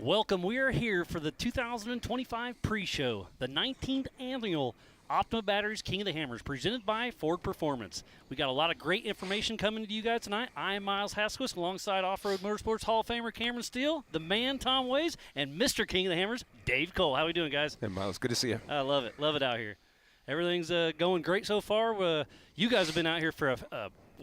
Welcome. We are here for the 2025 pre-show, the 19th annual Optima Batteries King of the Hammers, presented by Ford Performance. We got a lot of great information coming to you guys tonight. I am Miles Hasquist, alongside Off-Road Motorsports Hall of Famer Cameron Steele, the man Tom Ways, and Mr. King of the Hammers, Dave Cole. How are we doing, guys? Hey, Miles. Good to see you. I love it. Love it out here. Everything's going great so far. You guys have been out here for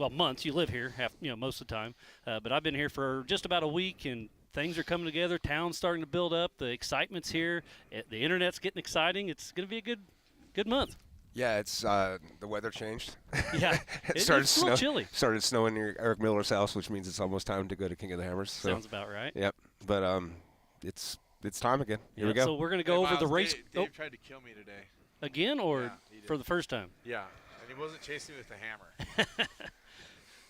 months. You live here, most of the time, but I've been here for just about a week, and things are coming together. Town's starting to build up. The excitement's here. The internet's getting exciting. It's going to be a good month. Yeah, it's the weather changed. Yeah, it's a little chilly. Started snowing near Eric Miller's house, which means it's almost time to go to King of the Hammers. So. Sounds about right. Yep, but it's time again. Here we go. So we're going to go over the race. Dave tried to kill me today. Again, or for the first time? Yeah, and he wasn't chasing me with a hammer.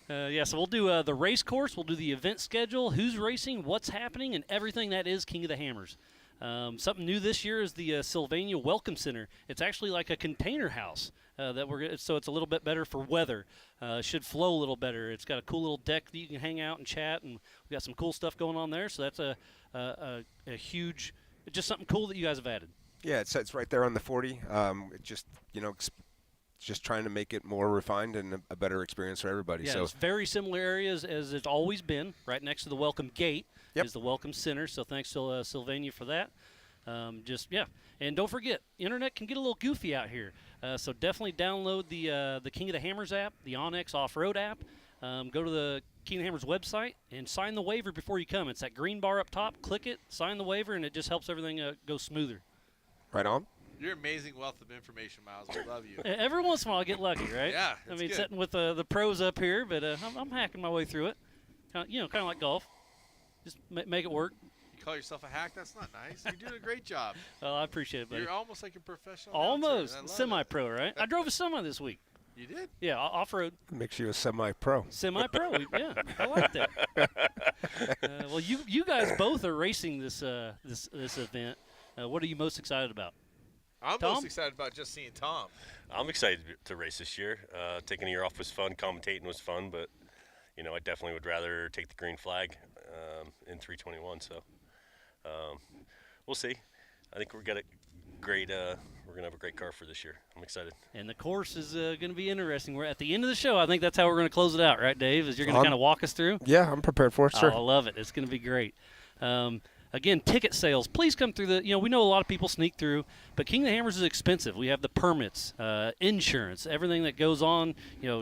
So we'll do the race course. We'll do the event schedule, who's racing, what's happening, and everything that is King of the Hammers. Something new this year is the Sylvania Welcome Center. It's actually like a container house so it's a little bit better for weather. Should flow a little better. It's got a cool little deck that you can hang out and chat, and we've got some cool stuff going on there. So that's a huge, just something cool that you guys have added. Yeah, it's right there on the 40. Just trying to make it more refined and a better experience for everybody. Yeah, so it's very similar areas as it's always been. Right next to the Welcome Gate Yep. is the Welcome Center. So thanks to Sylvania for that. And don't forget, internet can get a little goofy out here. So definitely download the King of the Hammers app, the Onyx Off-Road app. Go to the King of the Hammers website and sign the waiver before you come. It's that green bar up top. Click it, sign the waiver, and it just helps everything go smoother. Right on. You're an amazing wealth of information, Miles. We love you. Every once in a while I get lucky, right? Yeah, I mean, good. sitting with the pros up here, but I'm hacking my way through it. Kind of like golf. Just make it work. You call yourself a hack? That's not nice. You're doing a great job. Well, I appreciate it, buddy. You're almost like a professional. Almost. announcer. Semi-pro, right? I drove a semi this week. You did? Yeah, off-road. Makes you a semi-pro. Semi-pro, yeah. I like that. Well, you guys both are racing this event. What are you most excited about? I'm Tom? most excited about just seeing Tom. I'm excited to race this year. Taking a year off was fun. Commentating was fun, but I definitely would rather take the green flag in 321. So we'll see. I think we're gonna have a great car for this year. I'm excited. And the course is going to be interesting. We're at the end of the show. I think that's how we're going to close it out, right, Dave? Is you're going to kind of walk us through? Yeah, I'm prepared for it. Sure. I love it. It's going to be great. Again, ticket sales, please come through we know a lot of people sneak through, but King of the Hammers is expensive. We have the permits, insurance, everything that goes on,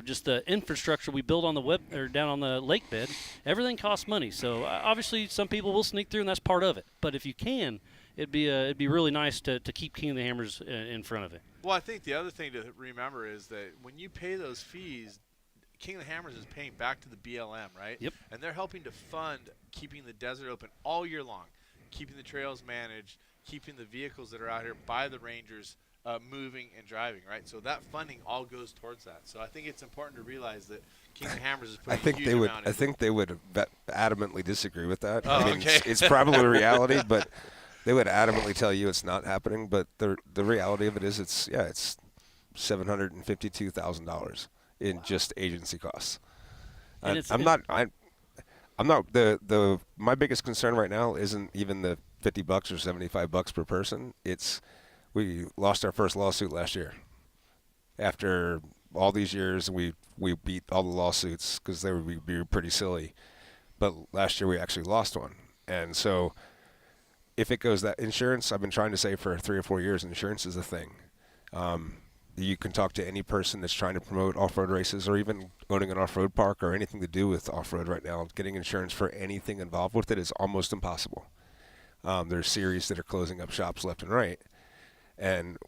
just the infrastructure we build on the web or down on the lake bed. Everything costs money. So obviously some people will sneak through, and that's part of it. But if you can, it'd be really nice to keep King of the Hammers in front of it. Well, I think the other thing to remember is that when you pay those fees, King of the Hammers is paying back to the BLM, right? Yep. And they're helping to fund keeping the desert open all year long, keeping the trails managed, keeping the vehicles that are out here by the rangers moving and driving, right? So that funding all goes towards that. So I think it's important to realize that King of the Hammers is putting a huge amount I think they would adamantly disagree with that. Oh, I mean, okay. it's probably a reality, but they would adamantly tell you it's not happening. But the reality of it is, it's $752,000 in just agency costs. And My biggest concern right now isn't even the $50 or $75 per person. We lost our first lawsuit last year. After all these years, we beat all the lawsuits because they would be pretty silly. But last year we actually lost one. And so if it goes that insurance, I've been trying to say for 3 or 4 years, insurance is a thing. You can talk to any person that's trying to promote off-road races or even owning an off-road park or anything to do with off-road right now. Getting insurance for anything involved with it is almost impossible. There's series that are closing up shops left and right. And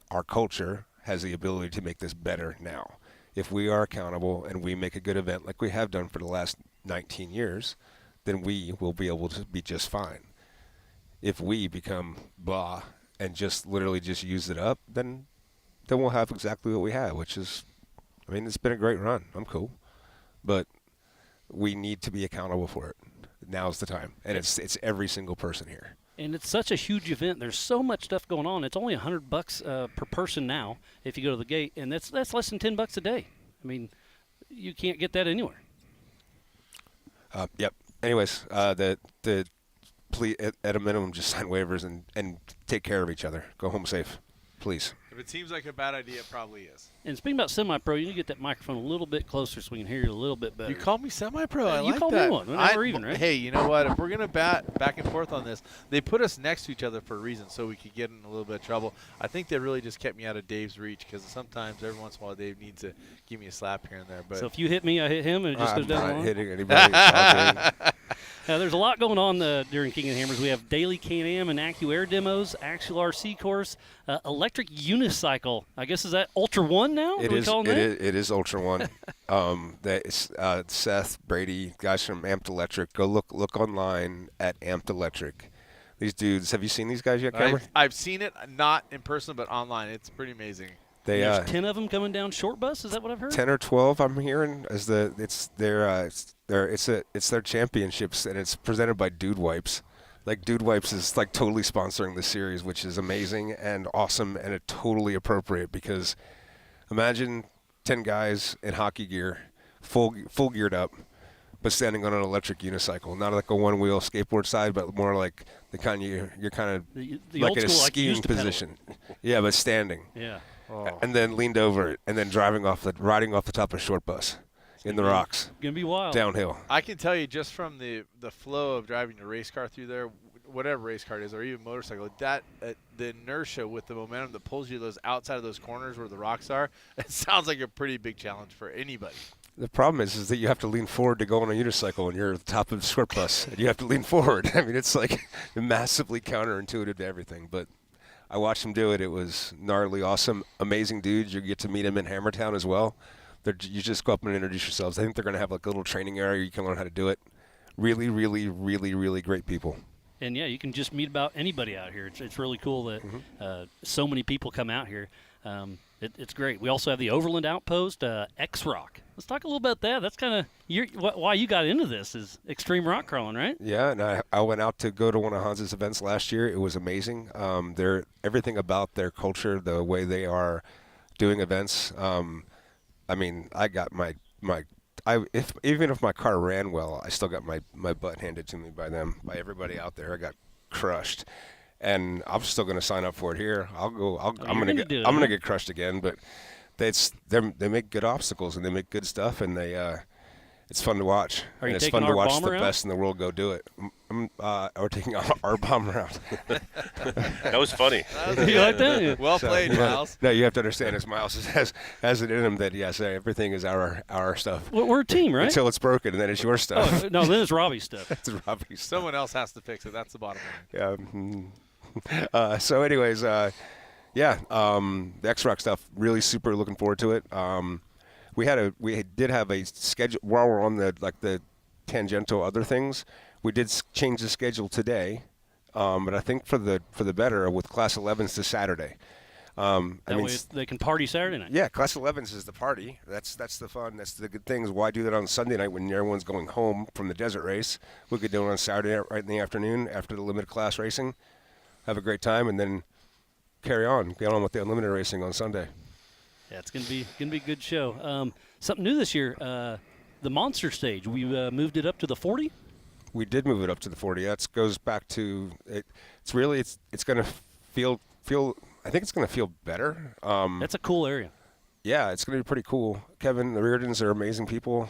our culture has the ability to make this better now. If we are accountable and we make a good event like we have done for the last 19 years, then we will be able to be just fine. If we become blah and just literally just use it up, then we'll have exactly what we have, which is, it's been a great run. I'm cool. But we need to be accountable for it. Now's the time. And it's every single person here. And it's such a huge event. There's so much stuff going on. It's only $100 per person now if you go to the gate, and that's less than $10 a day. You can't get that anywhere. Yep. Anyways, the please, at a minimum, just sign waivers and take care of each other. Go home safe, please. If it seems like a bad idea, it probably is. And speaking about semi-pro, you need to get that microphone a little bit closer so we can hear you a little bit better. You call me semi-pro. I you like call that. me one. We're even, right? Hey, you know what? If we're going to bat back and forth on this, they put us next to each other for a reason so we could get in a little bit of trouble. I think they really just kept me out of Dave's reach because sometimes every once in a while Dave needs to give me a slap here and there. But So if you hit me, I hit him, and it just goes down the I'm not line. hitting anybody. There's a lot going on during King of the Hammers. We have daily Can-Am and AccuAir demos, Axial RC course, electric unicycle. I guess is that Ultra One now? It is Ultra One. That is Seth, Brady, guys from Amped Electric. Go look online at Amped Electric. These dudes, have you seen these guys yet, Cameron? I've seen it, not in person, but online. It's pretty amazing. There's 10 of them coming down short bus. Is that what I've heard? 10 or 12, I'm hearing. It's their championships, and it's presented by Dude Wipes. Like, Dude Wipes is like totally sponsoring the series, which is amazing and awesome and totally appropriate, because imagine 10 guys in hockey gear, full geared up, but standing on an electric unicycle. Not like a one-wheel skateboard side, but more like the kind you're kind of the like old in a school, like you skiing used to pedal. position. Yeah, but standing. Yeah. And then leaned over it, and then riding off the top of a short bus in the rocks, Gonna be wild. downhill. I can tell you just from the flow of driving a race car through there, whatever race car it is, or even motorcycle, that the inertia with the momentum that pulls you those outside of those corners where the rocks are, it sounds like a pretty big challenge for anybody. The problem is that you have to lean forward to go on a unicycle, and you're at the top of the short bus, and you have to lean forward. I mean, it's like massively counterintuitive to everything, but I watched him do it. It was gnarly, awesome, amazing dudes. You get to meet him in Hammertown as well. You just go up and introduce yourselves. I think they're going to have like a little training area. You can learn how to do it. Really, really, really, really great people. And, yeah, you can just meet about anybody out here. It's really cool that so many people come out here. It's great. We also have the Overland Outpost, X-Rock. Let's talk a little about that. That's kind of why you got into this is extreme rock crawling, right? Yeah, and I went out to go to one of Hans's events last year. It was amazing. Everything about their culture, the way they are doing events. I mean, I got even if my car ran well, I still got my butt handed to me by everybody out there. I got crushed. And I'm still going to sign up for it here. I'm going to get crushed again, but they make good obstacles and they make good stuff, and it's fun to watch. Are you and it's taking fun to our watch bomber the out? best in the world go do it. We're taking our bomber out. That was funny. You like that? Yeah. Well played, Miles. No, you have to understand, as Miles has it in him that yes, everything is our stuff. We're a team, right? Until it's broken, and then it's your stuff. Oh, no, then it's Robbie's stuff. It's Robbie's stuff. Someone else has to fix it. That's the bottom line. Yeah. So, anyways, the X-Rock stuff, really super looking forward to it. We did have a schedule while we're on the tangential other things. We did change the schedule today, but I think for the better with Class 11s to Saturday. That way they can party Saturday night. Yeah, Class 11s is the party. That's the fun. That's the good things. Why do that on Sunday night when everyone's going home from the desert race? We could do it on Saturday night right in the afternoon after the limited class racing. Have a great time, and then get on with the unlimited racing on Sunday. Yeah, it's gonna be a good show. Something new this year, the Monster Stage. We moved it up to the 40. We did move it up to the 40. That goes back to it. It's going to feel. I think it's going to feel better. That's a cool area. Yeah, it's going to be pretty cool. Kevin, the Reardons are amazing people.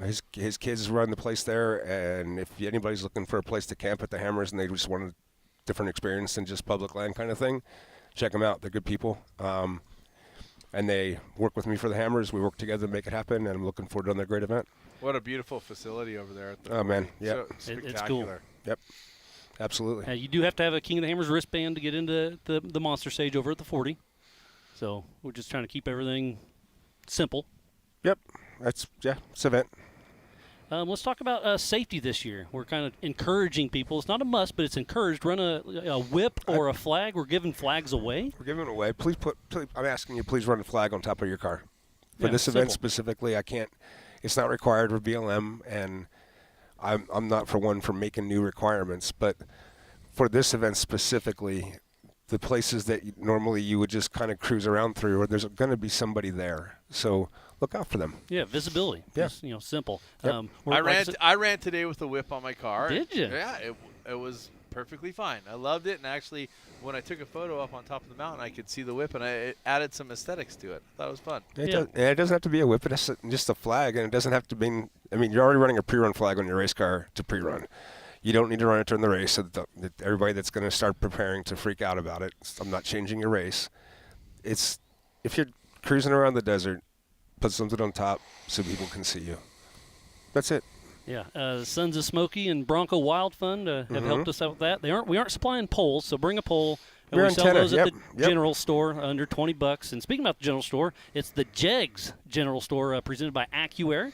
His kids run the place there, and if anybody's looking for a place to camp at the Hammers and they just want a different experience than just public land kind of thing, check them out. They're good people. And they work with me for the Hammers. We work together to make it happen, and I'm looking forward to another great event. What a beautiful facility over there. At the Oh, man. Yeah. So It's cool. Yep. Absolutely. You do have to have a King of the Hammers wristband to get into the Monster Stage over at the 40. So we're just trying to keep everything simple. Yep. It's an event. Let's talk about safety this year. We're kind of encouraging people. It's not a must, but it's encouraged. Run a whip or a flag. We're giving flags away. We're giving it away. Please I'm asking you, please run a flag on top of your car. For this simple. event specifically, I can't. It's not required for BLM, and I'm not for making new requirements. But for this event specifically, the places that normally you would just kind of cruise around through, or there's going to be somebody there. So look out for them. Yeah, visibility. Yeah. Just, simple. Yep. I ran today with a whip on my car. Did you? Yeah. it was perfectly fine. I loved it, and actually, when I took a photo up on top of the mountain, I could see the whip, and it added some aesthetics to it. I thought it was fun. It doesn't have to be a whip. It's just a flag, and it doesn't have to be. I mean, you're already running a pre-run flag on your race car to pre-run. You don't need to run it during the race. So that everybody that's going to start preparing to freak out about it, I'm not changing your race. It's if you're cruising around the desert, put something on top so people can see you. That's it. Yeah, Sons of Smokey and Bronco Wild Fund have helped us out with that. We aren't supplying poles, so bring a pole. And we sell those at the general store under $20. And speaking about the general store, it's the Jegs General Store presented by AccuAir.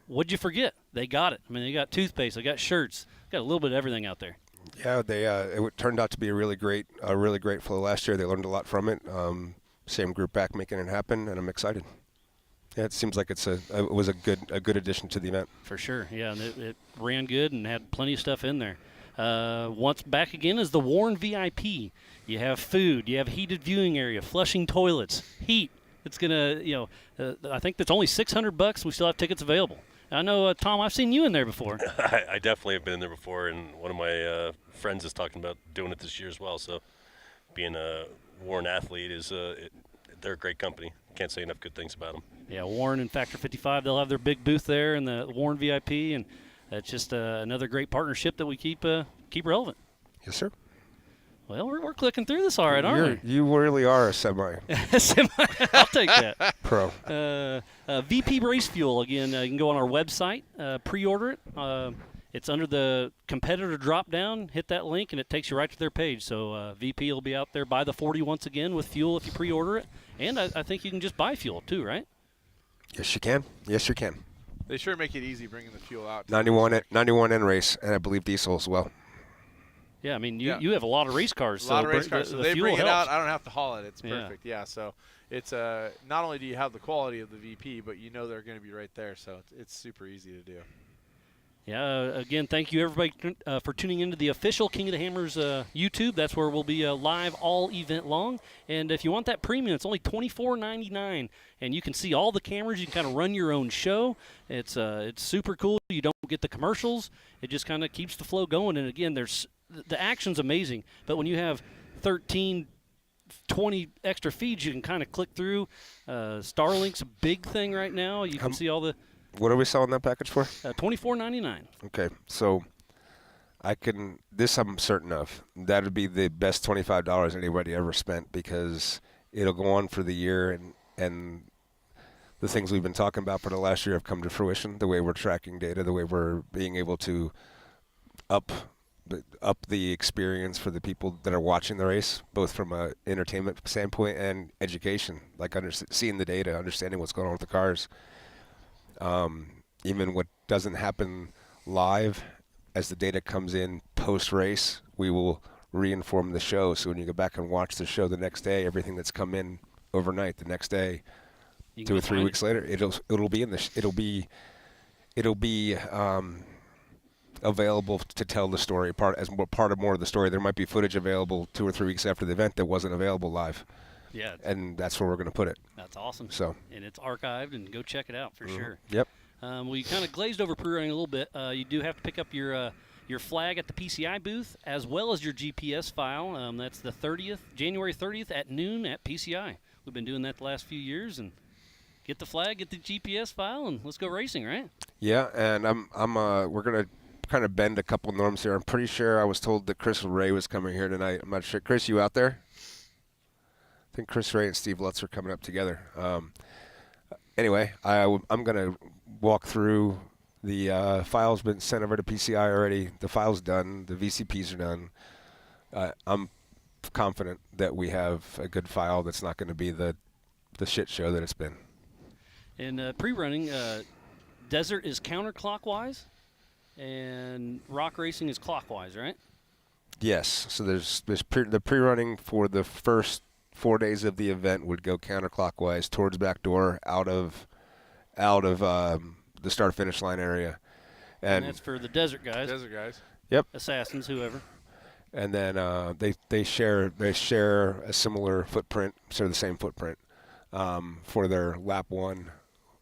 What'd you forget? They got it. I mean, they got toothpaste, they got shirts, got a little bit of everything out there. Yeah, it turned out to be a really great flow last year. They learned a lot from it. Same group back making it happen, and I'm excited. Yeah, it seems like it was a good addition to the event. For sure, yeah, and it ran good and had plenty of stuff in there. Once back again is the Warren VIP. You have food, you have heated viewing area, flushing toilets, heat. It's gonna, I think that's only $600. We still have tickets available. I know, Tom, I've seen you in there before. I definitely have been in there before, and one of my friends is talking about doing it this year as well. So, being a Warren athlete they're a great company. Can't say enough good things about them. Yeah, Warren and Factor 55, they'll have their big booth there in the Warren VIP, and it's just another great partnership that we keep relevant. Yes, sir. Well, we're clicking through this all right, aren't we? You really are a semi. I'll take that. Pro. VP Race Fuel, again, you can go on our website, pre-order it. It's under the competitor drop-down. Hit that link, and it takes you right to their page. So VP will be out there. Buy the 40 once again with fuel if you pre-order it. And I think you can just buy fuel, too, right? Yes, you can. Yes, you can. They sure make it easy bringing the fuel out. 91 N race, and I believe diesel as well. Yeah, I mean, you have a lot of race cars. A lot of race cars. So they bring it out. I don't have to haul it. It's Yeah. perfect. Yeah, so it's not only do you have the quality of the VP, but you know they're going to be right there. So it's super easy to do. Yeah, again, thank you, everybody, for tuning into the official King of the Hammers YouTube. That's where we'll be live all event long. And if you want that premium, it's only $24.99. And you can see all the cameras. You can kind of run your own show. It's super cool. You don't get the commercials. It just kind of keeps the flow going. And, again, the action's amazing. But when you have 13, 20 extra feeds, you can kind of click through. Starlink's a big thing right now. You can see all the – what are we selling that package for? $24.99. Okay, so I'm certain of. That would be the best $25 anybody ever spent because it'll go on for the year and the things we've been talking about for the last year have come to fruition. The way we're tracking data, the way we're being able to up the experience for the people that are watching the race, both from an entertainment standpoint and education, like seeing the data, understanding what's going on with the cars. Even what doesn't happen live, as the data comes in post-race, we will re-inform the show. So when you go back and watch the show the next day, everything that's come in overnight, the next day, 2 or 3 weeks later, it'll be available to tell the story part of more of the story. There might be footage available 2 or 3 weeks after the event that wasn't available live. Yeah, and that's where we're going to put it. That's awesome. So, and it's archived, and go check it out for sure. Yep. Well, you kind of glazed over pre-running a little bit. You do have to pick up your flag at the PCI booth as well as your GPS file. That's the January 30th at noon at PCI. We've been doing that the last few years, and get the flag, get the GPS file, and let's go racing, right? Yeah, and we're going to kind of bend a couple norms here. I'm pretty sure I was told that Chris Ray was coming here tonight. I'm not sure. Chris, you out there? I think Chris Ray and Steve Lutz are coming up together. Anyway, I'm going to walk through the files been sent over to PCI already. The file's done. The VCPs are done. I'm confident that we have a good file that's not going to be the shit show that it's been. And pre-running, desert is counterclockwise, and rock racing is clockwise, right? Yes. So there's the pre-running for the first 4 days of the event would go counterclockwise towards back door out of the start-finish line area, and that's for the desert guys. Desert guys. Yep. Assassins, whoever. And then they share a similar footprint, the same footprint for their lap one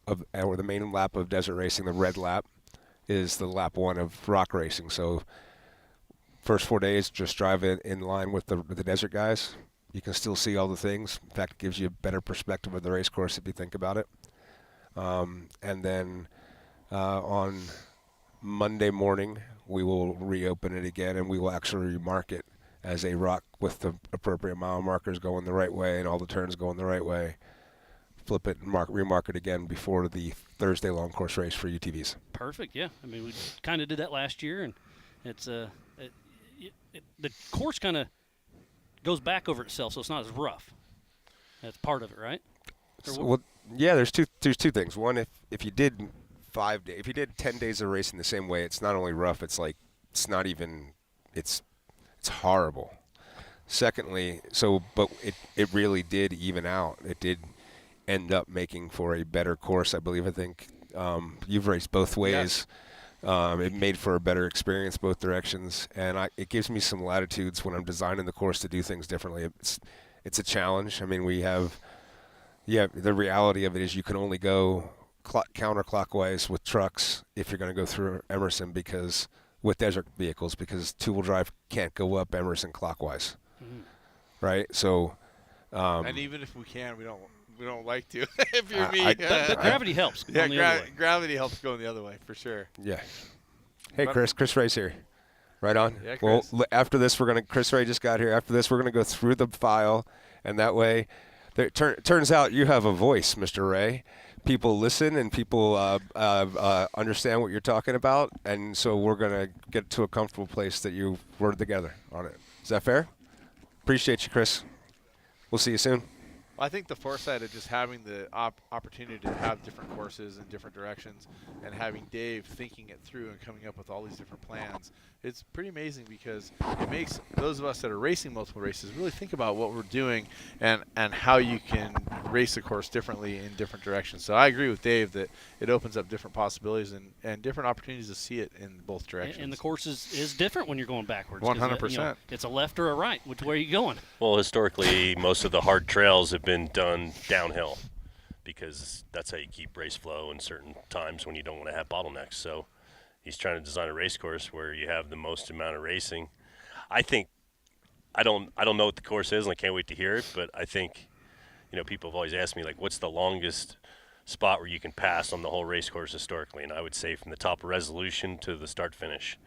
or the main lap of desert racing. The red lap is the lap one of rock racing. So first 4 days, just drive it in line with the desert guys. You can still see all the things. In fact, it gives you a better perspective of the race course if you think about it. And then on Monday morning, we will reopen it again, and we will actually remark it as a rock with the appropriate mile markers going the right way and all the turns going the right way. Flip it and remark it again before the Thursday long course race for UTVs. Perfect, yeah. I mean, we kind of did that last year, and it's the course kind of goes back over itself, so it's not as rough. That's part of it, right? Well, yeah, there's two things. One, if you did 5 days, if you did 10 days of racing the same way, it's not only rough, it's not even, it's horrible. Secondly, but it really did even out. It did end up making for a better course, I think you've raced both ways. Yes. It made for a better experience both directions, and it gives me some latitudes when I'm designing the course to do things differently. It's a challenge. I mean, the reality of it is you can only go counterclockwise with trucks if you're going to go through Emerson, because with desert vehicles, because two-wheel drive can't go up Emerson clockwise, right? So, and even if we can, we don't like to. If you're me, but gravity helps. Yeah, gravity helps going the other way for sure. Yeah. Hey, Chris Ray's here. Right on. Yeah, Chris. Well, after this, Chris Ray just got here. After this, we're gonna go through the file, and that way, turns out you have a voice, Mr. Ray. People listen and people understand what you're talking about, and so we're gonna get to a comfortable place that we're together on it. Is that fair? Appreciate you, Chris. We'll see you soon. Well, I think the foresight of just having the opportunity to have different courses in different directions, and having Dave thinking it through and coming up with all these different plans, it's pretty amazing, because it makes those of us that are racing multiple races really think about what we're doing and how you can race the course differently in different directions. So I agree with Dave that it opens up different possibilities and different opportunities to see it in both directions. And the course is different when you're going backwards. 100%. It's a left or a right. Which way are you going? Well, historically, most of the hard trails have been done downhill, because that's how you keep race flow in certain times when you don't want to have bottlenecks. So he's trying to design a race course where you have the most amount of racing. I think I don't know what the course is, and I can't wait to hear it, but I think, people have always asked me, what's the longest spot where you can pass on the whole race course historically? And I would say from the top of Resolution to the start finish,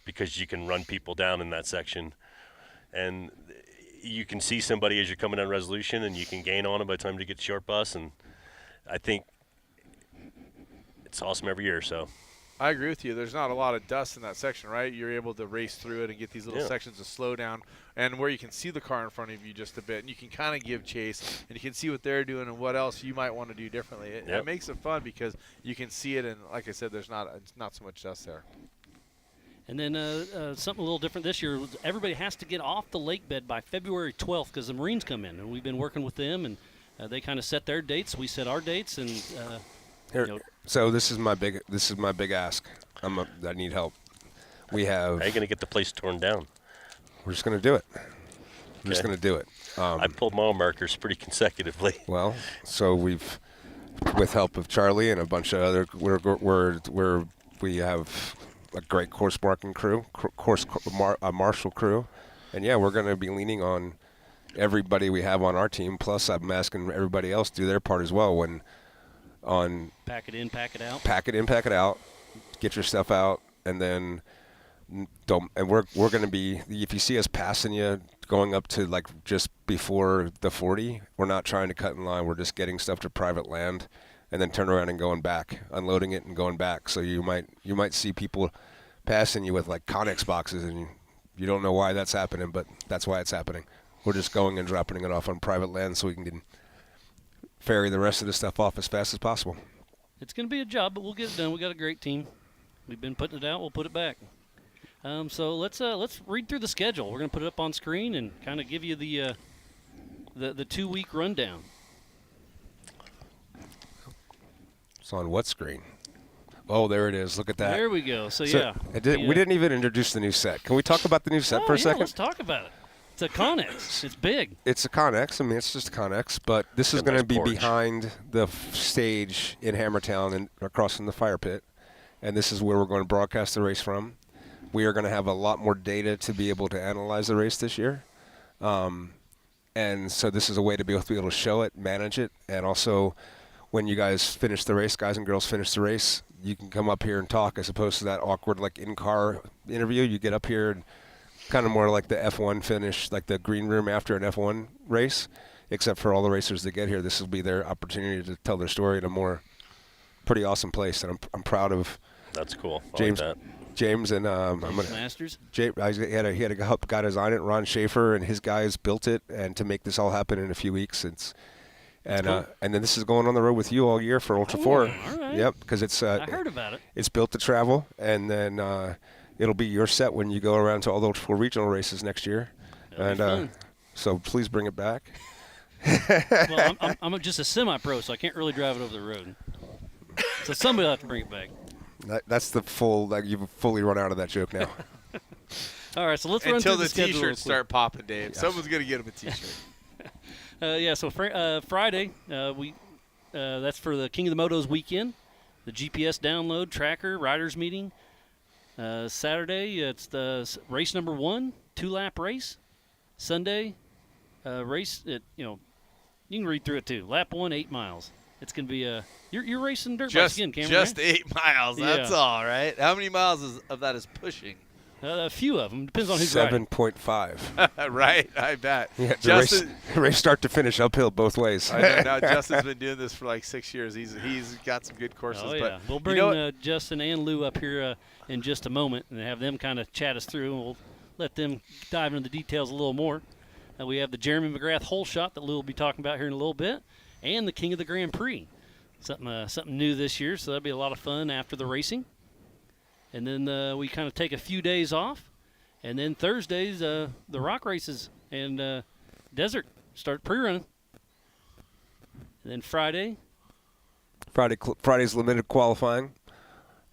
because you can run people down in that section, and you can see somebody as you're coming down Resolution, and you can gain on them by the time you get to short bus, and I think it's awesome every year. So I agree with you. There's not a lot of dust in that section, right? You're able to race through it and get these little sections of slow down, and where you can see the car in front of you just a bit, and you can kind of give chase, and you can see what they're doing and what else you might want to do differently. It makes it fun because you can see it, and like I said, it's not so much dust there. And then something a little different this year. Everybody has to get off the lake bed by February 12th, because the Marines come in, and we've been working with them, and they kind of set their dates. We set our dates, and so this is my big ask. I need help. How are you going to get the place torn down? We're just going to do it. We're just going to do it. I pulled mile markers pretty consecutively. Well, so with help of Charlie and a bunch of other, we have a great course marking crew, marshal crew, and we're going to be leaning on everybody we have on our team. Plus, I'm asking everybody else do their part as well. Pack it in, pack it out. Pack it in, pack it out. Get your stuff out, and then don't. And we're going to be. If you see us passing you, going up to just before the 40, we're not trying to cut in line. We're just getting stuff to private land, and then turn around and going back, unloading it and going back. So you might see people passing you with Connex boxes, and you don't know why that's happening, but that's why it's happening. We're just going and dropping it off on private land so we can ferry the rest of the stuff off as fast as possible. It's going to be a job, but we'll get it done. We got a great team. We've been putting it out. We'll put it back. So let's read through the schedule. We're going to put it up on screen and kind of give you the 2-week rundown. It's on what screen? Oh, there it is. Look at that. There we go. So we didn't even introduce the new set. Can we talk about the new set for a second? Let's talk about it. It's a Connex. It's big. It's a Connex. I mean, it's just a Connex, but this is going to be behind the stage in Hammertown and across from the fire pit, and this is where we're going to broadcast the race from. we are going to have a lot more data to be able to analyze the race this year. And so this is a way to be able to show it, manage it, and also when you guys finish the race, guys and girls finish the race, you can come up here and talk as opposed to that awkward like in-car interview. You get up here and kind of more like the F1 finish, like the green room after an F1 race, except for all the racers that get here. This will be their opportunity to tell their story in a more pretty awesome place, and I'm proud of. That's cool. James. I like that. James and Masters. James, he had a guy design it. Ron Schaefer and his guys built it, and to make this all happen in a few weeks, and then this is going on the road with you all year for Ultra 4. All right. Yep, because it's I heard about it. It's built to travel, and then it'll be your set when you go around to all the Ultra 4 regional races next year. That'll be fun. So please bring it back. Well, I'm just a semi-pro, so I can't really drive it over the road. So somebody will have to bring it back. That's the full. Like you've fully run out of that joke now. All right, so let's run Until through the schedule real T-shirts quick. start popping, Dave. Someone's gonna get him a T-shirt. So Friday, that's for the King of the Motos weekend. The GPS download, tracker, riders meeting. Saturday, it's the race number 1, 2-lap race. Sunday, race. You can read through it too. Lap 1, 8 miles. It's gonna be you're racing dirt bikes again, Cameron. Just right? 8 miles. That's Yeah. all right. How many miles of that is pushing? A few of them depends on who's riding. 7.5. Right, I bet. Yeah, Justin, the race start to finish uphill both ways. I know now. Justin's been doing this for like 6 years. He's got some good courses. Oh, yeah. But We'll bring you know what? Justin and Lou up here in just a moment and have them kind of chat us through, and we'll let them dive into the details a little more. We have the Jeremy McGrath hole shot that Lou will be talking about here in a little bit, and the King of the Grand Prix. Something new this year, so that'll be a lot of fun after the racing. And then we kind of take a few days off, and then Thursdays, the rock races and desert start pre-running. And then Friday's limited qualifying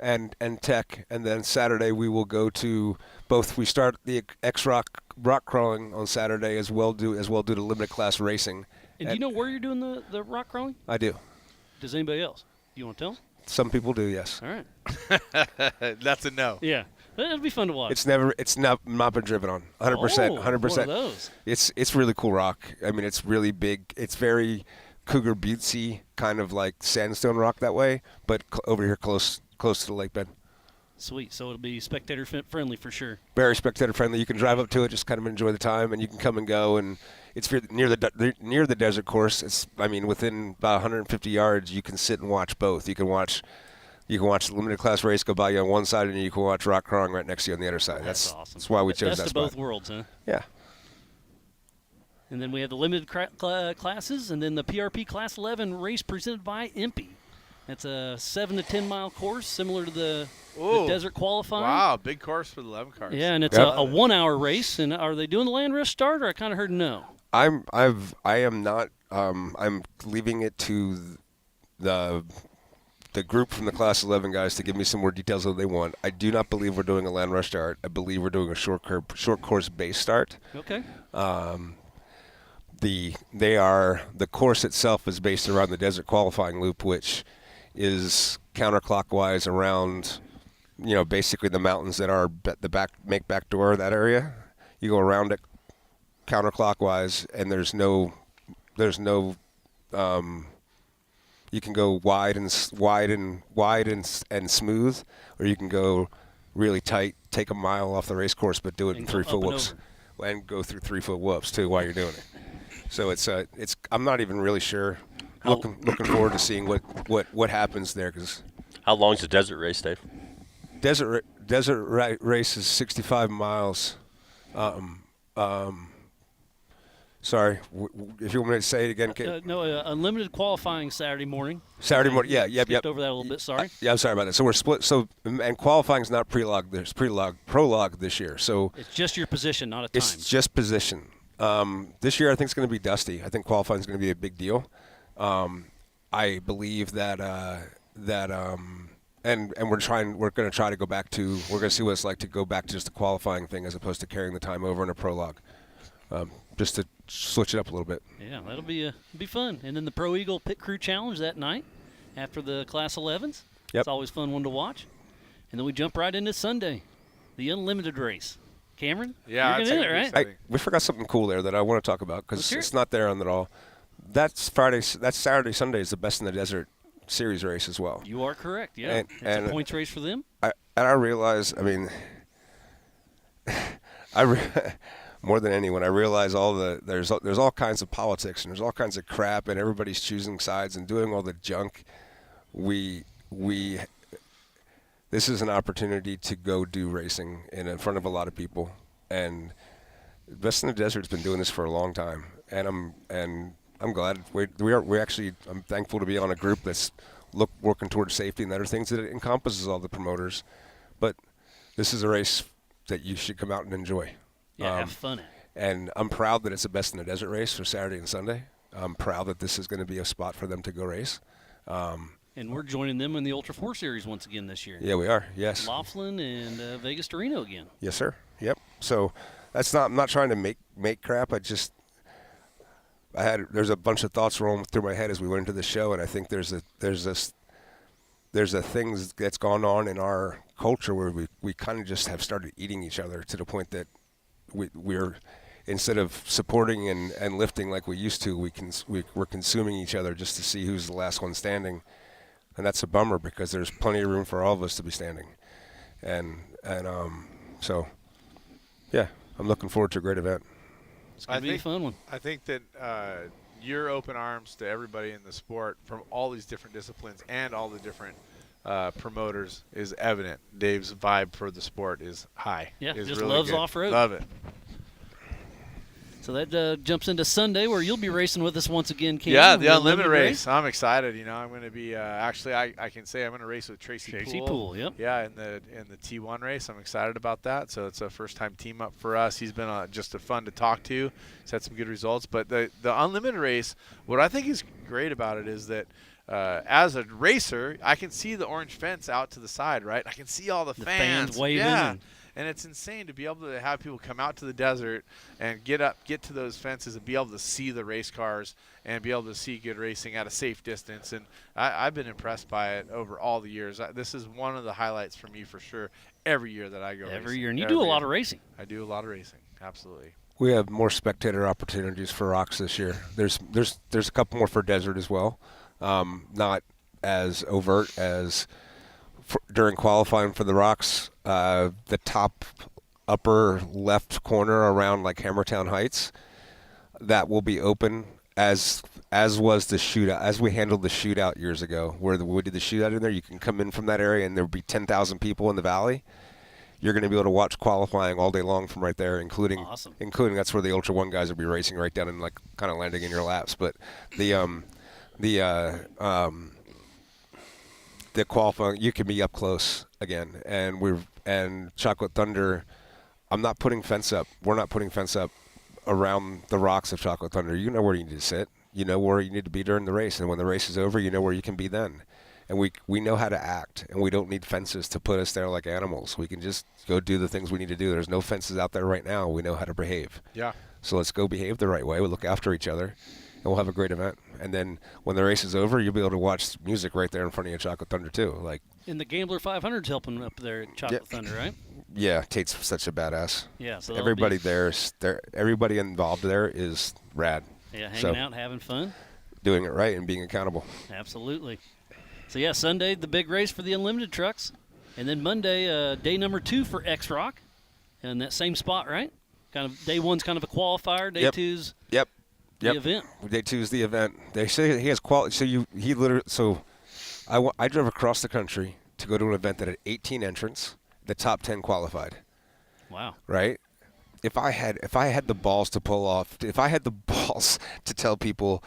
and tech, and then Saturday we will go to both. We start the rock crawling on Saturday as well do the limited class racing. And do you know where you're doing the rock crawling? I do. Does anybody else? Do you want to tell them? Some people do, yes. All right. That's a no. Yeah. It'll be fun to watch. It's not been driven on. 100%. 100%. One of those. It's really cool rock. I mean, it's really big. It's very Cougar Buttesy, kind of like sandstone rock that way, but over here close to the lake bed. Sweet. So it'll be spectator friendly for sure. Very spectator friendly. You can drive up to it, just kind of enjoy the time, and you can come and go. And it's near the desert course. Within about 150 yards, you can sit and watch both. You can watch the limited class race go by you on one side, and you can watch rock crawling right next to you on the other side. That's awesome. That's why we chose Best that of spot. both worlds, huh? Yeah. And then we have the limited classes, and then the PRP Class 11 race presented by Impy. It's a 7 to 10 mile course, similar to the desert qualifying. Wow, big course for the 11 cars. Yeah, and it's a 1 hour race. And are they doing the land rush start, or I kind of heard no? I am not. I'm leaving it to the group from the Class 11 guys to give me some more details that they want. I do not believe we're doing a land rush start. I believe we're doing a short course base start. Okay. The course itself is based around the desert qualifying loop, which is counterclockwise around, basically the mountains that are make backdoor that area. You go around it counterclockwise, and there's no. You can go wide and smooth, or you can go really tight, take a mile off the race course, but do it in 3-foot whoops, and go through 3-foot whoops too while you're doing it. So it's I'm not even really sure. Looking forward to seeing what happens there. Cause how long's the desert race, Dave? Desert race is 65 miles. Sorry, if you want me to say it again. Unlimited qualifying Saturday morning. Saturday morning, yeah, yep. Skipped over that a little bit. Sorry. Yeah, I'm sorry about that. So we're split. So and qualifying's not prologue. There's prologue this year. So it's just your position, not a time. It's just position. This year I think it's going to be dusty. I think qualifying is going to be a big deal. I believe that and we're going to try to go back to. We're going to see what it's like to go back to just the qualifying thing as opposed to carrying the time over in a prologue. Just to switch it up a little bit. Yeah, that'll be fun. And then the Pro Eagle Pit Crew Challenge that night after the Class 11s. Yep. It's always fun one to watch. And then we jump right into Sunday. the Unlimited race. Cameron? Yeah, You're that's going to gonna it, be right? exciting. We forgot something cool there that I want to talk about because Let's hear it's it. not there on it all. That's Saturday, Sunday is the Best in the Desert series race as well. You are correct, yeah. And- It's and- a points race for them. I realize, I mean, more than anyone, I realize there's all kinds of politics and there's all kinds of crap and everybody's choosing sides and doing all the junk. This is an opportunity to go do racing in front of a lot of people, and Best in the Desert's been doing this for a long time, and I'm glad I'm thankful to be on a group that's working towards safety and other things that it encompasses all the promoters, but this is a race that you should come out and enjoy. Yeah, have fun at it. And I'm proud that it's a Best in the Desert race for Saturday and Sunday. I'm proud that this is going to be a spot for them to go race. And we're joining them in the Ultra 4 Series once again this year. Yeah, we are. Yes. Laughlin and Vegas to Reno again. Yes, sir. Yep. So I'm not trying to make crap. There's a bunch of thoughts rolling through my head as we went into the show, and I think there's a thing that's gone on in our culture where we kind of just have started eating each other to the point that we're instead of supporting and lifting like we used to, we're consuming each other just to see who's the last one standing, and that's a bummer because there's plenty of room for all of us to be standing, so yeah, I'm looking forward to a great event. It's going to be a fun one. I think that your open arms to everybody in the sport from all these different disciplines and all the different promoters is evident. Dave's vibe for the sport is high. Yeah, is just really loves good. off-road. Love it. So that jumps into Sunday where you'll be racing with us once again, Cam. Yeah, the Unlimited race. I'm excited. You know, I'm going to be actually I can say I'm going to race with Tracy Poole. Yep. Yeah, in the T1 race. I'm excited about that. So it's a first-time team up for us. He's been just a fun to talk to. He's had some good results. But the Unlimited race, what I think is great about it is that as a racer, I can see the orange fence out to the side, right? I can see all the fans waving. Yeah. And it's insane to be able to have people come out to the desert and get to those fences and be able to see the race cars and be able to see good racing at a safe distance. And I've been impressed by it over all the years. This is one of the highlights for me for sure every year that I go racing. Every year. And you do a lot of racing. I do a lot of racing, absolutely. We have more spectator opportunities for rocks this year. There's a couple more for desert as well, not as overt as during qualifying for the rocks. The top upper left corner around like Hammertown Heights, that will be open as was the shootout, as we handled the shootout years ago, where we did the shootout in there. You can come in from that area and there will be 10,000 people in the valley. You're going to be able to watch qualifying all day long from right there, including that's where the Ultra One guys will be racing right down and like kind of landing in your laps. But the qualifying, you can be up close again, and Chocolate Thunder. I'm not putting fence up. We're not putting fence up around the rocks of Chocolate Thunder. You know where you need to sit. You know where you need to be during the race, and when the race is over, you know where you can be then. And we know how to act, and we don't need fences to put us there like animals. We can just go do the things we need to do. There's no fences out there right now. We know how to behave. Yeah. So let's go behave the right way. We'll look after each other, and we'll have a great event. And then when the race is over, you'll be able to watch music right there in front of you at Chocolate Thunder too. Like. And the Gambler 500's helping up there at Chocolate Thunder, right? Yeah, Tate's such a badass. Yeah, so everybody everybody involved there is rad. Yeah, hanging out, having fun. Doing it right and being accountable. Absolutely. So, yeah, Sunday, the big race for the Unlimited trucks. And then Monday, day number 2 for X-Rock. And that same spot, right? Kind of day 1's kind of a qualifier. Day 2's the event. Day 2's the event. They say he has quality. So I drove across the country to go to an event that had 18 entrants. The top 10 qualified. Wow. Right? If I had the balls to pull off, if I had the balls to tell people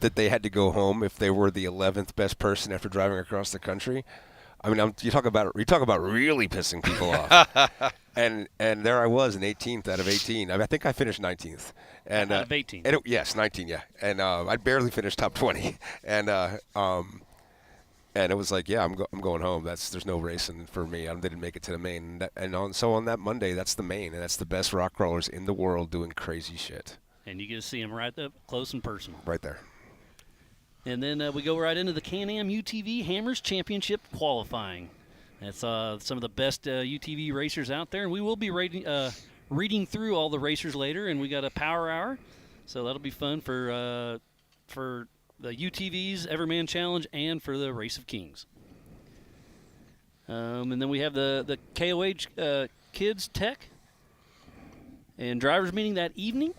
that they had to go home if they were the 11th best person after driving across the country, I mean, you talk about really pissing people off. and there I was in 18th out of 18. I think I finished 19th. And out of 18. Yes, 19, yeah. And I barely finished top 20. And it was like, yeah, I'm going home. There's no racing for me. I didn't make it to the main. So on that Monday, that's the main, and that's the best rock crawlers in the world doing crazy shit. And you get to see them right up close and personal. Right there. And then we go right into the Can-Am UTV Hammers Championship qualifying. That's some of the best UTV racers out there, and we will be reading through all the racers later, and we got a power hour, so that'll be fun for the UTVs Everyman Challenge and for the Race of Kings. And then we have the KOH Kids Tech and drivers meeting that evening,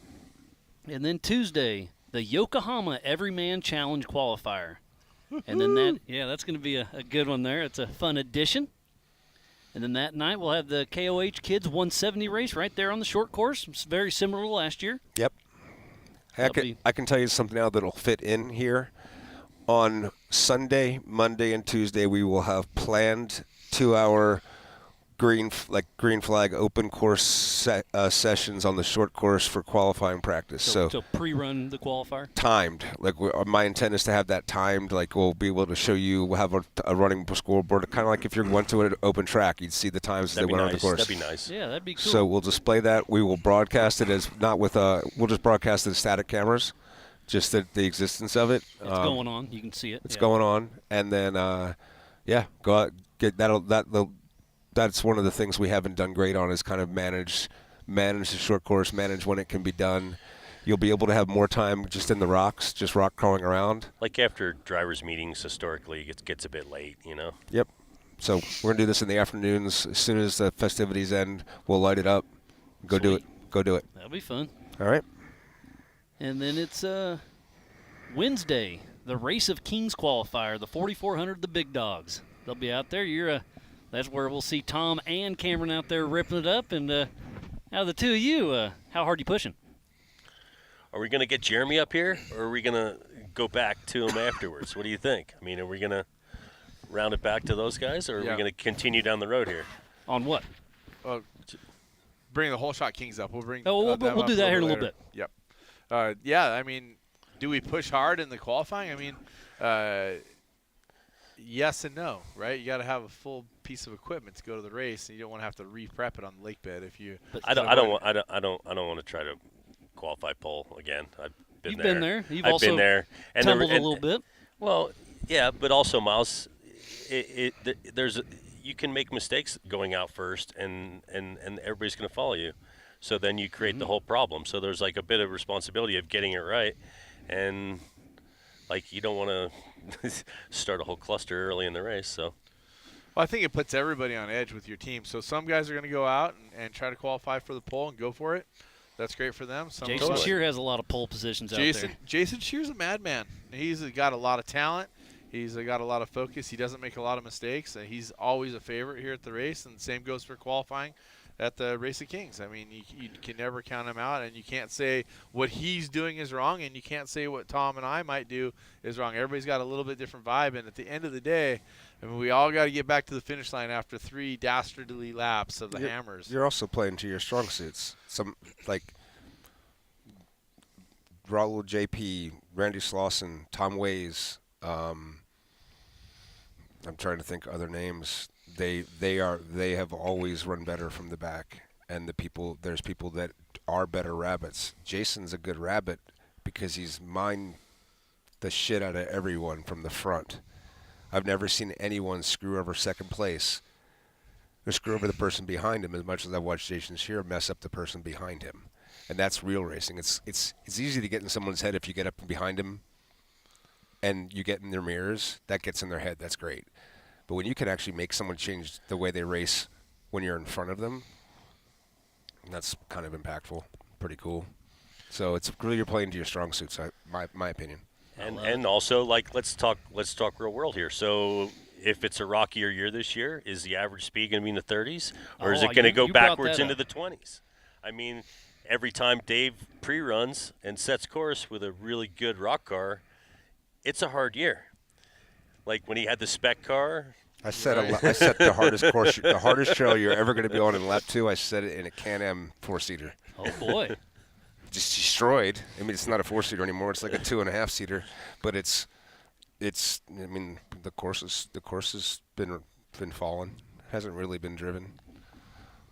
and then Tuesday the Yokohama Everyman Challenge qualifier. And then that's going to be a good one there. It's a fun addition. And then that night we'll have the KOH Kids 170 race right there on the short course. It's very similar to last year. Yep. I can tell you something now that'll fit in here. On Sunday, Monday, and Tuesday, we will have planned 2-hour green flag open course sessions on the short course for qualifying practice. So pre-run the qualifier? Timed. My intent is to have that timed. We'll be able to show you. We'll have a running scoreboard, kind of like if you went to an open track, you'd see the times as they went on the course. That'd be nice. Yeah, that'd be cool. So we'll display that. We will broadcast it we'll just broadcast it as static cameras, just the existence of it. It's going on. You can see it. It's going on, and then go out, get that's one of the things we haven't done great on is kind of manage the short course, manage when it can be done. You'll be able to have more time just in the rocks, just rock crawling around. Like after drivers' meetings, historically, it gets a bit late, Yep. So we're going to do this in the afternoons. As soon as the festivities end, we'll light it up. Go do it. That'll be fun. All right. And then it's Wednesday, the Race of Kings qualifier, the 4,400, the big dogs. They'll be out there. That's where we'll see Tom and Cameron out there ripping it up. And out of the two of you, how hard are you pushing? Are we going to get Jeremy up here, or are we going to go back to him afterwards? What do you think? I mean, are we going to round it back to those guys, or are we going to continue down the road here? On what? Bring the whole shot Kings up. We'll bring. We'll do that here in a little bit. Yep. I mean, do we push hard in the qualifying? I mean, yes and no, right? You got to have a full piece of equipment to go to the race, and you don't want to have to re-prep it on the lake bed if you. I don't want to try to qualify pole again. You've been there. You've I've also been there. And tumbled a little bit. Well, yeah, but also, Miles, you can make mistakes going out first, and everybody's going to follow you. So then you create the whole problem. So there's a bit of responsibility of getting it right, and you don't want to start a whole cluster early in the race. So. Well, I think it puts everybody on edge with your team. So some guys are going to go out and try to qualify for the pole and go for it. That's great for them. Jason Shear has a lot of pole positions out there. Jason Shear's a madman. He's got a lot of talent. He's got a lot of focus. He doesn't make a lot of mistakes. He's always a favorite here at the race, and the same goes for qualifying at the Race of Kings. I mean, you can never count him out, and you can't say what he's doing is wrong, and you can't say what Tom and I might do is wrong. Everybody's got a little bit different vibe, and at the end of the day, I mean, we all got to get back to the finish line after 3 dastardly laps of the Hammers. You're also playing to your strong suits. Some Raul JP, Randy Slauson, Tom Ways. I'm trying to think other names. They have always run better from the back, and there's people that are better rabbits. Jason's a good rabbit because he's mined the shit out of everyone from the front. I've never seen anyone screw over second place or screw over the person behind him as much as I've watched Jason Shear mess up the person behind him. And that's real racing. It's easy to get in someone's head if you get up behind him and you get in their mirrors. That gets in their head. That's great. But when you can actually make someone change the way they race when you're in front of them, that's kind of impactful. Pretty cool. So it's really you're playing to your strong suits, my opinion. And also, let's talk real world here. So if it's a rockier year this year, is the average speed going to be in the 30s, or is it going to go backwards into the 20s? I mean, every time Dave pre-runs and sets course with a really good rock car, it's a hard year. Like when he had the spec car. I set the hardest course, the hardest trail you're ever going to be on in lap 2. I set it in a Can-Am 4-seater. Oh boy. Just destroyed. I mean, it's not a 4-seater anymore. It's like a 2.5-seater, but it's. I mean, the course has been fallen. Hasn't really been driven.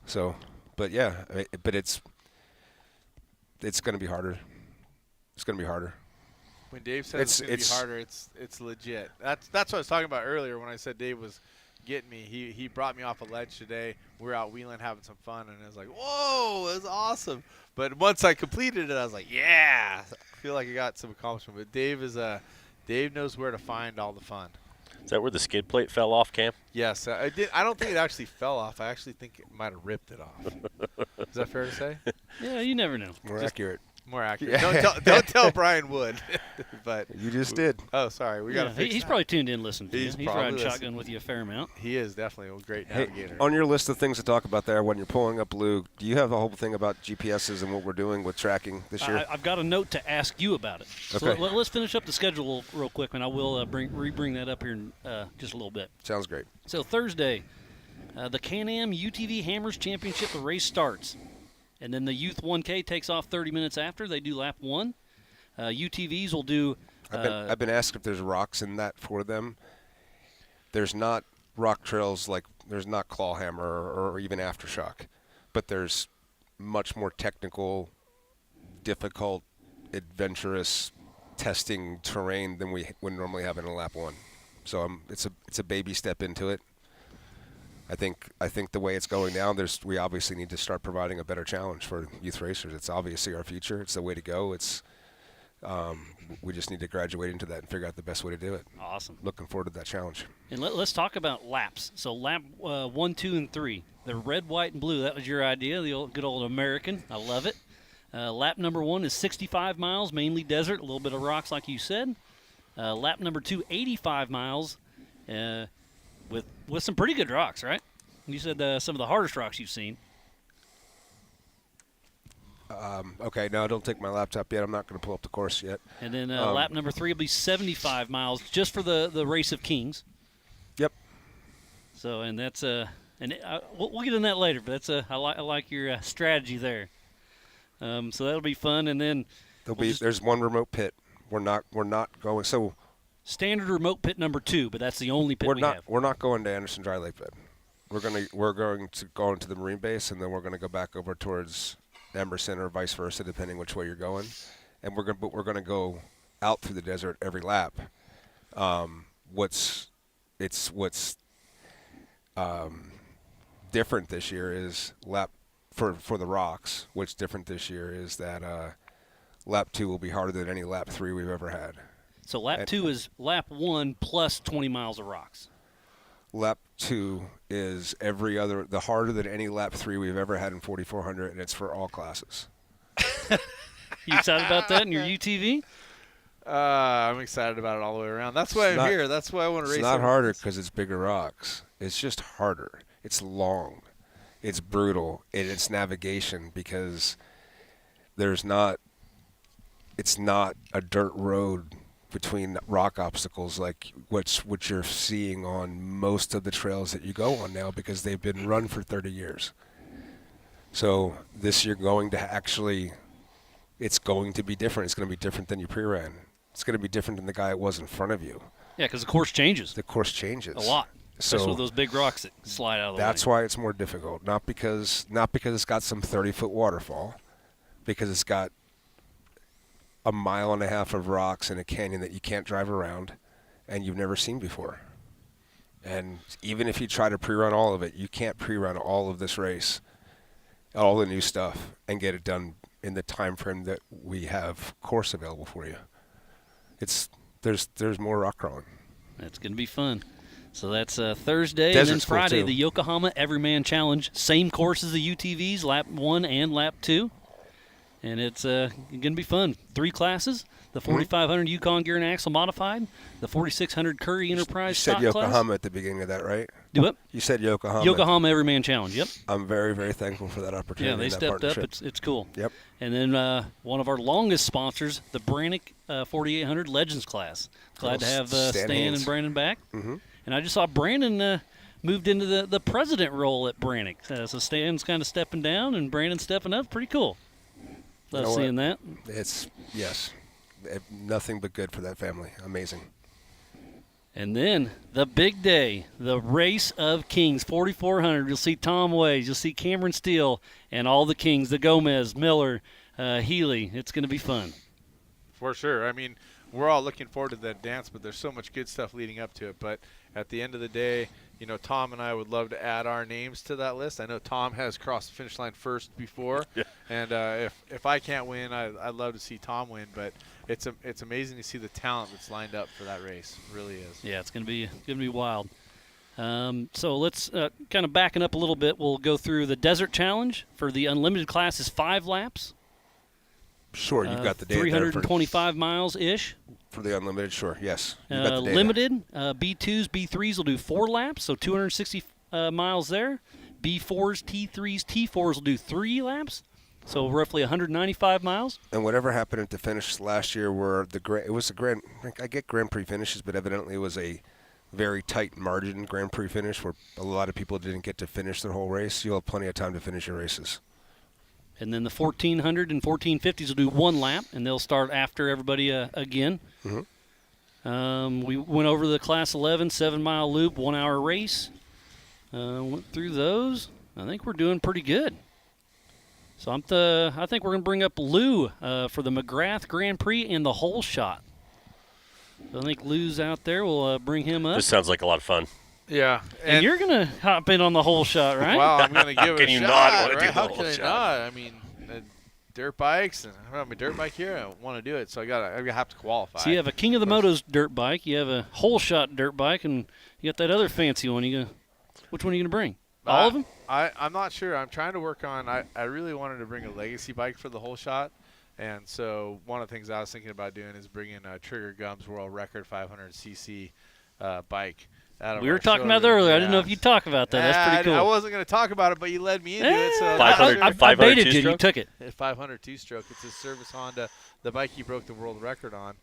So, but yeah, but it's going to be harder. It's going to be harder. When Dave says it's going to be harder, it's legit. That's what I was talking about earlier when I said Dave was getting me. He brought me off a ledge today. We were out wheeling, having some fun, and I was like, whoa, that's awesome. But once I completed it, I was like, yeah. I feel like I got some accomplishment. But Dave knows where to find all the fun. Is that where the skid plate fell off, Cam? Yes, I did. I don't think it actually fell off. I actually think it might have ripped it off. Is that fair to say? Yeah, you never know. More accurate. More accurate. Don't tell Brian Wood. But You just did. oh, sorry, we got to fix He's that. probably tuned in listening to you. He's He's probably riding listening. shotgun with you a fair amount. He is definitely a great Hey, navigator. on your list of things to talk about there, when you're pulling up Lou, do you have a whole thing about GPSs and what we're doing with tracking this year? I've got a note to ask you about it. So Okay. let's finish up the schedule real quick, and I will bring that up here in just a little bit. Sounds great. So Thursday, the Can-Am UTV Hammers Championship, the race starts. And then the Youth 1K takes off 30 minutes after. They do lap 1. UTVs will do I've been asked if there's rocks in that for them. There's not rock trails like there's not Clawhammer or even Aftershock, but there's much more technical, difficult, adventurous testing terrain than we would normally have in a lap 1. So it's a baby step into it. I think the way it's going now, we obviously need to start providing a better challenge for youth racers. It's obviously our future. It's the way to go. We just need to graduate into that and figure out the best way to do it. awesome. Looking forward to that challenge. And let's talk about laps. So lap 1, 2, and 3. They're red, white, and blue. That was your idea, the good old American. I love it. Lap number 1 is 65 miles, mainly desert, a little bit of rocks like you said. Lap number 2, 85 miles, with some pretty good rocks, right? You said some of the hardest rocks you've seen. Okay, no, don't take my laptop yet. I'm not going to pull up the course yet. And then lap number 3 will be 75 miles just for the Race of Kings. Yep. So, and that's we'll get in that later, but that's I like your strategy there. So that'll be fun, and then There's one remote pit. We're not going. So standard remote pit number 2, but that's the only pit we have. we're not going to Anderson Dry Lake Bed. We're going to go into the Marine Base, and then we're going to go back over towards Emerson or vice versa, depending which way you're going. And we're going to go out through the desert every lap. What's different this year is lap for the rocks. What's different this year is that lap 2 will be harder than any lap 3 we've ever had. So lap 2 is lap 1 plus 20 miles of rocks. Lap 2 is the harder than any lap 3 we've ever had in 4,400, and it's for all classes. You excited about that in your UTV? I'm excited about it all the way around. That's why I'm here. That's why I want to race. It's not harder because it's bigger rocks. It's just harder. It's long. It's brutal. And it's navigation because it's not a dirt road between rock obstacles like what you're seeing on most of the trails that you go on now because they've been run for 30 years. So this you're going to actually, it's going to be different. It's going to be different than you pre-ran. It's going to be different than the guy that was in front of you. Yeah, because the course changes. The course changes a lot, especially so with those big rocks that slide out of the way. that's why it's more difficult. Not because it's got some 30-foot waterfall, because it's got a mile and a half of rocks in a canyon that you can't drive around and you've never seen before. And even if you try to pre-run all of it, you can't pre-run all of this race, all the new stuff, and get it done in the time frame that we have course available for you. There's more rock crawling. That's going to be fun. So that's Thursday, Desert's and then Friday, cool, too. the Yokohama Everyman Challenge. Same course as the UTVs, lap 1 and lap 2. And it's going to be fun. 3 classes, the 4500 Yukon Gear and Axle Modified, the 4600 Curry Enterprise You said stock Yokohama class. at the beginning of that, right? Do it. You said Yokohama. Yokohama Everyman Challenge, yep. I'm very, very thankful for that opportunity. Yeah, they and that stepped up. partnership. It's cool. Yep. And then one of our longest sponsors, the Brannick 4800 Legends class. Glad to have Stan Haynes. and Brandon back. Mm-hmm. And I just saw Brandon moved into the president role at Brannick. So Stan's kind of stepping down and Brandon stepping up. Pretty cool. Love know seeing what? that. It's, yes, nothing but good for that family. Amazing. And then the big day, the Race of Kings 4400. You'll see Tom Ways, you'll see Cameron Steele, and all the Kings, the Gomez, Miller, Healy. It's going to be fun. For sure. I mean, we're all looking forward to that dance, but there's so much good stuff leading up to it. But at the end of the day, Tom and I would love to add our names to that list. I know Tom has crossed the finish line first before, and if I can't win, I'd love to see Tom win. But it's amazing to see the talent that's lined up for that race. It really is. Yeah, it's gonna be wild. So let's kind of backing up a little bit. We'll go through the Desert Challenge for the unlimited class is 5 laps. Sure, you've got the data 325 miles ish. For the unlimited, sure, yes. You've got the data. Limited, B2s, B3s will do 4 laps, so 260 miles there. B4s, T3s, T4s will do 3 laps, so roughly 195 miles. And whatever happened at the finish last year, where I get Grand Prix finishes, but evidently it was a very tight margin Grand Prix finish where a lot of people didn't get to finish their whole race. You'll have plenty of time to finish your races. And then the 1400 and 1450s will do 1 lap, and they'll start after everybody again. Mm-hmm. We went over the Class 11 7-mile loop, 1-hour race. Went through those. I think we're doing pretty good. So I think we're going to bring up Lou for the McGrath Grand Prix and the hole shot. So I think Lou's out there. We'll bring him up. This sounds like a lot of fun. Yeah. And you're going to hop in on the hole shot, right? Well, I'm going to give it a shot. How can you not want to do the How whole can I shot? not? I mean, dirt bikes, and I don't have my dirt bike here. I want to do it, so I have to qualify. So you have a King of the Motos dirt bike. You have a hole shot dirt bike, and you got that other fancy one. Which one are you going to bring? All of them? I'm not sure. I'm trying to work on I really wanted to bring a legacy bike for the whole shot. And so one of the things I was thinking about doing is bringing a Trigger Gums World Record 500cc bike. We were talking about that earlier. I didn't know if you'd talk about that. That's pretty cool. I wasn't going to talk about it, but you led me into it. So I baited you. You took it. 500 two-stroke. It's a Service Honda, the bike he broke the world record on.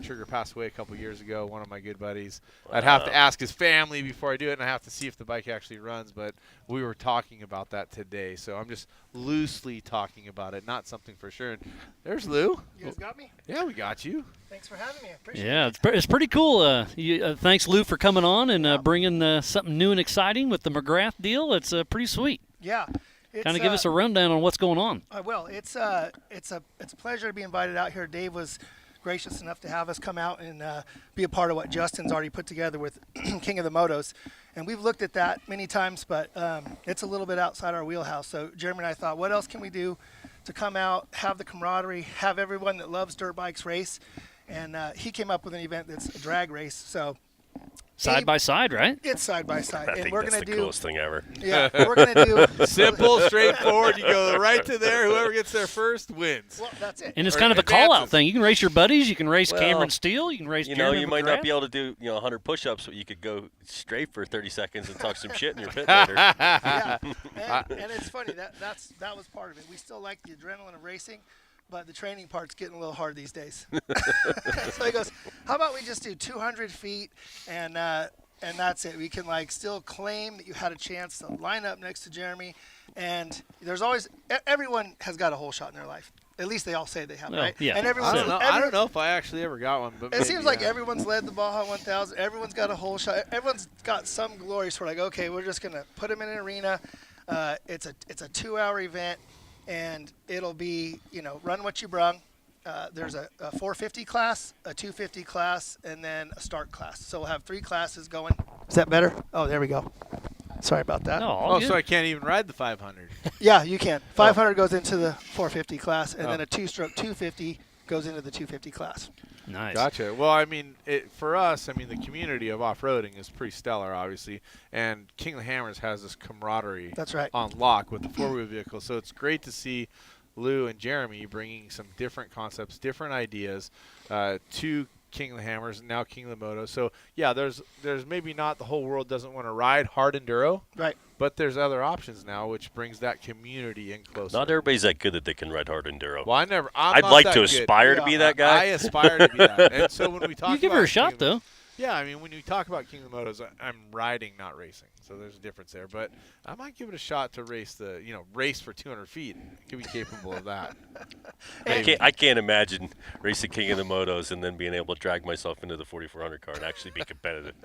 Trigger passed away a couple years ago, one of my good buddies. Wow. I'd have to ask his family before I do it, and I have to see if the bike actually runs. But we were talking about that today, so I'm just loosely talking about it, not something for sure. And there's Lou. You guys got me? Yeah, we got you. Thanks for having me. I appreciate it. Yeah, it's pretty cool. Thanks, Lou, for coming on and bringing something new and exciting with the McGrath deal. It's pretty sweet. Yeah. Kind of give us a rundown on what's going on. I will. It's a pleasure to be invited out here. Dave was gracious enough to have us come out and be a part of what Justin's already put together with King of the Motos. And we've looked at that many times, but it's a little bit outside our wheelhouse. So Jeremy and I thought, what else can we do to come out, have the camaraderie, have everyone that loves dirt bikes race? And he came up with an event that's a drag race. So side by side, right? It's side by side. I think that's the coolest thing ever. Yeah, we're going to do simple, straightforward. You go right to there. Whoever gets there first wins. Well, that's it. And it's kind of a call-out thing. You can race your buddies. You can race Cameron Steele. You can race Jeremy you might McGrath. not be able to do 100 push-ups, but you could go straight for 30 seconds and talk some shit in your pit later. Yeah, and it's funny. That was part of it. We still like the adrenaline of racing, but the training part's getting a little hard these days. So he goes, how about we just do 200 feet and that's it. We can still claim that you had a chance to line up next to Jeremy. And there's always, everyone has got a hole shot in their life. At least they all say they have, right? Yeah. And I don't know if I actually ever got one. But it seems like everyone's led the Baja 1000. Everyone's got a hole shot. Everyone's got some glory sort of okay, we're just going to put them in an arena. It's a 2-hour event. And it'll be, run what you brung. There's a 450 class, a 250 class, and then a start class. So we'll have 3 classes going. Is that better? Oh, there we go. Sorry about that. No, so I can't even ride the 500. Yeah, you can. 500 goes into the 450 class, and then a 2-stroke 250 goes into the 250 class. Nice. Gotcha. Well, for us, the community of off-roading is pretty stellar, obviously, and King of the Hammers has this camaraderie That's right. on lock with the 4-wheel vehicle. So it's great to see Lou and Jeremy bringing some different concepts, different ideas to King of the Hammers and now King of the Motos. So, yeah, there's maybe not the whole world doesn't want to ride hard enduro. Right. But there's other options now, which brings that community in closer. Not everybody's that good that they can ride hard enduro. Well, I'd like to aspire to be that guy. I aspire to be that. And so when we talk you give her a shot, though. Yeah, when you talk about King of the Motos, I'm riding, not racing. So there's a difference there. But I might give it a shot to race race for 200 feet. I could be capable of that. I can't imagine racing King of the Motos and then being able to drag myself into the 4400 car and actually be competitive.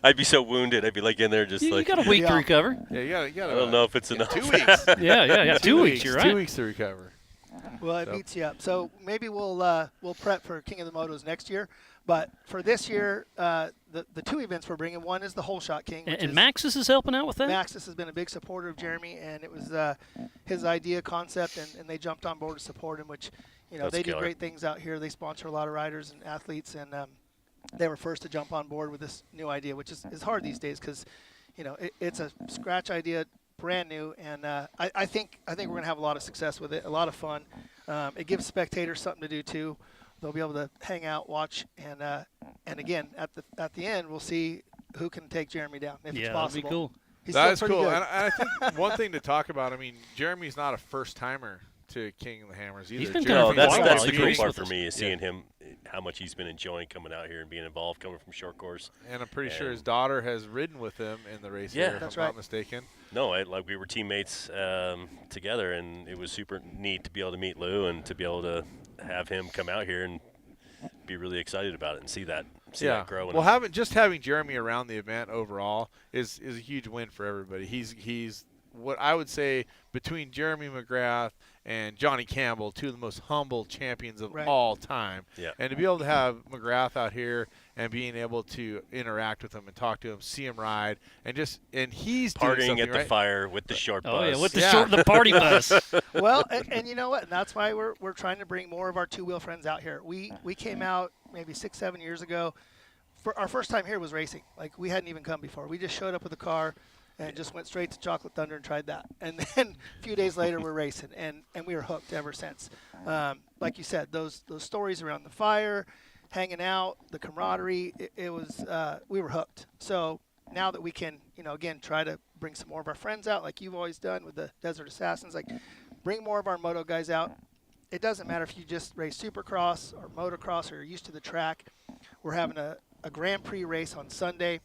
I'd be so wounded. I'd be in there just you got a week to recover. Yeah, you got. I don't know if it's enough. 2 weeks. Yeah. 2 weeks. You're right. 2 weeks to recover. Well, it beats you up. So maybe we'll prep for King of the Motos next year. But for this year, the two events we're bringing, one is the Hole Shot King. And Maxis is helping out with that? Maxis has been a big supporter of Jeremy, and it was his idea, concept, and they jumped on board to support him, which, That's they killer. do great things out here. They sponsor a lot of riders and athletes, and they were first to jump on board with this new idea, which is hard these days because, it's a scratch idea, brand new, and I think we're going to have a lot of success with it, a lot of fun. It gives spectators something to do, too. They'll be able to hang out, watch, and again, at the end, we'll see who can take Jeremy down, if it's possible. That'd be cool. He's That still is pretty cool. good. And I think one thing to talk about, Jeremy's not a first-timer to King of the Hammers either. He's been Jeremy- coming No, for a that's while. the He cool raced part with for us. me is seeing him, how much he's been enjoying coming out here and being involved, coming from short course. And I'm pretty sure And- his daughter has ridden with him in the race Yeah. here, if That's I'm not right. mistaken. No, like we were teammates together, and it was super neat to be able to meet Lou and to be able to have him come out here and be really excited about it and see that grow. Well, having Jeremy around the event overall is a huge win for everybody. He's what I would say between Jeremy McGrath and Johnny Campbell, two of the most humble champions of Right. all time. Yeah. And to be able to have McGrath out here and being able to interact with him and talk to him, see him ride, and he's doing Partying something, at the right? fire with the short Oh, bus. yeah, with the Yeah. the party bus. Well, and you know what? And that's why we're trying to bring more of our two-wheel friends out here. We came out maybe 6-7 years ago. For our first time here was racing. Like, we hadn't even come before. We just showed up with a car and just went straight to Chocolate Thunder and tried that. And then a few days later, we're racing, and we were hooked ever since. Like you said, those stories around the fire, hanging out, the camaraderie, it was we were hooked. So now that we can, again, try to bring some more of our friends out, like you've always done with the Desert Assassins, like bring more of our moto guys out. It doesn't matter if you just race Supercross or motocross or you're used to the track. We're having a Grand Prix race on Sunday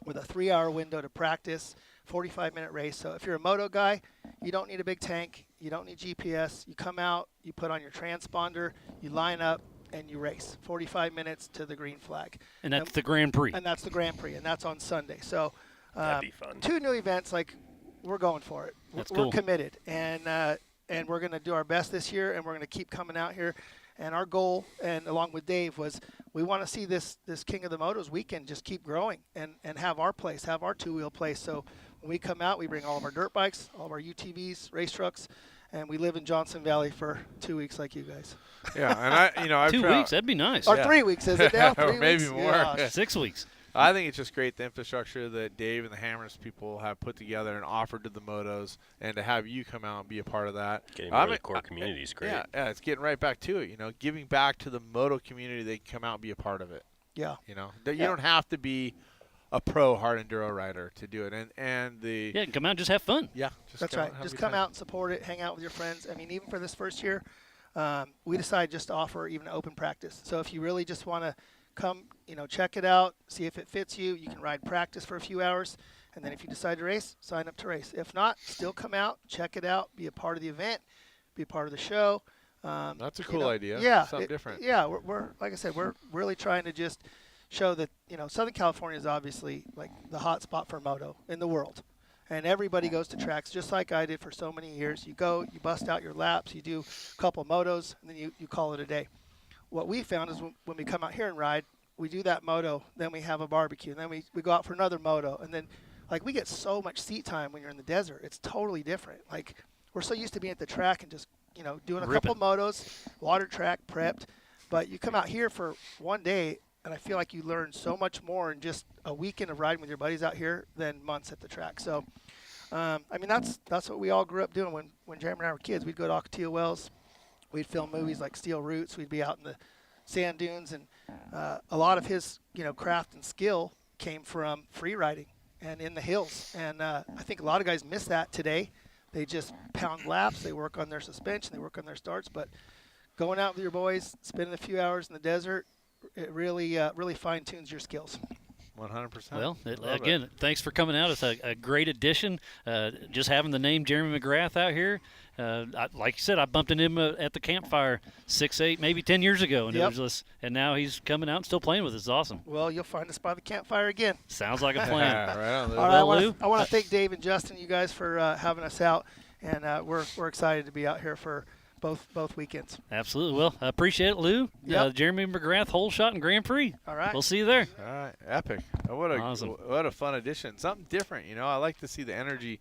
with a 3-hour window to practice, 45-minute race. So if you're a moto guy, you don't need a big tank, you don't need GPS. You come out, you put on your transponder, you line up, and you race 45 minutes to the green flag. And that's the Grand Prix. And that's the Grand Prix, and that's on Sunday. So That'd be fun. two new events, like, we're going for it. That's we're cool. committed, and we're going to do our best this year, and we're going to keep coming out here. And our goal, and along with Dave, was we want to see this King of the Motos weekend just keep growing and have our place, have our two-wheel place. So when we come out, we bring all of our dirt bikes, all of our UTVs, race trucks, and we live in Johnson Valley for 2 weeks like you guys. Yeah, and I've 2 tried- weeks, that'd be nice. Or Yeah. 3 weeks, is it now? Or 3 maybe weeks? more. Yeah. 6 weeks. I think it's just great the infrastructure that Dave and the Hammers people have put together and offered to the motos, and to have you come out and be a part of that. Getting more of the core community is great. Yeah, it's getting right back to it. Giving back to the moto community, they can come out and be a part of it. Yeah. You don't have to be a pro hard enduro rider to do it, and Yeah, come out and just have fun. just That's come right. have a Just good come time. out and support it. Hang out with your friends. I mean, even for this first year, we decided just to offer even open practice. So if you really just want to come, check it out, see if it fits you, you can ride practice for a few hours. And then if you decide to race, sign up to race. If not, still come out, check it out, be a part of the event, be a part of the show. That's a cool idea. Yeah. Something different. Yeah. We're like I said, we're really trying to just show that, Southern California is obviously like the hot spot for moto in the world. And everybody goes to tracks just like I did for so many years. You go, you bust out your laps, you do a couple motos, and then you call it a day. What we found is when we come out here and ride, we do that moto, then we have a barbecue, and then we go out for another moto, and then we get so much seat time when you're in the desert. It's totally different. Like, we're so used to being at the track and just doing a couple motos, water track, prepped, but you come out here for one day, and I feel like you learn so much more in just a weekend of riding with your buddies out here than months at the track. So, that's what we all grew up doing when Jeremy and I were kids. We'd go to Ocotillo Wells. We'd film movies like Steel Roots. We'd be out in the sand dunes, and a lot of his, craft and skill came from free riding and in the hills. And I think a lot of guys miss that today. They just pound laps. They work on their suspension. They work on their starts. But going out with your boys, spending a few hours in the desert, it really fine tunes your skills. 100%. Well, Love again, it. thanks for coming out. It's a great addition. Just having the name Jeremy McGrath out here. Like you said, I bumped into him at the campfire 6, 8, maybe 10 years ago, and Yep. it was just, and now he's coming out and still playing with us. It's awesome. Well, you'll find us by the campfire again. Sounds like a plan. Yeah, right on. Lou. All right, Well, Lou? I want to thank Dave and Justin, you guys, for having us out, and we're excited to be out here for both weekends. Absolutely. Well, I appreciate it, Lou. Yep. Jeremy McGrath, Hole Shot and Grand Prix. All right. We'll see you there. All right, epic. Awesome. What a fun addition. Something different, I like to see the energy,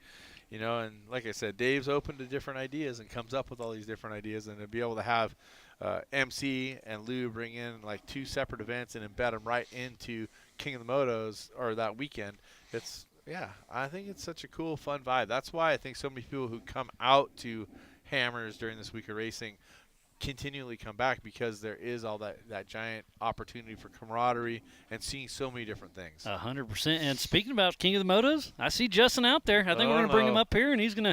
and like I said, Dave's open to different ideas and comes up with all these different ideas, and to be able to have MC and Lou bring in like 2 separate events and embed them right into King of the Motos or that weekend. I think it's such a cool, fun vibe. That's why I think so many people who come out to Hammers during this week of racing continually come back, because there is all that giant opportunity for camaraderie and seeing so many different things. 100%. And speaking about King of the Motos, I see Justin out there. I think we're going to bring him up here, and he's going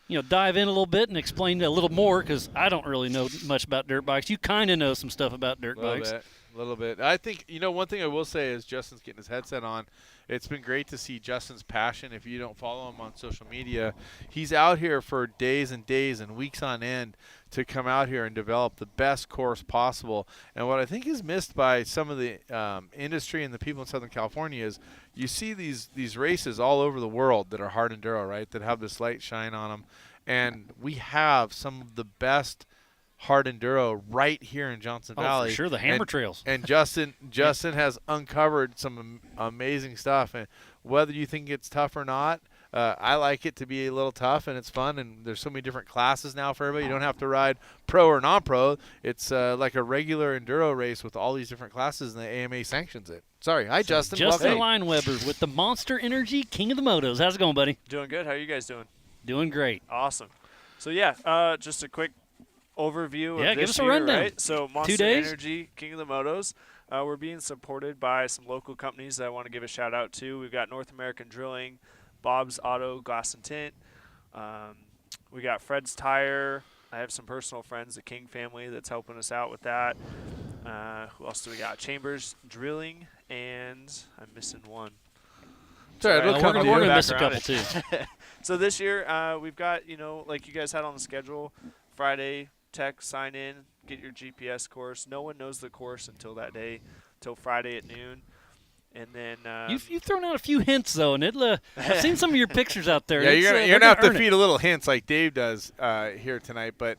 to dive in a little bit and explain a little more, because I don't really know much about dirt bikes. You kind of know some stuff about dirt bikes. A little bit. I think, one thing I will say is Justin's getting his headset on. It's been great to see Justin's passion. If you don't follow him on social media, he's out here for days and days and weeks on end to come out here and develop the best course possible. And what I think is missed by some of the industry and the people in Southern California is you see these races all over the world that are hard enduro, right, that have this light shine on them. And we have some of the best hard enduro right here in Johnson Valley. For sure, the hammer trails. And Justin has uncovered some amazing stuff. And whether you think it's tough or not, I like it to be a little tough, and it's fun. And there's so many different classes now for everybody. You don't have to ride pro or non-pro. It's like a regular enduro race with all these different classes, and the AMA sanctions it. Sorry. Hi, Justin. Justin Welcome. Leineweber with the Monster Energy King of the Motos. How's it going, buddy? Doing good. How are you guys doing? Doing great. Awesome. So, yeah, just a quick overview of this give us a year, rundown. right? So, 2 Monster days? Energy, King of the Motos. We're being supported by some local companies that I want to give a shout out to. We've got North American Drilling, Bob's Auto Glass and Tint. We got Fred's Tire. I have some personal friends, the King family, that's helping us out with that. Who else do we got? Chambers Drilling, and I'm missing one. Sorry, We're going to miss a couple, too. So this year, we've got, like you guys had on the schedule, Friday, tech, sign in, get your GPS course. No one knows the course until that day, till Friday at noon. And then You've thrown out a few hints, though, and I've seen some of your pictures out there. Yeah, you're going to have to feed it. a little hints like Dave does here tonight. But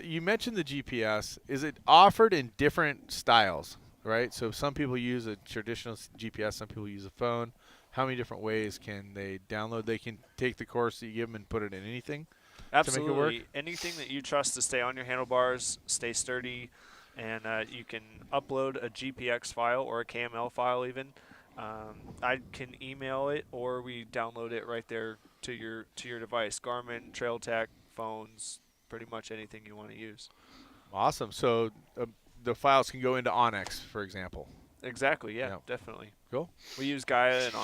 you mentioned the GPS. Is it offered in different styles, right? So some people use a traditional GPS. Some people use a phone. How many different ways can they download? They can take the course that you give them and put it in anything. Absolutely. To make it work? Anything that you trust to stay on your handlebars, stay sturdy, and you can upload a GPX file or a KML file even. I can email it, or we download it right there to your device. Garmin, TrailTech, phones, pretty much anything you want to use. Awesome. So the files can go into Onyx, for example. Exactly. Yeah, definitely. Cool. We use Gaia and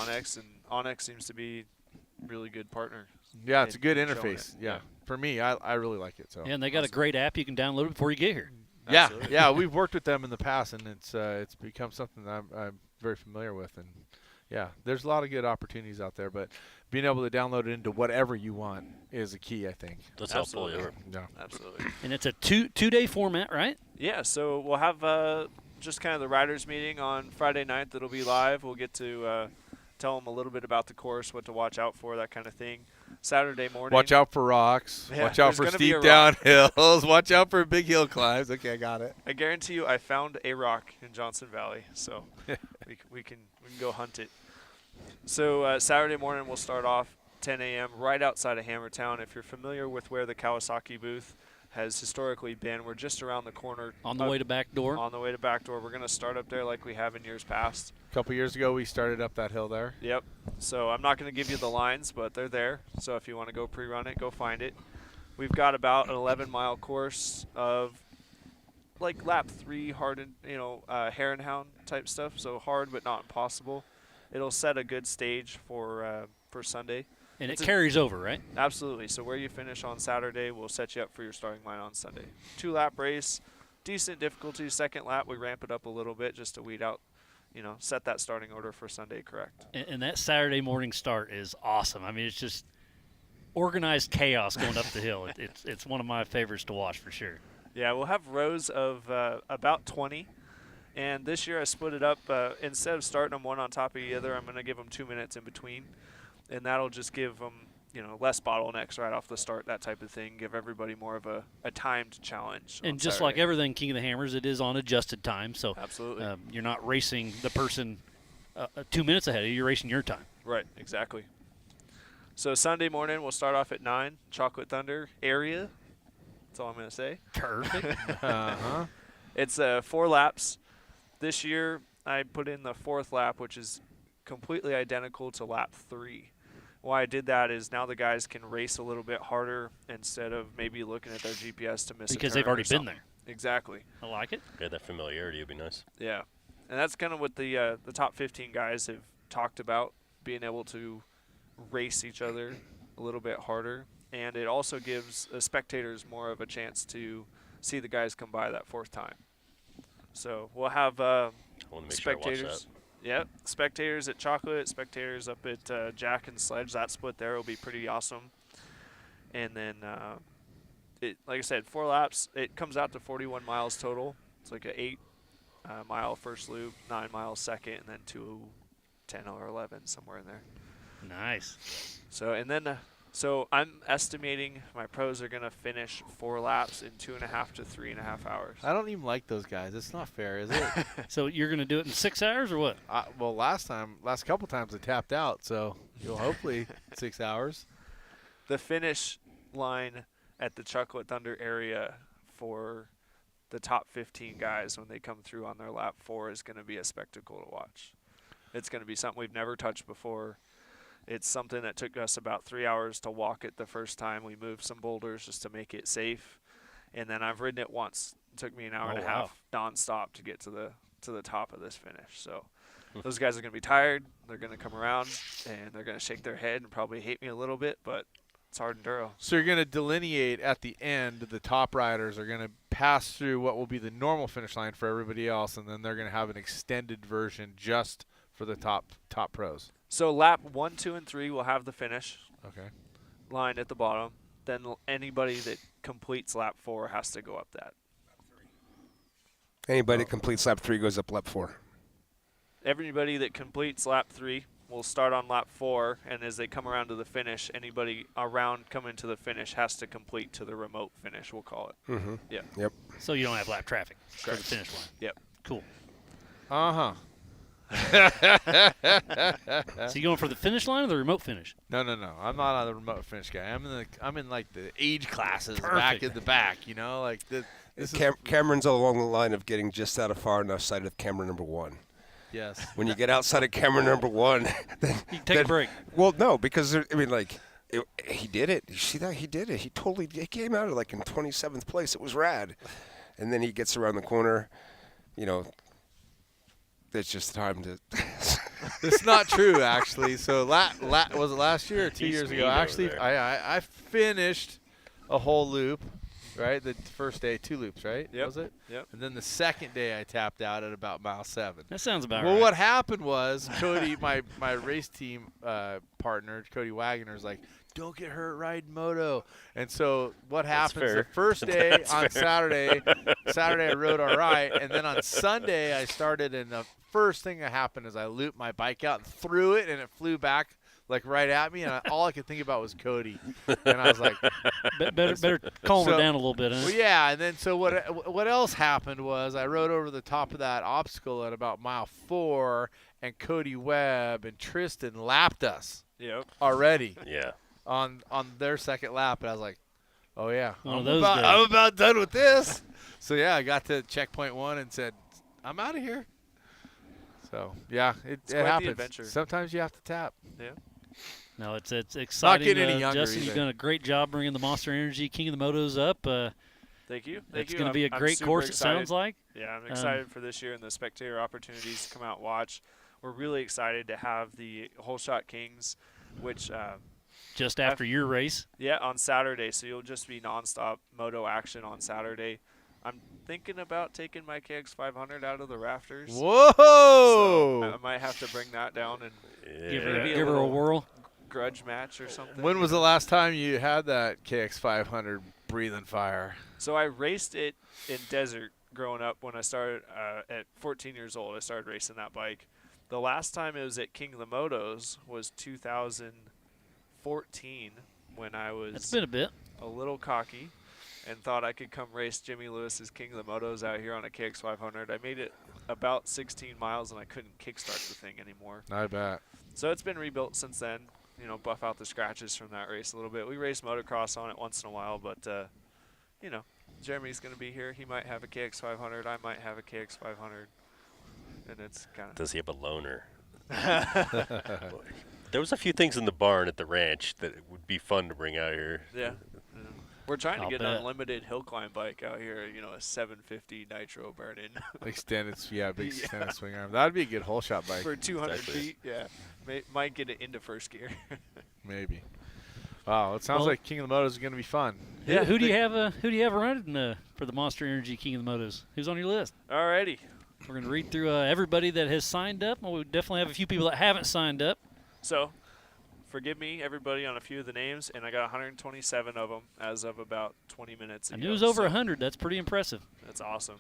Onyx seems to be a really good partner. Yeah, it's a good in showing interface. it. Yeah. For me, I really like it. So. Yeah, and they got a great app you can download before you get here. Yeah, Absolutely. yeah, we've worked with them in the past, and it's become something that I'm very familiar with. And yeah, there's a lot of good opportunities out there, but being able to download it into whatever you want is a key, I think. That's helpful. Absolutely. Yeah. Absolutely. And it's a two-day format, right? Yeah, so we'll have just kind of the riders meeting on Friday night that'll be live. We'll get to tell them a little bit about the course, what to watch out for, that kind of thing. Saturday morning. Watch out for rocks. Yeah, Watch out there's for gonna be steep a rock. downhills. Watch out for big hill climbs. Okay, I got it. I guarantee you I found a rock in Johnson Valley, so we can go hunt it. So Saturday morning we'll start off 10 a.m. right outside of Hammertown. If you're familiar with where the Kawasaki booth has historically been, we're just around the corner. On the way to back door. On the way to back door. We're going to start up there like we have in years past. A couple years ago, we started up that hill there. Yep. So I'm not going to give you the lines, but they're there. So if you want to go pre-run it, go find it. We've got about an 11-mile course of like lap 3 hard, hare and hound type stuff. So hard but not impossible. It'll set a good stage for Sunday. And it carries over, right? Absolutely. So where you finish on Saturday will set you up for your starting line on Sunday. 2-lap race, decent difficulty. Second lap, we ramp it up a little bit just to weed out, set that starting order for Sunday correct. And that Saturday morning start is awesome. I mean, it's just organized chaos going up the hill. It's one of my favorites to watch for sure. Yeah, we'll have rows of about 20. And this year I split it up. Instead of starting them one on top of the other, I'm going to give them 2 minutes in between. And that'll just give them less bottlenecks right off the start, that type of thing. Give everybody more of a timed challenge. And on just Saturday. like everything King of the Hammers, it is on adjusted time. So Absolutely. you're not racing the person 2 minutes ahead of you. You're racing your time. Right, exactly. So Sunday morning, we'll start off at 9, Chocolate Thunder area. That's all I'm going to say. Perfect. Uh-huh. It's 4 laps. This year, I put in the 4th lap, which is completely identical to lap 3. Why I did that is now the guys can race a little bit harder instead of maybe looking at their GPS to miss a Because turn they've already or been something. there. Exactly. I like it. Yeah, that familiarity would be nice. Yeah, and that's kind of what the top 15 guys have talked about, being able to race each other a little bit harder, and it also gives spectators more of a chance to see the guys come by that 4th time. So we'll have I want to make sure I watch spectators. that. Yep, spectators at Chocolate, spectators up at Jack and Sledge. That split there will be pretty awesome. And then, like I said, 4 laps. It comes out to 41 miles total. It's like a 8-mile first loop, 9 miles second, and then 2, 10 or 11 somewhere in there. Nice. So and then, so I'm estimating my pros are gonna finish 4 laps in 2.5 to 3.5 hours. I don't even like those guys. It's not fair, is it? So you're going to do it in 6 hours or what? Well, last couple times I tapped out, so hopefully 6 hours. The finish line at the Chocolate Thunder area for the top 15 guys when they come through on their lap 4 is going to be a spectacle to watch. It's going to be something we've never touched before. It's something that took us about 3 hours to walk it the first time. We moved some boulders just to make it safe. And then I've ridden it once. It took me an hour and a half nonstop to get to the top of this finish. So those guys are going to be tired. They're going to come around, and they're going to shake their head and probably hate me a little bit, but it's hard enduro. So you're going to delineate at the end, the top riders are going to pass through what will be the normal finish line for everybody else, and then they're going to have an extended version just for the top pros. So lap 1, 2, and 3 will have the finish Okay. line at the bottom. Then anybody that completes lap 4 has to go up that. Anybody that completes lap 3 goes up lap 4. Everybody that completes lap 3 will start on lap 4, and as they come around to the finish, anybody around coming to the finish has to complete to the remote finish, we'll call it. Mm-hmm. Yeah. Yep. So you don't have lap traffic for the finish line. Yep. Cool. Uh-huh. So you going for the finish line or the remote finish? No. I'm not on the remote finish guy. I'm in like the age classes back Perfect. in the back, like this is Cameron's along the line of getting just out of far enough sight of camera number 1. yes. When you get outside of camera number 1, then You can take a break. Well, no, because he did it. You see that? He did it. He came out like in 27th place. It was rad. And then he gets around the corner, it's just time to. It's not true, actually. So was it last year or 2 He's years mean ago? over Actually, there. I finished a whole loop, right? The first day, 2 loops, right? Yep. Was it? Yep. And then the second day, I tapped out at about mile 7. That sounds about Well, right. what happened was Cody, my race team partner, Cody Wagner's like, don't get hurt riding moto. And so what happens fair. the first day That's on fair. Saturday I rode all right, and then on Sunday I started, and the first thing that happened is I looped my bike out and threw it, and it flew back like right at me, and all I could think about was Cody. And I was like, Better calm her So- down a little bit. Huh? well, yeah, and then so what else happened was I rode over the top of that obstacle at about mile 4, and Cody Webb and Tristan lapped us Yep. already Yeah. on their second lap, and I was like, oh yeah, One of those I'm days. about done with this. So yeah, I got to checkpoint 1 and said, I'm out of here. So yeah, it quite the happens. adventure. Sometimes you have to tap. Yeah. No, it's exciting. getting any younger Justin, you've either. done a great job bringing the Monster Energy King of the Motos up. Thank you. It's you. going to be a I'm great super course, excited. it sounds like. Yeah, I'm excited for this year and the spectator opportunities to come out and watch. We're really excited to have the Whole Shot Kings, which, Just after your race. on Saturday. So you'll just be nonstop moto action on Saturday. I'm thinking about taking my KX 500 out of the rafters. Whoa! So I might have to bring that down and Give Yeah. her, Maybe a give her a little- whirl. grudge match or something. When was the last time you had that KX 500 breathing fire? So I raced it in desert growing up when I started at 14 years old. I started racing that bike. The last time it was at King of the Motos was 2005. 14 when I was It's been a bit. a little cocky and thought I could come race Jimmy Lewis's King of the Motos out here on a KX 500. I made it about 16 miles and I couldn't kickstart the thing anymore. I bet. So it's been rebuilt since then. You know, buff out the scratches from that race a little bit. We race motocross on it once in a while, but you know, Jeremy's going to be here. He might have a KX 500. I might have a KX 500. And it's kind of. Does he have a loaner? There was a few things in the barn at the ranch that would be fun to bring out here. Yeah. We're trying to I'll get bet. an unlimited hill climb bike out here, you know, a 750 nitro burn-in Extended, big extended swing arm. That'd be a good hole shot bike. for 200 Exactly. feet. Yeah. Might get it into first gear. Maybe. Wow, it sounds Well- like King of the Motos is going to be fun. Yeah, Who do you the- have? Who do you have running for the Monster Energy King of the Motos? Who's on your list? Alrighty. We're going to read through everybody that has signed up. Well, we definitely have a few people that haven't signed up. So, forgive me, everybody, on a few of the names, and I got 127 of them as of about 20 minutes I ago. knew it was over so 100. That's pretty impressive. That's awesome.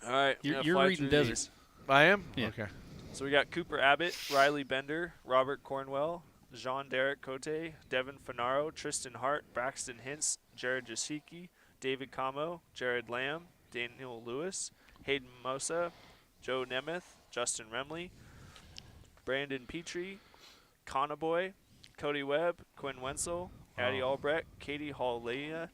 All right. I'm gonna You're fly reading through Desert. these. I am? Yeah. Okay. So we got Cooper Abbott, Riley Bender, Robert Cornwell, Jean-Derek Cote, Devin Finaro, Tristan Hart, Braxton Hintz, Jared Jasicki, David Camo, Jared Lamb, Daniel Lewis, Hayden Mosa, Joe Nemeth, Justin Remley, Brandon Petrie, Conaboy, Cody Webb, Quinn Wenzel, Addie Albrecht, Katie Hall-Leah,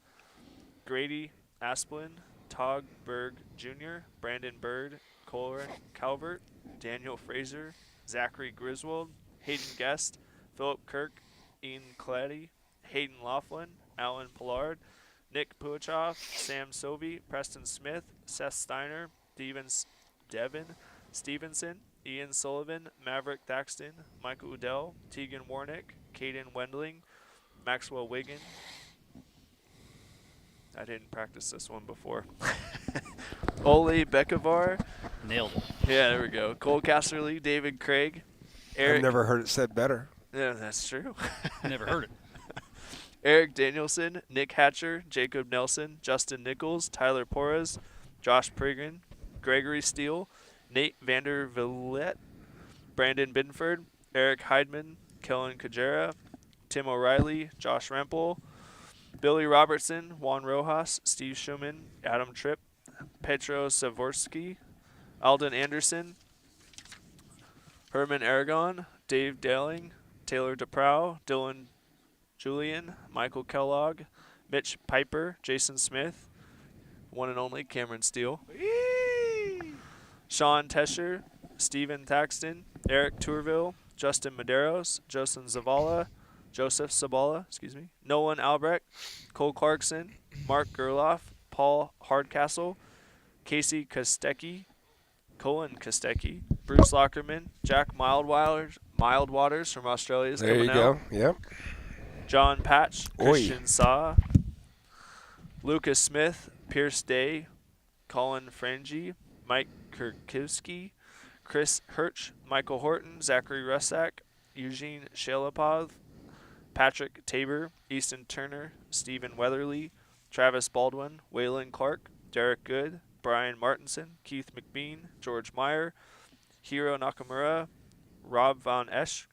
Grady Asplin, Tog Berg Jr., Brandon Bird, Colin Calvert, Daniel Fraser, Zachary Griswold, Hayden Guest, Philip Kirk, Ian Claddy, Hayden Laughlin, Alan Pollard, Nick Puachoff, Sam Sovey, Preston Smith, Seth Steiner, Devin Stevenson, Ian Sullivan, Maverick Thaxton, Michael Udell, Tegan Warnick, Caden Wendling, Maxwell Wiggin. I didn't practice this one before. Ole Bekovar. Nailed it. Yeah, there we go. Cole Casterly, David Craig, Eric. I've never heard it said better. Yeah, that's true. Never heard it. Eric Danielson, Nick Hatcher, Jacob Nelson, Justin Nichols, Tyler Porras, Josh Priggen, Gregory Steele, Nate Vandervillet, Brandon Binford, Eric Heidman, Kellen Kajera, Tim O'Reilly, Josh Rempel, Billy Robertson, Juan Rojas, Steve Schumann, Adam Tripp, Petro Savorsky, Alden Anderson, Herman Aragon, Dave Daling, Taylor DeProw, Dylan Julian, Michael Kellogg, Mitch Piper, Jason Smith, one and only Cameron Steele, Sean Tesher, Stephen Thaxton, Eric Tourville, Justin Medeiros, Joseph Zabala, Nolan Albrecht, Cole Clarkson, Mark Gerloff, Paul Hardcastle, Casey Kostecki, Colin Kostecki, Bruce Lockerman, Jack Mildwaters from Australia is There coming you out. go. Yep. John Patch, Oi. Christian Saw, Lucas Smith, Pierce Day, Colin Frangie, Mike Kurkowski, Chris Hirsch, Michael Horton, Zachary Russack, Eugene Shalapov, Patrick Tabor, Easton Turner, Stephen Weatherly, Travis Baldwin, Waylon Clark, Derek Good, Brian Martinson, Keith McBean, George Meyer, Hiro Nakamura, Rob Von Esch,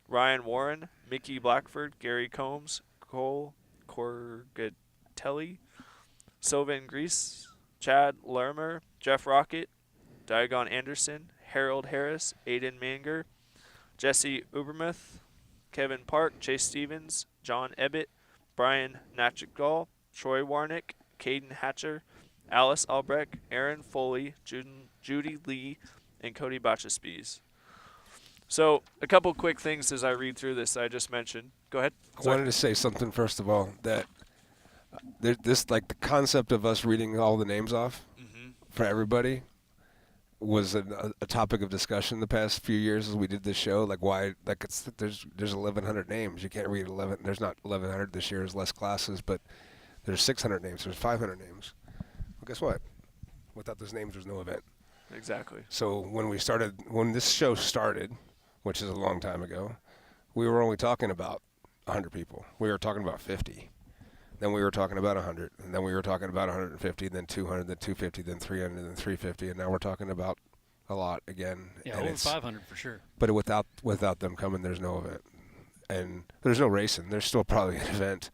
Ryan Warren, Mickey Blackford, Gary Combs, Cole Corgatelli, Sylvan Grease, Chad Lermer, Jeff Rocket, Diagon Anderson, Harold Harris, Aiden Manger, Jesse Ubermuth, Kevin Park, Chase Stevens, John Ebbett, Brian Natchigall, Troy Warnick, Caden Hatcher, Alice Albrecht, Aaron Foley, Judy Lee, and Cody Botchaspies. So a couple quick things as I read through this I just mentioned. Go ahead. I wanted to say something first of all that this like the concept of us reading all the names off for everybody was a topic of discussion the past few years as we did this show. Like why like there's 1,100 names. You can't read 11. There's not 1,100 this year. There's less classes, but there's 600 names. There's 500 names. Well, guess what? Without those names, there's no event. Exactly. So when this show started, which is a long time ago, we were only talking about 100 people. We were talking about 50. Then we were talking about 100. And then we were talking about 150, then 200, then 250, then 300, then 350. And now we're talking about a lot again. Yeah, and over 500 for sure. But without them coming, there's no event. and there's no racing. There's still probably an event.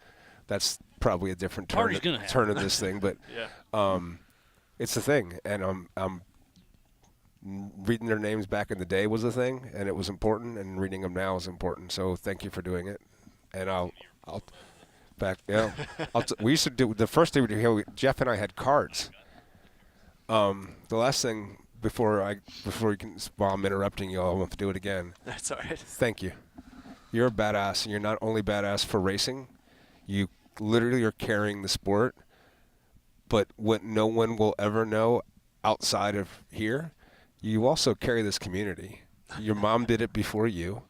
That's probably a different Party's turn, gonna happen. turn of this thing, but Yeah. it's the thing. And I'm reading their names back in the day was a thing, and it was important, and reading them now is important. So thank you for doing it. And I'll back. Yeah, we used to do the first day we did here. Jeff and I had cards. The last thing before you can, while I'm interrupting you, I won't do it again. That's all right. Thank you. You're a badass, and you're not only badass for racing. You literally are carrying the sport. But what no one will ever know outside of here, you also carry this community. Your mom did it before you.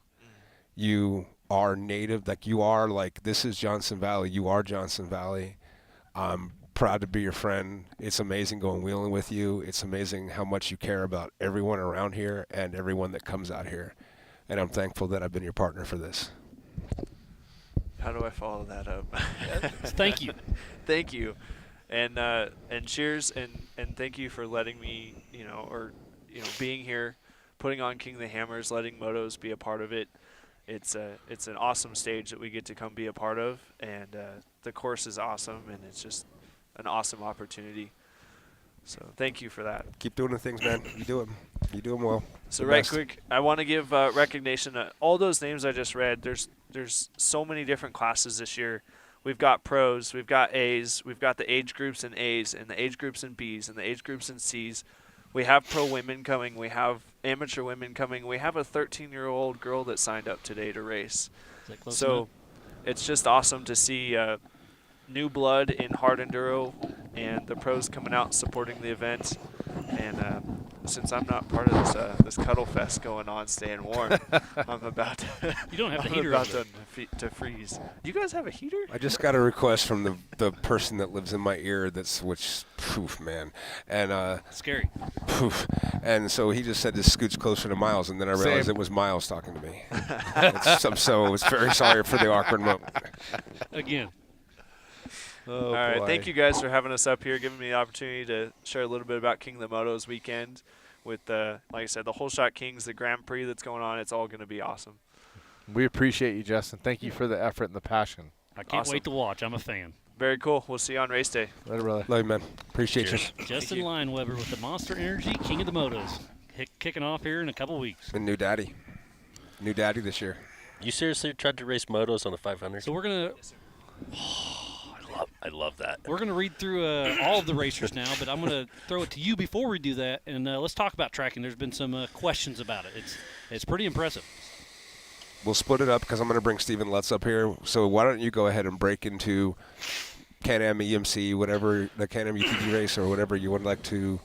You are native, like you are, like this is Johnson Valley. You are Johnson Valley. I'm proud to be your friend. It's amazing going wheeling with you. It's amazing how much you care about everyone around here and everyone that comes out here. And I'm thankful that I've been your partner for this. How do I follow that up? Thank you. Thank you. And cheers, and thank you for letting me, being here, putting on King of the Hammers, letting Motos be a part of it. It's an awesome stage that we get to come be a part of, and the course is awesome, and it's just an awesome opportunity. So thank you for that. Keep doing the things, man. You do them. You do them well. So The right best. quick, I want to give recognition to all those names I just read. There's so many different classes this year. We've got pros, we've got A's, we've got the age groups in A's, and the age groups in B's, and the age groups in C's. We have pro women coming. We have amateur women coming. We have a 13-year-old girl that signed up today to race. Is that close So enough? it's just awesome to see new blood in hard enduro and the pros coming out supporting the event. And since I'm not part of this cuddle fest going on, staying warm, I'm about to, You don't have the I'm heater about on. to freeze. You guys have a heater? I just got a request from the person that lives in my ear poof, man. And Scary. poof. And so he just said this scoots closer to Miles, and then I realized Same. it was Miles talking to me. So I was very sorry for the awkward moment. Again. Oh, All right, boy. thank you guys for having us up here, giving me the opportunity to share a little bit about King of the Motos weekend with, like I said, the Whole Shot Kings, the Grand Prix that's going on. It's all going to be awesome. We appreciate you, Justin. Thank you for the effort and the passion. I can't Awesome. wait to watch. I'm a fan. Very cool. We'll see you on race day. Later, brother. Love you, man. Appreciate Cheers. you. Justin Leineweber with the Monster Energy King of the Motos. Kicking off here in a couple weeks. And new daddy. New daddy this year. You seriously tried to race motos on the 500? So we're gonna I love that. We're going to read through all of the racers now, but I'm going to throw it to you before we do that, and let's talk about tracking. There's been some questions about it. It's pretty impressive. We'll split it up because I'm going to bring Stephen Lutz up here. So why don't you go ahead and break into Can-Am EMC, whatever, the Can-Am UTV race or whatever you would like to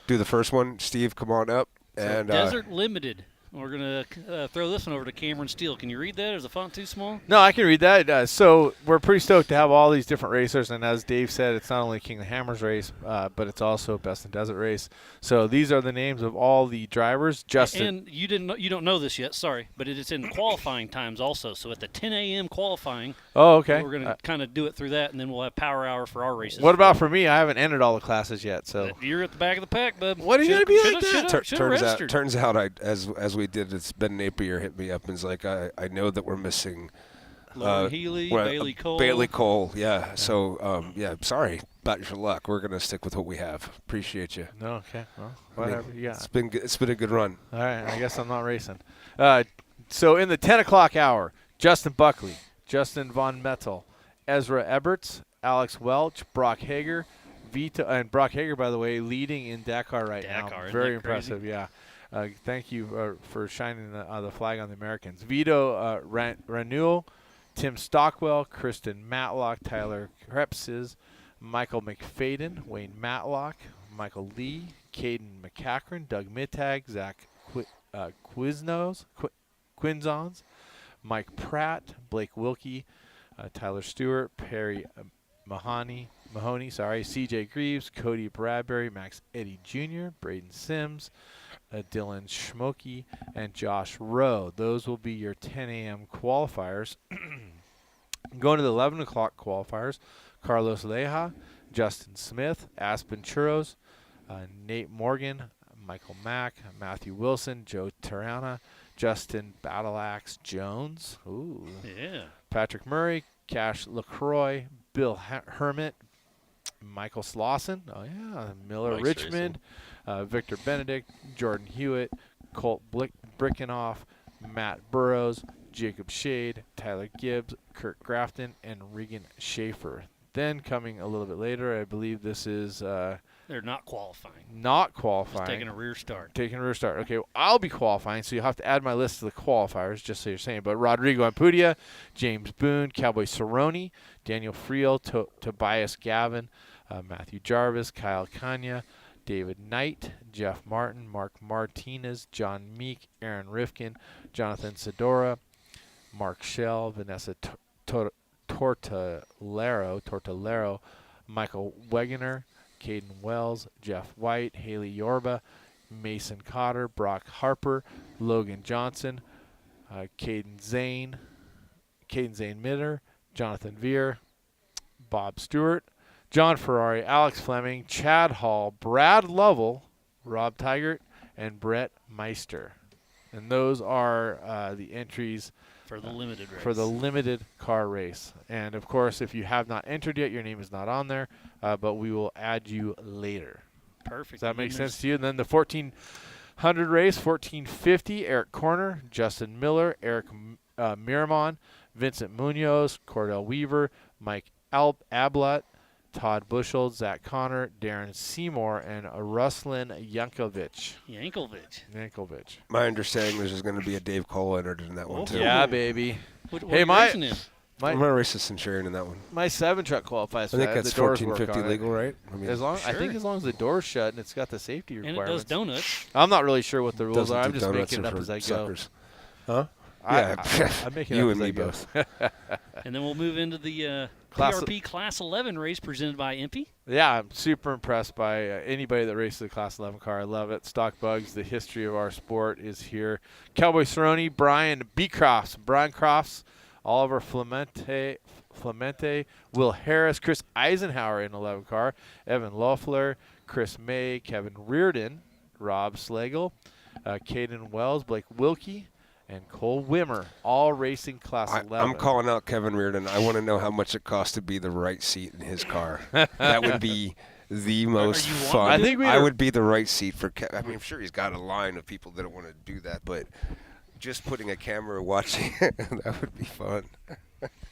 do the first one. Steve, come on up. And Desert Limited. We're going to throw this one over to Cameron Steele. Can you read that? Is the font too small? No, I can read that. So we're pretty stoked to have all these different racers, and as Dave said, it's not only King of the Hammers race, but it's also Best in Desert race. So these are the names of all the drivers. Justin, And you don't know this yet, sorry, but it is in qualifying times also. So at the 10 a.m. qualifying, oh, okay. we're going to kind of do it through that, and then we'll have power hour for our races. What about for me? I haven't entered all the classes yet, so. You're at the back of the pack, bub. What are you gonna be like that? Should've registered. Turns out, as we did, it's Ben Napier hit me up and is like, I know that we're missing Lauren Healy, Bailey Cole. Bailey Cole, yeah. So, sorry about your luck. We're going to stick with what we have. Appreciate you. No, okay. Well, I mean, whatever you got. It's been a good run. All right, I guess I'm not racing. So in the 10 o'clock hour, Justin Buckley, Justin Von Mettel, Ezra Eberts, Alex Welch, Brock Hager, Vito, and Brock Hager, by the way, leading in Dakar right Dakar, now. isn't Very that crazy? impressive, yeah. Thank you for shining the flag on the Americans. Vito Ranuel, Tim Stockwell, Kristen Matlock, Tyler Krepses, Michael McFadden, Wayne Matlock, Michael Lee, Caden McCachran, Doug Mittag, Zach Quinzons, Mike Pratt, Blake Wilkie, Tyler Stewart, Perry Mahoney, CJ Greaves, Cody Bradbury, Max Eddy Jr., Braden Sims, Dylan Schmokey, and Josh Rowe. Those will be your 10 a.m. qualifiers. Going to the 11 o'clock qualifiers, Carlos Leja, Justin Smith, Aspen Churros, Nate Morgan, Michael Mack, Matthew Wilson, Joe Tarana, Justin Battleaxe Jones. Ooh. Yeah. Patrick Murray, Cash LaCroix, Bill Hermit, Michael Slauson. Oh, yeah. Miller Mike's Richmond, Victor Benedict, Jordan Hewitt, Colt Brickenoff, Matt Burrows, Jacob Shade, Tyler Gibbs, Kurt Grafton, and Regan Schaefer. Then coming a little bit later, I believe this is They're not qualifying. not qualifying. Just taking a rear start. Taking a rear start. Okay, well, I'll be qualifying, so you'll have to add my list to the qualifiers, just so you're saying. But Rodrigo Ampudia, James Boone, Cowboy Cerrone, Daniel Friel, Tobias Gavin, Matthew Jarvis, Kyle Kanya, David Knight, Jeff Martin, Mark Martinez, John Meek, Aaron Rifkin, Jonathan Sedora, Mark Shell, Vanessa Tortolero, Michael Wegener, Caden Wells, Jeff White, Haley Yorba, Mason Cotter, Brock Harper, Logan Johnson, Caden Zane Mitter, Jonathan Veer, Bob Stewart, John Ferrari, Alex Fleming, Chad Hall, Brad Lovell, Rob Tigert, and Brett Meister. And those are the entries For the limited race. for the limited car race. And, of course, if you have not entered yet, your name is not on there, but we will add you later. Perfect. Does that And make then sense to you? And then the 1400 race, 1450, Eric Corner, Justin Miller, Eric Miramon, Vincent Munoz, Cordell Weaver, Mike Ablott, Todd Bushel, Zach Connor, Darren Seymour, and Ruslin Yankovic. Yankovic. My understanding is there's going to be a Dave Cole entered in that one Oh, too. Yeah, baby. What Hey, are you my- racing in? I'm going to race the Centurion in that one. My 7 truck qualifies for I think that. that's The doors work 1450 on it. legal, right? I mean, I think Sure. as long as the door's shut and it's got the safety And it requirements. does donuts. I'm not really sure what the rules doesn't are. do I'm just donuts making it and up for as I suckers. go. Huh? Yeah, I'm making it you up and as I me go. both. And then we'll move into the Class- PRP Class 11 race presented by Impy. Yeah, I'm super impressed by anybody that races the Class 11 car. I love it. Stock Bugs, the history of our sport is here. Cowboy Cerrone, Brian Crofts, Oliver Flemente, Will Harris, Chris Eisenhower in 11 car, Evan Loeffler, Chris May, Kevin Reardon, Rob Slagle, Caden Wells, Blake Wilkie, and Cole Wimmer, all racing Class 11. I'm calling out Kevin Reardon. I want to know how much it costs to be the right seat in his car. That would be the most you fun. I think I would be the right seat for Kevin. I mean, I'm sure he's got a line of people that don't want to do that, but just putting a camera watching, that would be fun.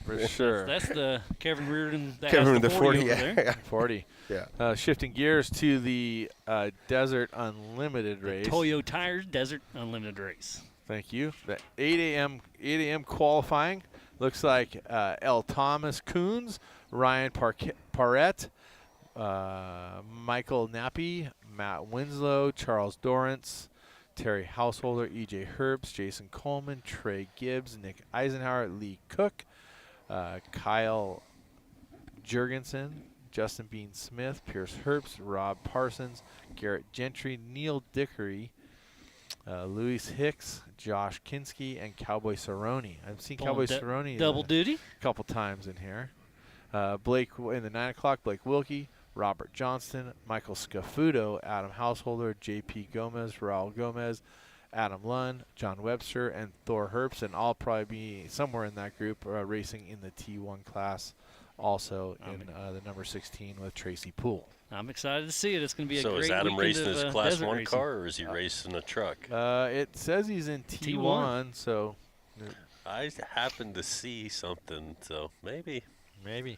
For sure. That's the Kevin Reardon that Kevin has the 40, over yeah. there. 40. Yeah. Shifting gears to the Desert Unlimited race. Toyo Tires Desert Unlimited race. Thank you. The 8 a.m. qualifying. Looks like L. Thomas Coons, Ryan Parrett, Michael Nappy, Matt Winslow, Charles Dorrance, Terry Householder, E.J. Herbst, Jason Coleman, Trey Gibbs, Nick Eisenhower, Lee Cook, Kyle Jurgensen, Justin Bean Smith, Pierce Herbst, Rob Parsons, Garrett Gentry, Neil Dickery, Luis Hicks, Josh Kinski, and Cowboy Cerrone. I've seen Cowboy Cerrone Double duty. a couple times in here. Blake in the 9 o'clock, Blake Wilkie, Robert Johnston, Michael Scafuto, Adam Householder, J.P. Gomez, Raul Gomez, Adam Lund, John Webster, and Thor Herbst, and I'll probably be somewhere in that group racing in the T1 class, also in the number 16 with Tracy Poole. I'm excited to see it. It's going to be a So great is Adam weekend racing of, his Class desert 1 racing. car, or is he racing a truck? It says he's in T1, so I happened to see something, so maybe. maybe.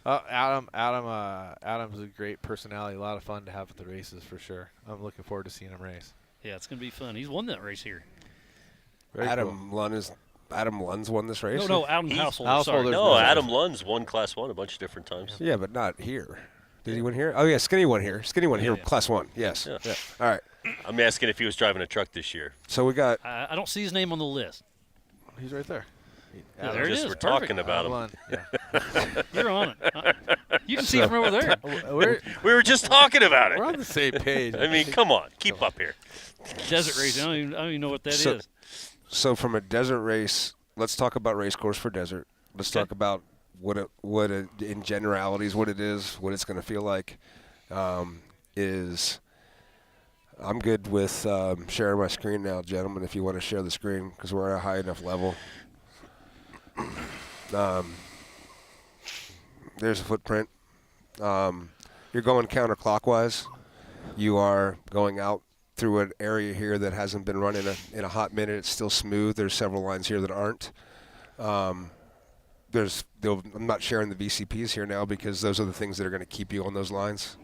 Adam's a great personality. A lot of fun to have at the races for sure. I'm looking forward to seeing him race. Yeah, it's going to be fun. He's won that race here. Very cool. Adam Lund's won this race? No, Adam He's- Householder. Householder's Sorry. No, Right. Adam Lund's won Class 1 a bunch of different times. Yeah, but not here. Did he win here? Oh, yeah, Skinny won here. Skinny won here, yeah. Class 1. Yes. Yeah. Yeah. All right. I'm asking if he was driving a truck this year. So we got I don't see his name on the list. He's right there. Yeah, there it Just is. we're Perfect. talking about him. Lund. Yeah. You're on it. You can see it from over there. We were just talking about We're it. on the same page. I mean, come on, keep up here. Desert racing. I don't even know what that is. So from a desert race, let's talk about race course for desert. Let's Okay. talk about what it in generalities, what it is, what it's going to feel like. Is I'm good with sharing my screen now, gentlemen, if you want to share the screen, because we're at a high enough level. There's a footprint. You're going counterclockwise. You are going out through an area here that hasn't been running in a hot minute. It's still smooth. There's several lines here that aren't. I'm not sharing the VCPs here now because those are the things that are going to keep you on those lines.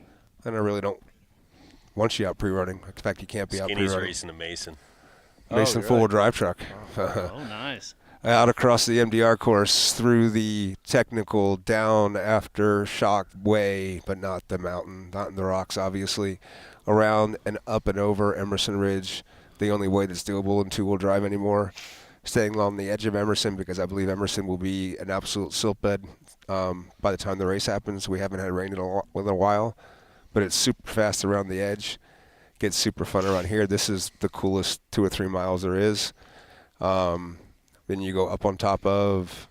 And I really don't want you out pre-running. In fact, you can't be out Skinny's pre-running. racing a Mason. Mason four-wheel drive truck. Oh, nice. Out across the MDR course, through the technical, down after shock way, but not the mountain, not in the rocks, obviously, around and up and over Emerson Ridge, the only way that's doable in two-wheel drive anymore. Staying along the edge of Emerson because I believe Emerson will be an absolute silt bed by the time the race happens. We haven't had rain in a while, but it's super fast around the edge. Gets super fun around here. This is the coolest 2 or 3 miles there is. Then you go up on top of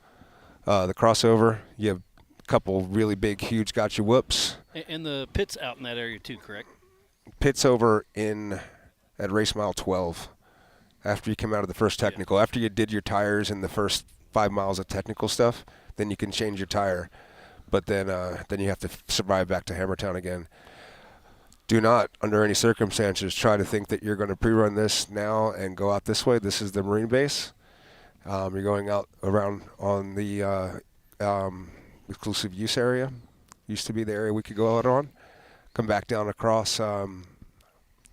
the crossover. You have a couple really big, huge gotcha whoops. And the pit's out in that area too, correct? Pit's over at race mile 12. After you come out of the first technical, after you did your tires in the first 5 miles of technical stuff, then you can change your tire. But then you have to survive back to Hammertown again. Do not, under any circumstances, try to think that you're going to pre-run this now and go out this way. This is the Marine base. You're going out around on the exclusive use area. Used to be the area we could go out on. Come back down across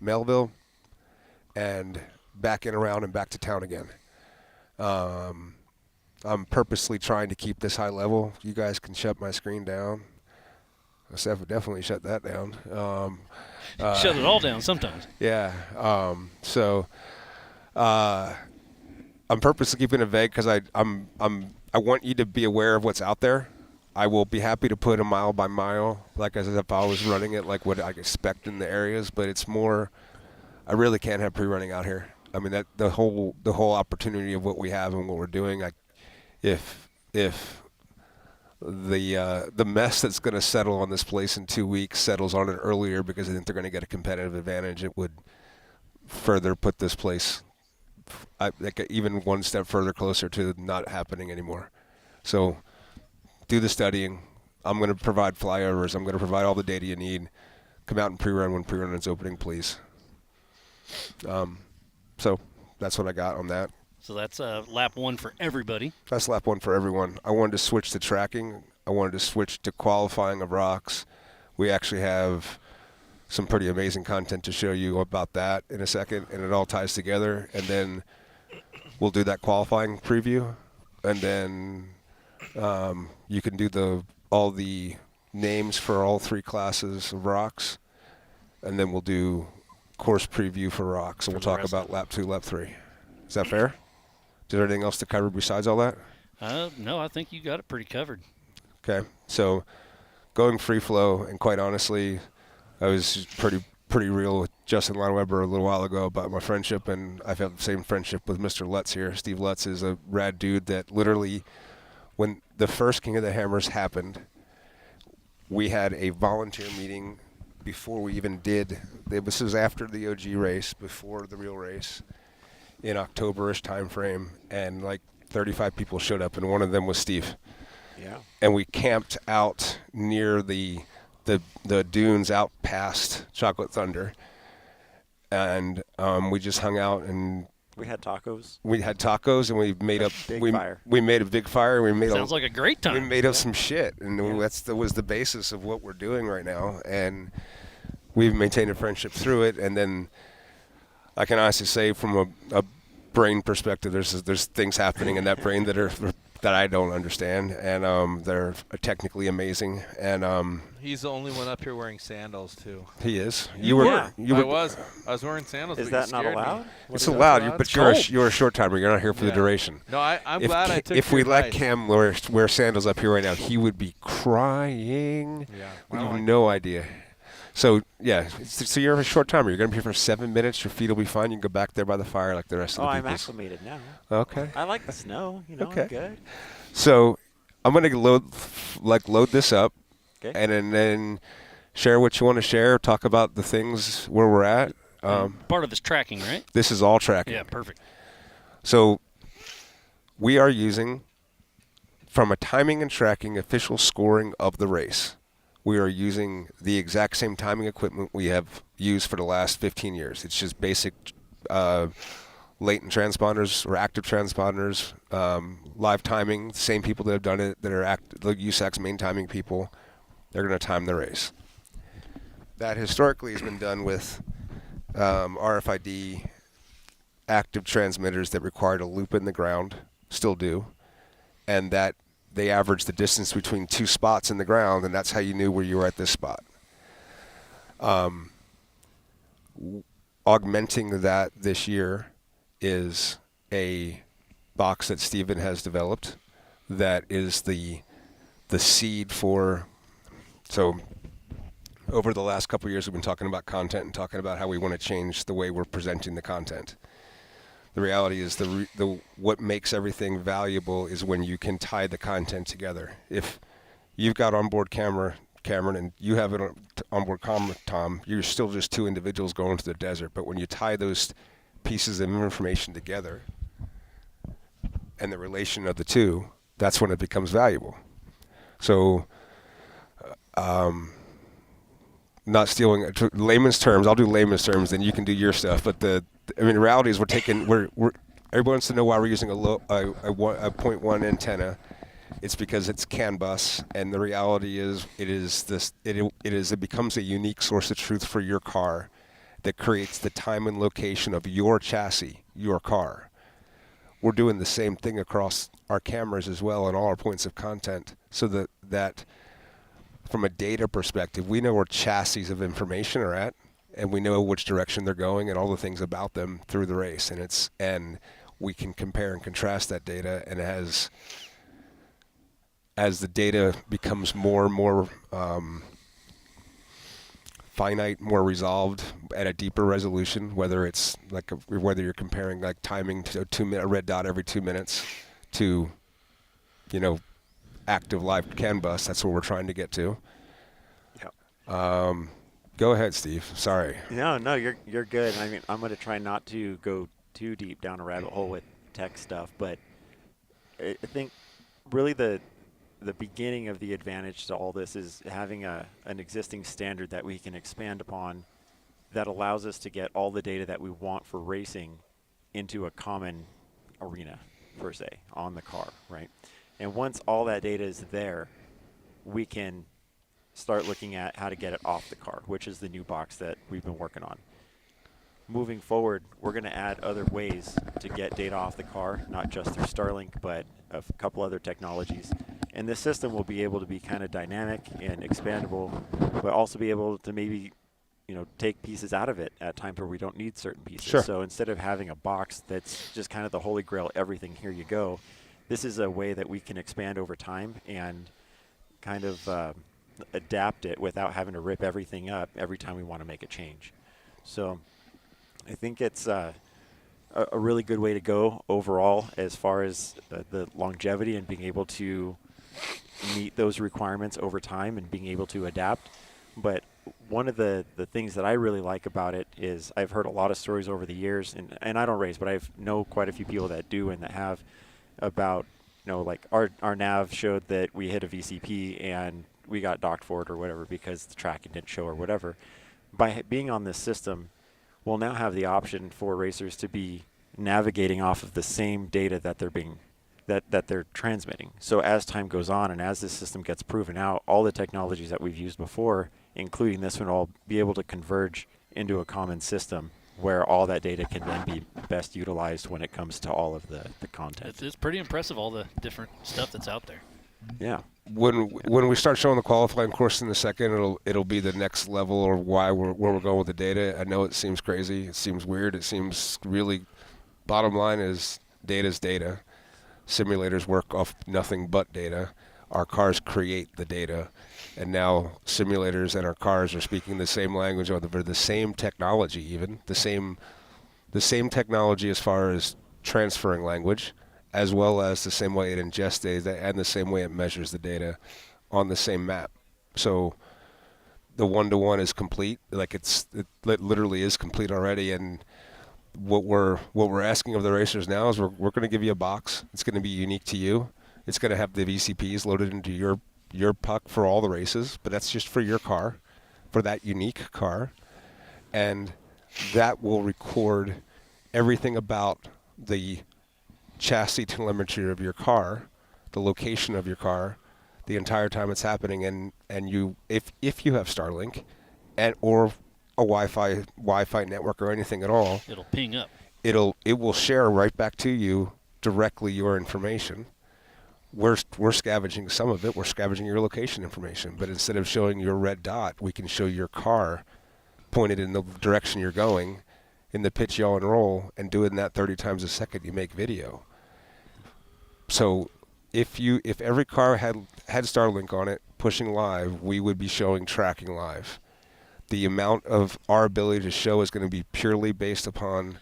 Melville and back in around and back to town again. I'm purposely trying to keep this high level. You guys can shut my screen down. I definitely shut that down. Shut it all down sometimes. Yeah. I'm purposely keeping it vague because I want you to be aware of what's out there. I will be happy to put a mile by mile, like as if I was running it, like what I expect in the areas. But it's more, I really can't have pre-running out here. I mean, that the whole opportunity of what we have and what we're doing. If the mess that's going to settle on this place in 2 weeks settles on it earlier because I think they're going to get a competitive advantage, it would further put this place even one step further closer to not happening anymore. So do the studying. I'm going to provide flyovers. I'm going to provide all the data you need. Come out and pre-run when pre-run is opening, please. So that's what I got on that. So that's lap 1 for everybody. That's lap 1 for everyone. I wanted to switch to tracking. I wanted to switch to qualifying of rocks. We actually have some pretty amazing content to show you about that in a second, and it all ties together. And then we'll do that qualifying preview, and then you can do all the names for all 3 classes of rocks, and then we'll do course preview for rocks, and we'll talk about lap 2, lap 3. Is that fair? Is there anything else to cover besides all that? No, I think you got it pretty covered. Okay, so going free flow, and quite honestly, I was pretty real with Justin Leineweber a little while ago about my friendship, and I've had the same friendship with Mr. Lutz here. Steve Lutz is a rad dude that literally, when the first King of the Hammers happened, we had a volunteer meeting before we even did. This was after the OG race, before the real race, in October-ish time frame, and like 35 people showed up, and one of them was Steve. Yeah. And we camped out near the dunes out past Chocolate Thunder, and we just hung out, and we had tacos. We had tacos, and we made up fire. We made a big fire. We made Sounds like a great time. We made up some shit, and that was the basis of what we're doing right now, and we've maintained a friendship through it. And then I can honestly say, from a brain perspective, there's things happening in that brain that I don't understand, and they're technically amazing. And he's the only one up here wearing sandals too. he is. I was wearing sandals. Is but you that not scared me. allowed? It's allowed, but you're a short timer. You're not here for the duration. No, I'm glad I took If your we let advice. Cam wear sandals up here right now, he would be crying. Yeah. You have no idea. So, yeah, so you're a short timer. You're going to be here for 7 minutes. Your feet will be fine. You can go back there by the fire like the rest of the I'm people. acclimated now. Okay. I like the snow. I'm Okay. good. So I'm going to load this up, Okay. and then share what you want to share, talk about the things where we're at. Part of this tracking, right? This is all tracking. Yeah, perfect. So we are using, from a timing and tracking official scoring of the race, we are using the exact same timing equipment we have used for the last 15 years. It's just basic latent transponders or active transponders, live timing, the same people that have done it, that are the USAC's main timing people, they're going to time the race. That historically has been done with RFID active transmitters that required a loop in the ground, still do, and that they averaged the distance between two spots in the ground, and that's how you knew where you were at this spot. Augmenting that this year is a box that Stephen has developed that is the seed for, so over the last couple of years we've been talking about content and talking about how we want to change the way we're presenting the content. The reality is what makes everything valuable is when you can tie the content together. If you've got onboard Cameron, and you have an onboard camera, Tom, you're still just two individuals going to the desert. But when you tie those pieces of information together and the relation of the two, that's when it becomes valuable. So, not stealing layman's terms. I'll do layman's terms, then you can do your stuff. But the reality is everybody wants to know why we're using a 0.1 antenna. It's because it's CAN bus, and the reality is it becomes a unique source of truth for your car that creates the time and location of your chassis, your car. We're doing the same thing across our cameras as well and all our points of content, so that from a data perspective, we know where chassis of information are at, and we know which direction they're going and all the things about them through the race. And we can compare and contrast that data, and as the data becomes more and more finite, more resolved at a deeper resolution, whether it's whether you're comparing like timing to a red dot every 2 minutes to, active live CAN bus, that's what we're trying to get to. Yeah. Go ahead, Steve. Sorry. No, you're good. I mean, I'm going to try not to go too deep down a rabbit hole with tech stuff, but I think really the beginning of the advantage to all this is having an existing standard that we can expand upon that allows us to get all the data that we want for racing into a common arena, per se, on the car, right? And once all that data is there, we can start looking at how to get it off the car, which is the new box that we've been working on. Moving forward, we're going to add other ways to get data off the car, not just through Starlink, but a couple other technologies. And this system will be able to be kind of dynamic and expandable, but also be able to maybe, take pieces out of it at times where we don't need certain pieces. Sure. So instead of having a box that's just kind of the holy grail, everything, here you go, this is a way that we can expand over time and kind of adapt it without having to rip everything up every time we want to make a change. So I think it's a really good way to go overall as far as the longevity and being able to meet those requirements over time and being able to adapt. But one of the things that I really like about it is I've heard a lot of stories over the years, and I don't race, but I know quite a few people that do and that have, about, like our nav showed that we hit a VCP and we got docked for it or whatever because the tracking didn't show or whatever. By being on this system, we'll now have the option for racers to be navigating off of the same data that they're transmitting. So as time goes on and as this system gets proven out, all the technologies that we've used before, including this one, will be able to converge into a common system where all that data can then be best utilized when it comes to all of the content. It's pretty impressive, all the different stuff that's out there. Yeah. When we start showing the qualifying course in a second, it'll be the next level or where we're going with the data. I know it seems crazy, it seems weird, it seems really. Bottom line is data's data. Simulators work off nothing but data. Our cars create the data, and now simulators and our cars are speaking the same language, or the same technology, even the same technology as far as transferring language, as well as the same way it ingests data and the same way it measures the data on the same map. So the 1-to-1 is complete. Like it literally is complete already. And what we're asking of the racers now is we're going to give you a box. It's going to be unique to you. It's going to have the VCPs loaded into your puck for all the races, but that's just for your car, for that unique car. And that will record everything about the chassis telemetry of your car, the location of your car, the entire time it's happening. And you, if you have Starlink, or a Wi-Fi network or anything at all, It'll ping up. It will share right back to you directly your information. We're scavenging some of it. We're scavenging your location information, but instead of showing your red dot, we can show your car pointed in the direction you're going in the pitch, yaw, and roll, and doing that 30 times a second, you make video. So if every car had Starlink on it pushing live, we would be showing tracking live. The amount of our ability to show is going to be purely based upon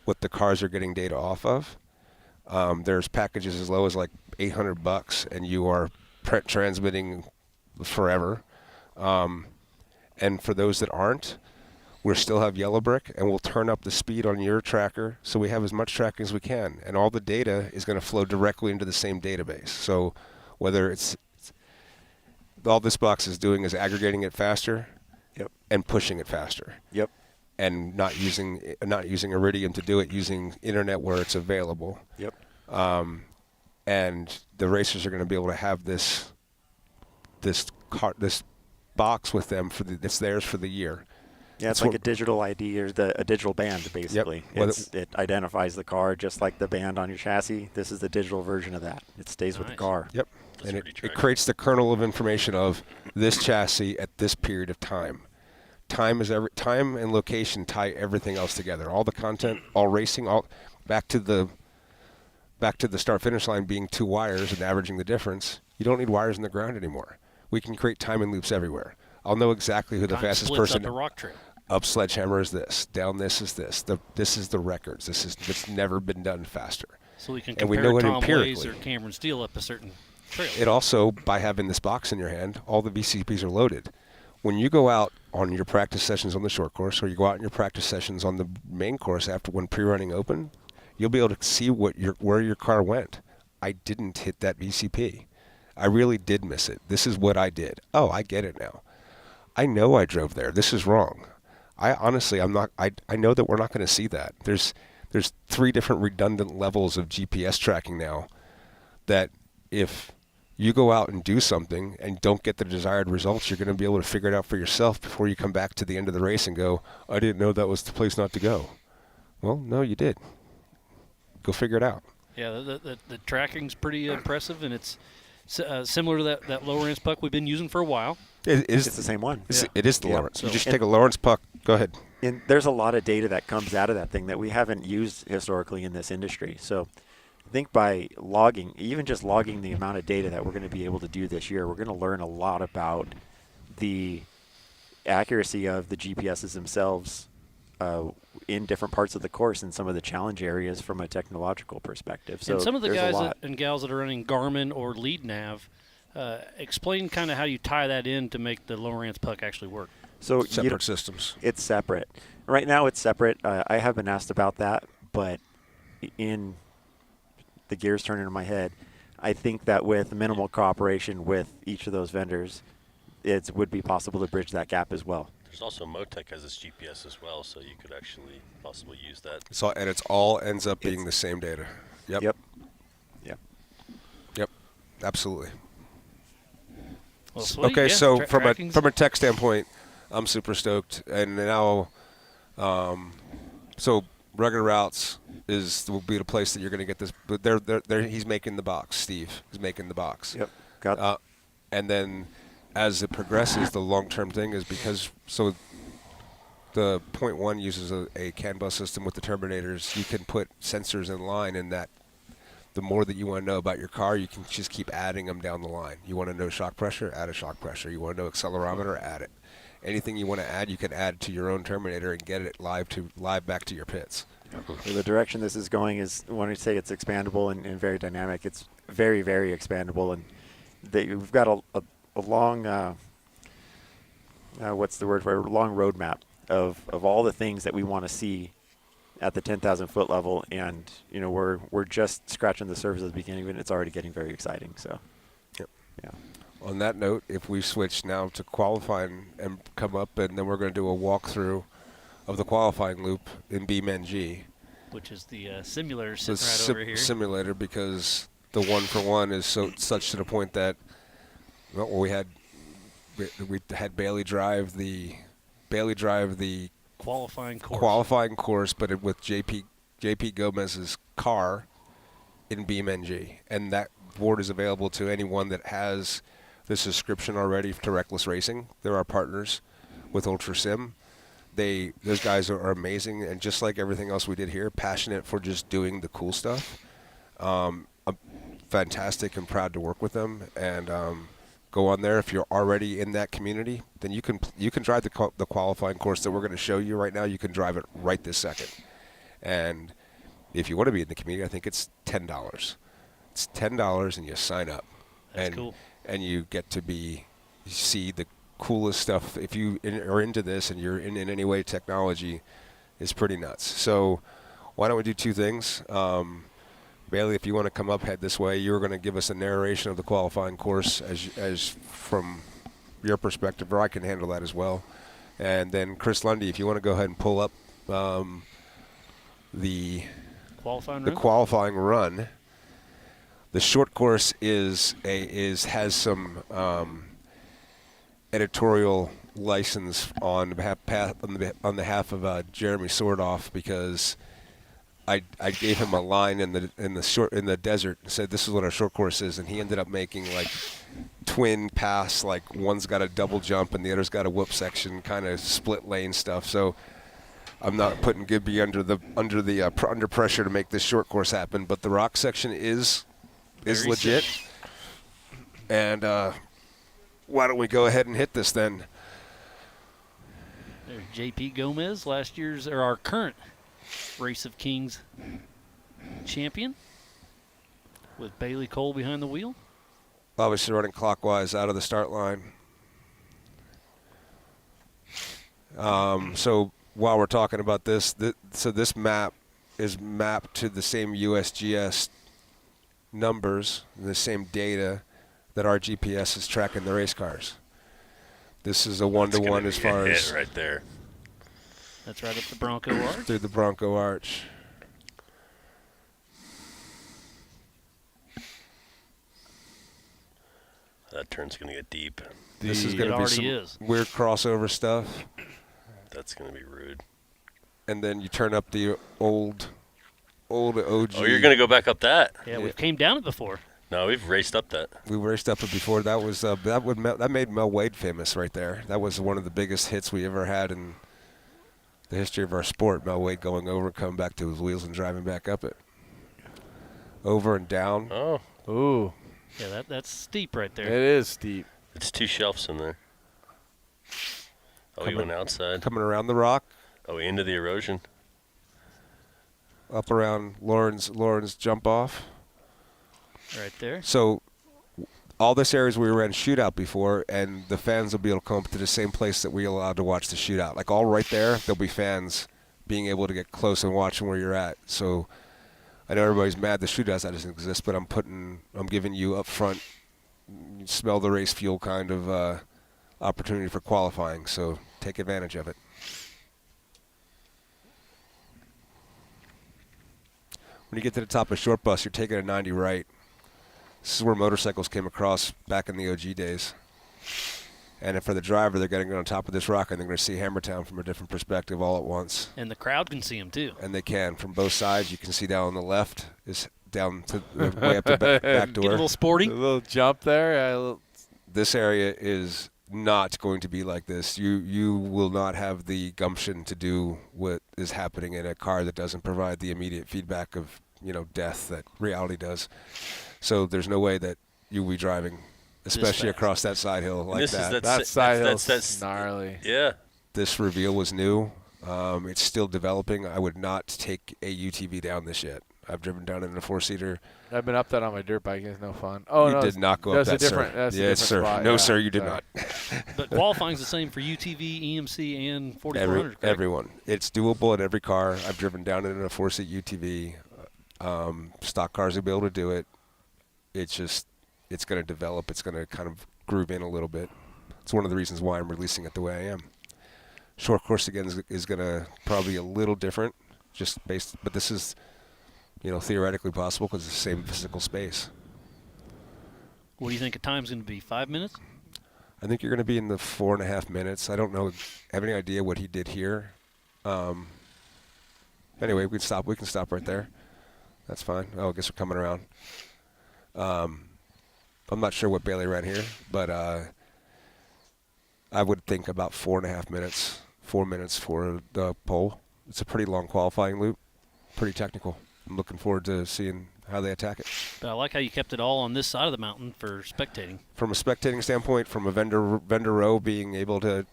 what the cars are getting data off of. There's packages as low as like $800, and you are transmitting forever. And for those that aren't, we'll still have yellow brick, and we'll turn up the speed on your tracker so we have as much tracking as we can. And all the data is going to flow directly into the same database. So whether it's all this box is doing is aggregating it faster, Yep. and pushing it faster. Yep. And not using Iridium to do it, using internet where it's available. Yep. And the racers are going to be able to have this box with them it's theirs for the year. Yeah, it's like a digital ID or a digital band, basically. Yep. It identifies the car just like the band on your chassis. This is the digital version of that. It stays with the car. Yep. That's And pretty it creates the kernel of information of this chassis at this period of time. Time and location tie everything else together. All the content, all racing, all back to the start finish line being 2 wires and averaging the difference. You don't need wires in the ground anymore. We can create timing loops everywhere. I'll know exactly who the fastest Splits person. up a rock trail. Up Sledgehammer is this. Down this is this. This is the records. It's never been done faster. So we can And we compare know it Tom Ways empirically. or Cameron Steele up a certain trail. It also, by having this box in your hand, all the VCPs are loaded. When you go out on your practice sessions on the short course, or you go out on your practice sessions on the main course after when pre-running open, you'll be able to see where your car went. I didn't hit that VCP. I really did miss it. This is what I did. Oh, I get it now. I know I drove there. This is wrong. I honestly, I'm not. I know that we're not going to see that. There's 3 different redundant levels of GPS tracking now. That if you go out and do something and don't get the desired results, you're going to be able to figure it out for yourself before you come back to the end of the race and go, I didn't know that was the place not to go. Well, no, you did. Go figure it out. Yeah, the tracking's pretty impressive, and it's similar to that Lowrance puck we've been using for a while. It's the same one. It is the Yeah. Lawrence. You So- just take a Lawrence puck. Go ahead. And there's a lot of data that comes out of that thing that we haven't used historically in this industry. So I think by logging, even just logging the amount of data that we're going to be able to do this year, we're going to learn a lot about the accuracy of the GPSs themselves in different parts of the course and some of the challenge areas from a technological perspective. So and some of the there's guys and gals that are running Garmin or Lead Nav, explain kind of how you tie that in to make the Lowrance puck actually work. So Separate systems. It's separate. Right now it's separate. I have been asked about that, but in the gears turning in my head, I think that with minimal cooperation with each of those vendors, it would be possible to bridge that gap as well. There's also Motec has its GPS as well, so you could actually possibly use that. It's all ends up being the same data. Yep. Yep. Absolutely. Well, sweet, Okay, yeah, so from tracking's- a tech standpoint, I'm super stoked. And now, so Rugged Routes will be the place that you're going to get this. But he's making the box. Steve is making the box. Yep. Got And then as it progresses, the long-term thing is the Point 1 uses a CAN bus system with the Terminators. You can put sensors in line, and that the more that you want to know about your car, you can just keep adding them down the line. You want to know shock pressure, add a shock pressure. You want to know accelerometer, add it. Anything you want to add, you can add to your own Terminator and get it live back to your pits. So the direction this is going is, when I say it's expandable and very dynamic, it's very, very expandable. And we've got a long what's the word for it? Long roadmap of all the things that we want to see at the 10,000 foot level, and we're just scratching the surface at the beginning of it, and it's already getting very exciting. So, Yep. Yeah. On that note, if we switch now to qualifying and come up, and then we're going to do a walkthrough of the qualifying loop in BeamNG. Which is the simulator The sitting right over here. simulator, because the 1-for-1 is such to the point that we had Bailey drive the Qualifying course. but with JP Gomez's car in BeamNG, and that board is available to anyone that has the subscription already to Reckless Racing. They're our partners with Ultra Sim. Those guys are amazing, and just like everything else we did here, passionate for just doing the cool stuff. I'm fantastic and proud to work with them, and go on there. If you're already in that community, then you can drive the qualifying course that we're going to show you right now. You can drive it right this second. And if you want to be in the community, I think it's $10. It's $10, and you sign up. That's cool. And you get to see the coolest stuff. If you are into this and you're in any way technology, is pretty nuts. So why don't we do two things? Bailey, if you want to come up, head this way. You're going to give us a narration of the qualifying course as from your perspective, or I can handle that as well. And then Chris Lundy, if you want to go ahead and pull up the qualifying run. The short course has some editorial license on behalf of Jeremy Sordoff, because I gave him a line in the desert and said this is what our short course is, and he ended up making like twin pass, like one's got a double jump and the other's got a whoop section, kind of split lane stuff. So I'm not putting Gibby under pressure to make this short course happen, but the rock section is legit. And why don't we go ahead and hit this then? There's JP Gomez, our current Race of Kings champion, with Bailey Cole behind the wheel. Obviously running clockwise out of the start line. So while we're talking about this, this map is mapped to the same USGS numbers, the same data that our GPS is tracking the race cars. This is a one-to-one as far as right there. That's right up the Bronco Arch. Through the Bronco Arch. That turn's going to get deep. This is going to be some weird crossover stuff. That's going to be rude. And then you turn up the old OG. Oh, you're going to go back up that? Yeah, we've came down it before. No, we've raced up that. We raced up it before. That was that made Mel Wade famous right there. That was one of the biggest hits we ever had in the history of our sport. Mel Wade going over, coming back to his wheels, and driving back up it. Over and down. Oh. Ooh. Yeah, that's steep right there. It is steep. It's two shelves in there. Oh, we went outside. Coming around the rock. Oh, into the erosion. Up around Lauren's jump off. Right there. So all this areas we ran shootout before, and the fans will be able to come up to the same place that we allowed to watch the shootout. Like all right there, there'll be fans being able to get close and watching where you're at. So I know everybody's mad the shootouts that doesn't exist, but I'm giving you up front, smell the race fuel kind of opportunity for qualifying. So take advantage of it. When you get to the top of Short Bus, you're taking a 90 right. This is where motorcycles came across back in the OG days. And for the driver, they're getting on top of this rock, and they're going to see Hammertown from a different perspective all at once. And the crowd can see them, too. And they can. From both sides, you can see down on the left is down to the way up the back door. Get a little sporty. A little jump there. This area is not going to be like this. You will not have the gumption to do what is happening in a car that doesn't provide the immediate feedback of, death that reality does. So there's no way that you'll be driving, especially across that side hill like that. That side hill's gnarly. Yeah. This reveal was new. It's still developing. I would not take a UTV down this yet. I've driven down it in a 4-seater. I've been up that on my dirt bike. It's no fun. Oh, You no. did not go up that's that, a different, sir. That's a Yes, different sir. spot. No, yeah, sir, you did sorry. not. But qualifying's the same for UTV, EMC, and 4400. correct? Everyone. It's doable in every car. I've driven down it in a 4-seat UTV. Stock cars will be able to do it. It's going to develop. It's going to kind of groove in a little bit. It's one of the reasons why I'm releasing it the way I am. Short course again is going to probably be a little different, but this is, theoretically possible because it's the same physical space. What do you think a time's going to be? 5 minutes? I think you're going to be in the 4.5 minutes. I don't know. Have any idea what he did here? Anyway, we can stop right there. That's fine. Oh, I guess we're coming around. I'm not sure what Bailey ran here, but I would think about 4.5 minutes, 4 minutes for the pole. It's a pretty long qualifying loop, pretty technical. I'm looking forward to seeing how they attack it. But I like how you kept it all on this side of the mountain for spectating. From a spectating standpoint, from a vendor row being able to,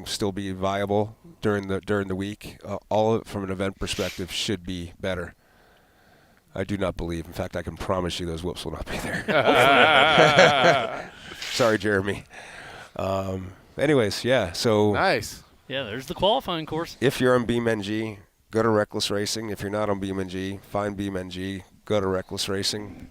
still be viable during the week, all of it from an event perspective should be better. I do not believe. In fact, I can promise you those whoops will not be there. Sorry, Jeremy. Anyways, yeah. So Nice. Yeah, there's the qualifying course. if you're on BeamNG, go to Reckless Racing. If you're not on BeamNG, find BeamNG. Go to Reckless Racing.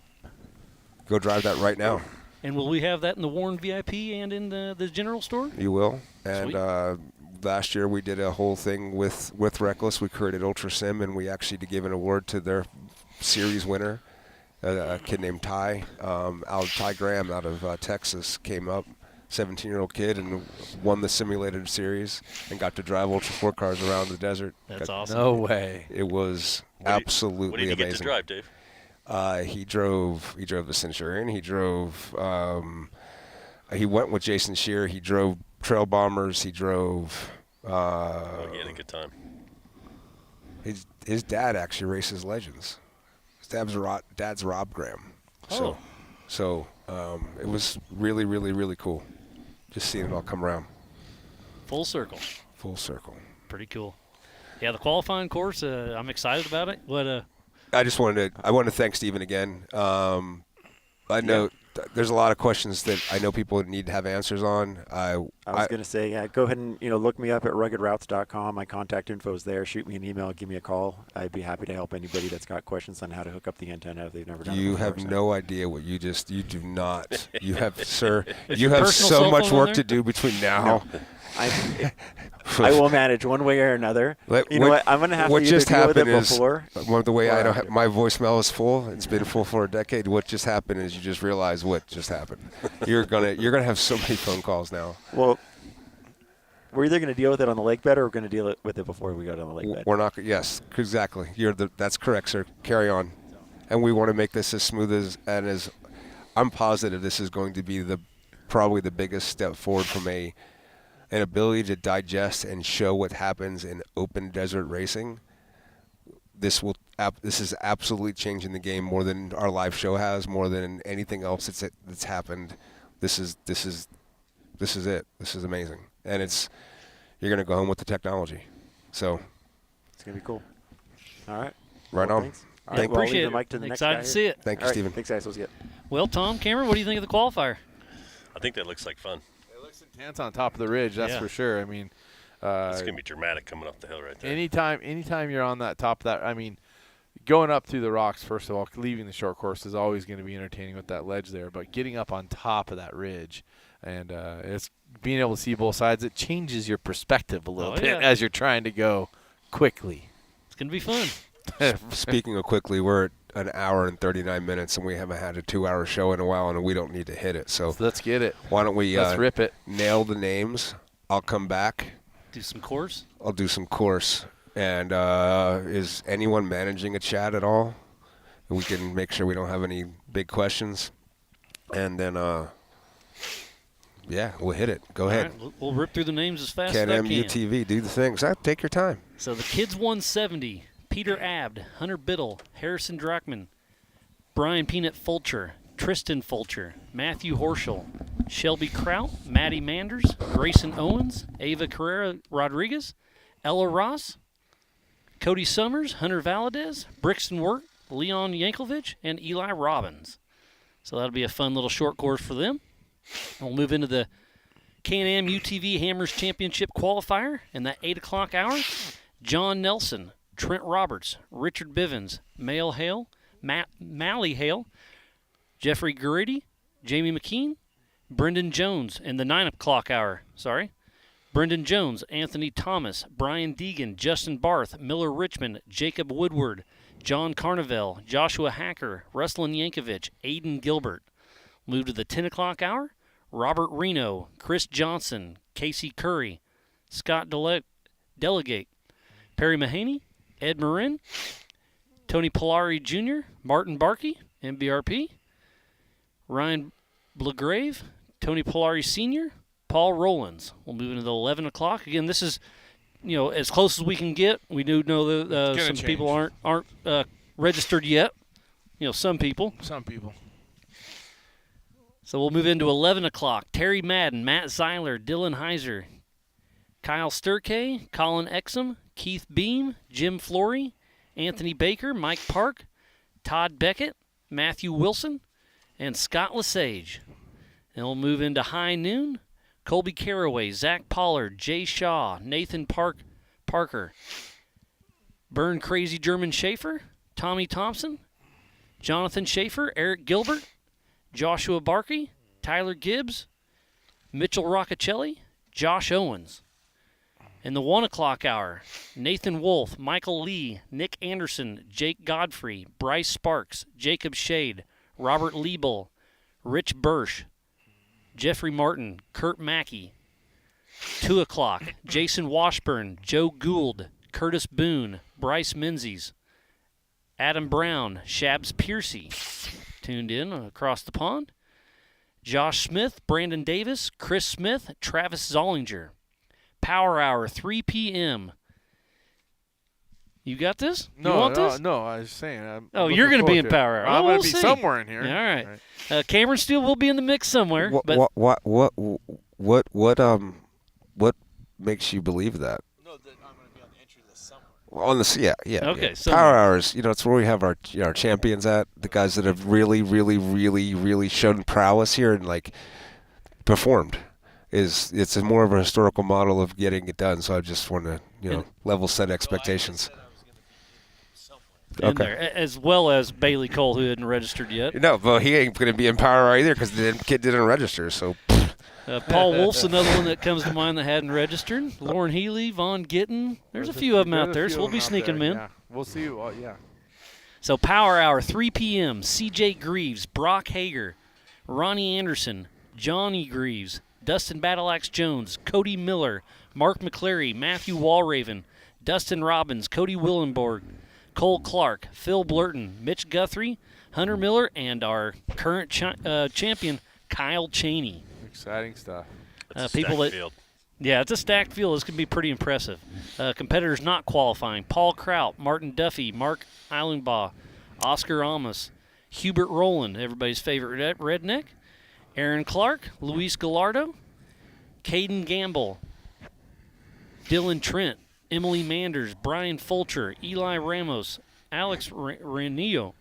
Go drive that right now. And will we have that in the Warren VIP and in the general store? You will. And Sweet. Last year we did a whole thing with Reckless. We created Ultra Sim, and we actually gave an award to their series winner, a kid named Ty. Ty Graham out of Texas came up, 17-year-old kid, and won the simulated series and got to drive Ultra 4 cars around the desert. That's awesome. No way. It was What did absolutely you get amazing. to drive, Dave? He drove the Centurion. He drove. He went with Jason Shear. He drove Trail Bombers. He drove. He had a good time. His dad actually races Legends. His dad's Rob Graham. So it was really, really, really cool. Just seeing it all come around. Full circle. Full circle. Pretty cool. Yeah, the qualifying course, I'm excited about it. What I wanted to thank Steven again. I know there's a lot of questions that I know people need to have answers on. I was going to say, go ahead and look me up at ruggedroutes.com. My contact info is there. Shoot me an email, give me a call. I'd be happy to help anybody that's got questions on how to hook up the antenna if they've never done it You before. have no idea what you do not. You have, sir, Is you your have personal so cell much phone on work there? to do between now. I will manage one way or another. You know what? I'm going to have to what either just deal with it happened is before. the way or I don't after. my voicemail is full. It's been full for a decade. What just happened is you just realize what just happened. You're gonna have so many phone calls now. Well, we're either going to deal with it on the lake bed or we're going to deal with it before we go to the lake bed. We're not. Yes, exactly. That's correct, sir. Carry on. And we want to make this as smooth as I'm positive this is going to be probably the biggest step forward from an ability to digest and show what happens in open desert racing. This is absolutely changing the game more than our live show has, more than anything else that's happened. This is it. This is amazing, and you're gonna go home with the technology. So It's going to be cool. All right. right Well, on. thanks. All Yeah, right, well, I'll leave appreciate the it. mic to the next Excited guy to here. see it. Thank you, All right, Stephen. thanks, guys. We'll see it. Well, Tom, Cameron, what do you think of the qualifier? I think that looks like fun. It looks intense on top of the ridge, that's Yeah. for sure. I mean, It's going to be dramatic coming up the hill right there. anytime you're on that top of that, I mean, going up through the rocks, first of all, leaving the short course is always going to be entertaining with that ledge there. But getting up on top of that ridge and it's being able to see both sides, it changes your perspective a little bit yeah. as you're trying to go quickly. It's going to be fun. Speaking of quickly, we're at an hour and 39 minutes, and we haven't had a 2-hour show in a while, and we don't need to hit it. So So let's get it. why don't we Let's rip it. nail the names? I'll come back. Do some course. I'll do some course. And is anyone managing a chat at all? We can make sure we don't have any big questions. And then, yeah, we'll hit it. Go All ahead. right, we'll rip through the names as fast as I Can-Am can. UTV, do the things. Take your time. So the kids 170, Peter Abd, Hunter Biddle, Harrison Drachman, Brian Peanut Fulcher, Tristan Fulcher, Matthew Horschel, Shelby Kraut, Maddie Manders, Grayson Owens, Ava Carrera Rodriguez, Ella Ross, Cody Summers, Hunter Valadez, Brixton Work, Leon Yankovic, and Eli Robbins. So that'll be a fun little short course for them. We'll move into the Can-Am UTV Hammers Championship qualifier in that 8 o'clock hour. John Nelson, Trent Roberts, Richard Bivens, Male Hale, Mally Hale, Jeffrey Gurity, Jamie McKean, Brendan Jones in the 9 o'clock hour. Brendan Jones, Anthony Thomas, Brian Deegan, Justin Barth, Miller Richmond, Jacob Woodward, John Carnevale, Joshua Hacker, Ruslan Yankovic, Aiden Gilbert. Move to the 10 o'clock hour. Robert Reno, Chris Johnson, Casey Curry, Scott Delegate, Perry Mahaney, Ed Marin, Tony Polari Jr., Martin Barkey, MBRP, Ryan Blagrave, Tony Polari Sr., Paul Rollins. We'll move into the 11 o'clock. Again, this is, as close as we can get. We do know that some people aren't registered yet. Some people. Some people. So we'll move into 11 o'clock. Terry Madden, Matt Zeiler, Dylan Heiser, Kyle Sturkay, Colin Exum, Keith Beam, Jim Flory, Anthony Baker, Mike Park, Todd Beckett, Matthew Wilson, and Scott Lesage. And we'll move into high noon. Colby Caraway, Zach Pollard, Jay Shaw, Nathan Parker, Burn Crazy German Schaefer, Tommy Thompson, Jonathan Schaefer, Eric Gilbert, Joshua Barkey, Tyler Gibbs, Mitchell Roccacelli, Josh Owens. In the 1 o'clock hour, Nathan Wolf, Michael Lee, Nick Anderson, Jake Godfrey, Bryce Sparks, Jacob Shade, Robert Liebel, Rich Bursch, Jeffrey Martin, Kurt Mackey. 2 o'clock, Jason Washburn, Joe Gould, Curtis Boone, Bryce Menzies, Adam Brown, Shabs Piercy, tuned in across the pond. Josh Smith, Brandon Davis, Chris Smith, Travis Zollinger. Power Hour, 3 p.m. You got this? No, you want this? no. I was saying. You're going to be in Power Hour. I'm we'll going to be see. somewhere in here. Yeah, all right. Cameron Steele will be in the mix somewhere. What makes you believe that? No, that I'm going to be on the entry list somewhere. On the yeah. Okay, yeah. so Power Hours, it's where we have our champions at, the guys that have really, really, really, really shown prowess here and performed. It's more of a historical model of getting it done. So I just want to level set expectations. In there, as well as Bailey Cole, who hadn't registered yet. No, but he ain't going to be in Power Hour either because the kid didn't register. So. Paul Wolf's another one that comes to mind that hadn't registered. Lauren Healy, Vaughn Gittin. There's a few of them out there, so we'll be sneaking them in. Yeah. We'll see. Yeah. So Power Hour, 3 p.m. C.J. Greaves, Brock Hager, Ronnie Anderson, Johnny Greaves, Dustin Battleaxe Jones, Cody Miller, Mark McClary, Matthew Walraven, Dustin Robbins, Cody Willenborg, Cole Clark, Phil Blurton, Mitch Guthrie, Hunter Miller, and our current champion, Kyle Cheney. Exciting stuff. Field. Yeah, it's a stacked field. This can be pretty impressive. Competitors not qualifying: Paul Kraut, Martin Duffy, Mark Eilenbaugh, Oscar Amos, Hubert Rowland, everybody's favorite redneck, Aaron Clark, Luis Gallardo, Caden Gamble, Dylan Trent, Emily Manders, Brian Fulcher, Eli Ramos, Alex Renillo,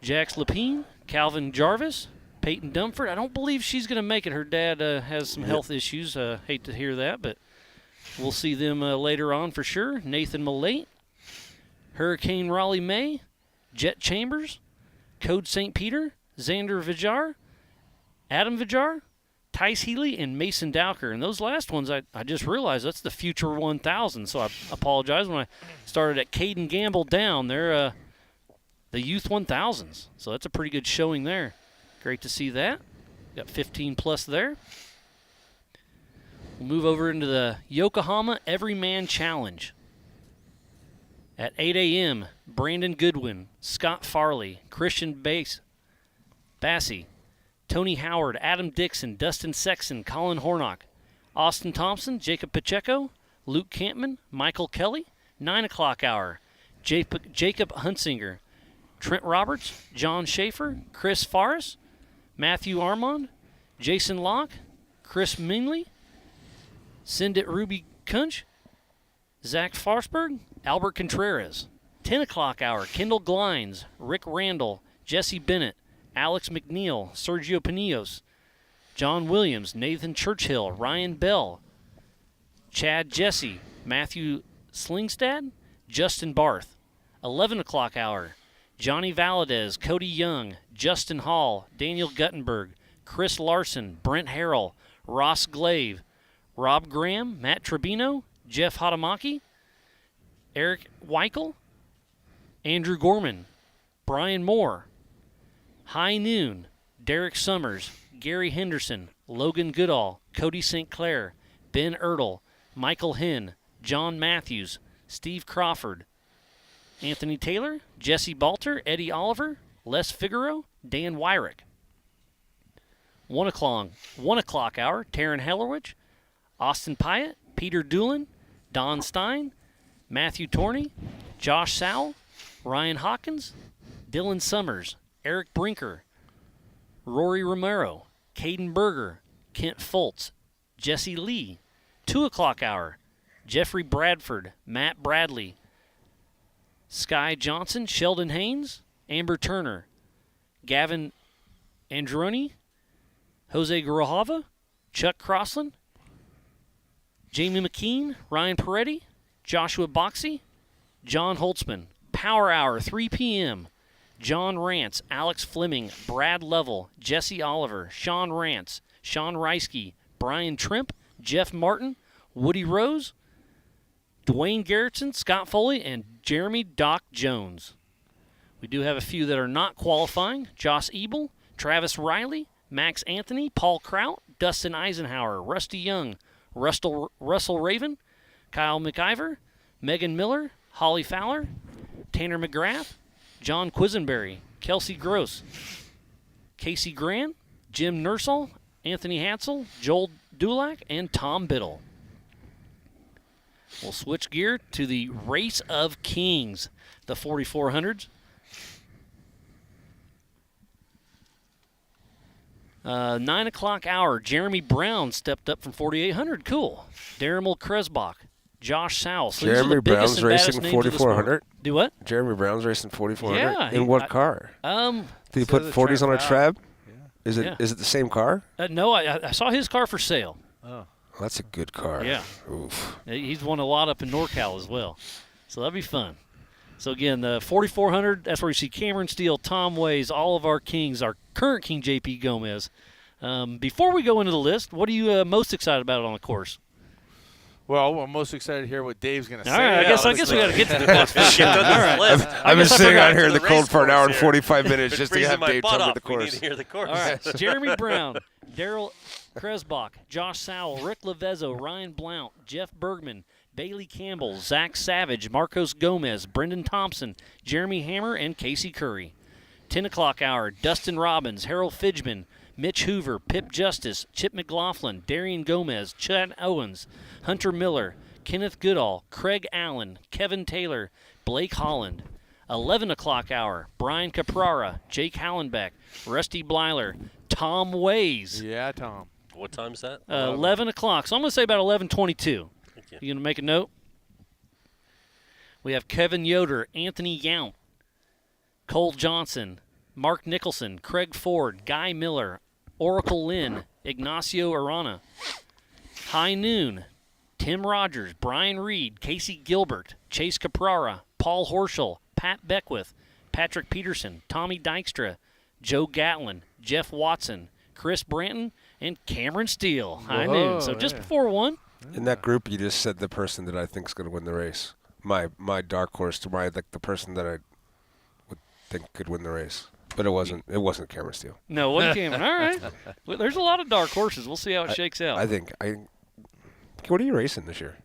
Jax Lapine, Calvin Jarvis, Peyton Dumford. I don't believe she's going to make it. Her dad has some health issues. Hate to hear that, but we'll see them later on for sure. Nathan Malate, Hurricane Raleigh May, Jet Chambers, Code St. Peter, Xander Vijar, Adam Vijar, Tice Healy, and Mason Dowker. And those last ones, I just realized that's the Future 1000, so I apologize. When I started at Caden Gamble down, they're the Youth 1000s, so that's a pretty good showing there. Great to see that. Got 15 plus there. We'll move over into the Yokohama Everyman Challenge. At 8 a.m., Brandon Goodwin, Scott Farley, Christian Bassey, Tony Howard, Adam Dixon, Dustin Sexton, Colin Hornock, Austin Thompson, Jacob Pacheco, Luke Campman, Michael Kelly. 9 o'clock hour, Jacob Huntsinger, Trent Roberts, John Schaefer, Chris Forrest, Matthew Armand, Jason Locke, Chris Mingley, Sindit Ruby Kunch, Zach Forsberg, Albert Contreras. 10 o'clock hour, Kendall Glines, Rick Randall, Jesse Bennett, Alex McNeil, Sergio Pinillos, John Williams, Nathan Churchill, Ryan Bell, Chad Jesse, Matthew Slingstad, Justin Barth. 11 o'clock hour, Johnny Valadez, Cody Young, Justin Hall, Daniel Guttenberg, Chris Larson, Brent Harrell, Ross Glave, Rob Graham, Matt Tribino, Jeff Hatamaki, Eric Weichel, Andrew Gorman, Brian Moore. High noon, Derek Summers, Gary Henderson, Logan Goodall, Cody St. Clair, Ben Ertl, Michael Hinn, John Matthews, Steve Crawford, Anthony Taylor, Jesse Balter, Eddie Oliver, Les Figaro, Dan Wyrick. 1 o'clock hour, Taryn Hellerwich, Austin Pyatt, Peter Doolin, Don Stein, Matthew Torney, Josh Sowell, Ryan Hawkins, Dylan Summers, Eric Brinker, Rory Romero, Caden Berger, Kent Foltz, Jesse Lee. 2 o'clock hour, Jeffrey Bradford, Matt Bradley, Sky Johnson, Sheldon Haynes, Amber Turner, Gavin Androni, Jose Garojava, Chuck Crossland, Jamie McKean, Ryan Peretti, Joshua Boxey, John Holtzman. Power Hour, 3 p.m., John Rance, Alex Fleming, Brad Lovell, Jesse Oliver, Sean Rance, Sean Reisky, Brian Trimp, Jeff Martin, Woody Rose, Dwayne Garrettson, Scott Foley, and Jeremy Doc Jones. We do have a few that are not qualifying. Josh Ebel, Travis Riley, Max Anthony, Paul Kraut, Dustin Eisenhower, Rusty Young, Russell Raven, Kyle McIver, Megan Miller, Holly Fowler, Tanner McGrath, John Quisenberry, Kelsey Gross, Casey Gran, Jim Nursall, Anthony Hansel, Joel Dulac, and Tom Biddle. We'll switch gear to the Race of Kings, the 4400s. 9 o'clock hour, Jeremy Brown stepped up from 4800. Cool. Daryl Kresbach, Josh Sowell. So Jeremy Brown's racing 4400. Do what? Jeremy Brown's racing 4400. Yeah. In what car? Did he put 40s on a Trab? Is it the same car? No, I saw his car for sale. Oh. That's a good car. Yeah. Oof. He's won a lot up in NorCal as well. So that'll be fun. So again, the 4400, that's where you see Cameron Steele, Tom Ways, all of our Kings, our current King JP Gomez. Before we go into the list, what are you most excited about on the course? Well, I'm most excited to hear what Dave's going to say. All right, I guess we got to get to the course. All right. I've been sitting out here in the the cold race for an hour and course 45 minutes It's just to have freezing my Dave butt tell me off. the We need course. to hear the course. All right, Jeremy Brown, Daryl Kresbach, Josh Sowell, Rick Levezzo, Ryan Blount, Jeff Bergman, Bailey Campbell, Zach Savage, Marcos Gomez, Brendan Thompson, Jeremy Hammer, and Casey Curry. 10 o'clock hour, Dustin Robbins, Harold Fidgeman, Mitch Hoover, Pip Justice, Chip McLaughlin, Darian Gomez, Chad Owens, Hunter Miller, Kenneth Goodall, Craig Allen, Kevin Taylor, Blake Holland. 11 o'clock hour, Brian Caprara, Jake Hallenbeck, Rusty Blyler, Tom Ways. Yeah, Tom. What time's that? 11 o'clock. So I'm going to say about 11:22. Thank you. You going to make a note? We have Kevin Yoder, Anthony Yount, Cole Johnson, Mark Nicholson, Craig Ford, Guy Miller, Oracle Lynn, Ignacio Arana. High noon, Tim Rogers, Brian Reed, Casey Gilbert, Chase Caprara, Paul Horschel, Pat Beckwith, Patrick Peterson, Tommy Dykstra, Joe Gatlin, Jeff Watson, Chris Branton, and Cameron Steele. High noon. So just before 1. In that group, you just said the person that I think is going to win the race. My dark horse to the person that I would think could win the race. But it wasn't Cameron Steele. No, it wasn't Cameron. All right. Well, there's a lot of dark horses. We'll see how it shakes out. What are you racing this year?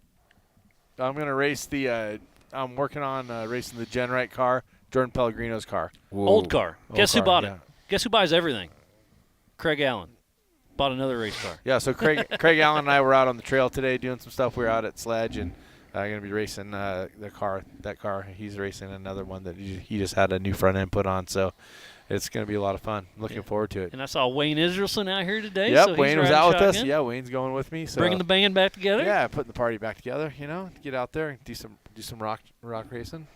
I'm going to race I'm working on racing the Genrite car, Jordan Pellegrino's car. Whoa. Old car. Guess who car, bought yeah. it? Guess who buys everything? Craig Allen. Bought another race car. Yeah, so Craig Allen and I were out on the trail today doing some stuff. We were out at Sledge, and I'm going to be racing that car. He's racing another one that he just had a new front end put on. So It's going to be a lot of fun. Looking forward to it. And I saw Wayne Israelson out here today. Yep, so he's Wayne was riding out with us. shotgun. Yeah, Wayne's going with me. So Bringing the band back together. yeah, putting the party back together. Get out there and do some rock racing,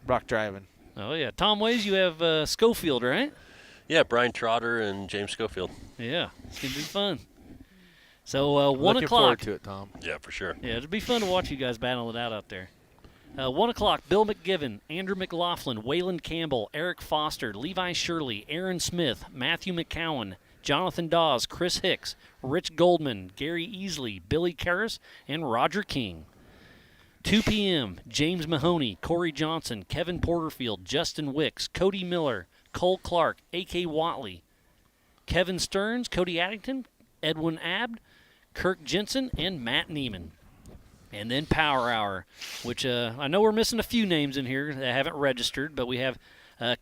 rock driving. Oh yeah, Tom Ways, you have Schofield, right? Yeah, Brian Trotter and James Schofield. Yeah, it's gonna be fun. So 1 Looking o'clock. forward to it, Tom. Yeah, for sure. Yeah, it'd be fun to watch you guys battle it out there. 1 o'clock, Bill McGivern, Andrew McLaughlin, Waylon Campbell, Eric Foster, Levi Shirley, Aaron Smith, Matthew McCowan, Jonathan Dawes, Chris Hicks, Rich Goldman, Gary Easley, Billy Karras, and Roger King. 2 p.m., James Mahoney, Corey Johnson, Kevin Porterfield, Justin Wicks, Cody Miller, Cole Clark, A.K. Watley, Kevin Stearns, Cody Addington, Edwin Abd, Kirk Jensen, and Matt Neiman. And then Power Hour, which I know we're missing a few names in here that haven't registered, but we have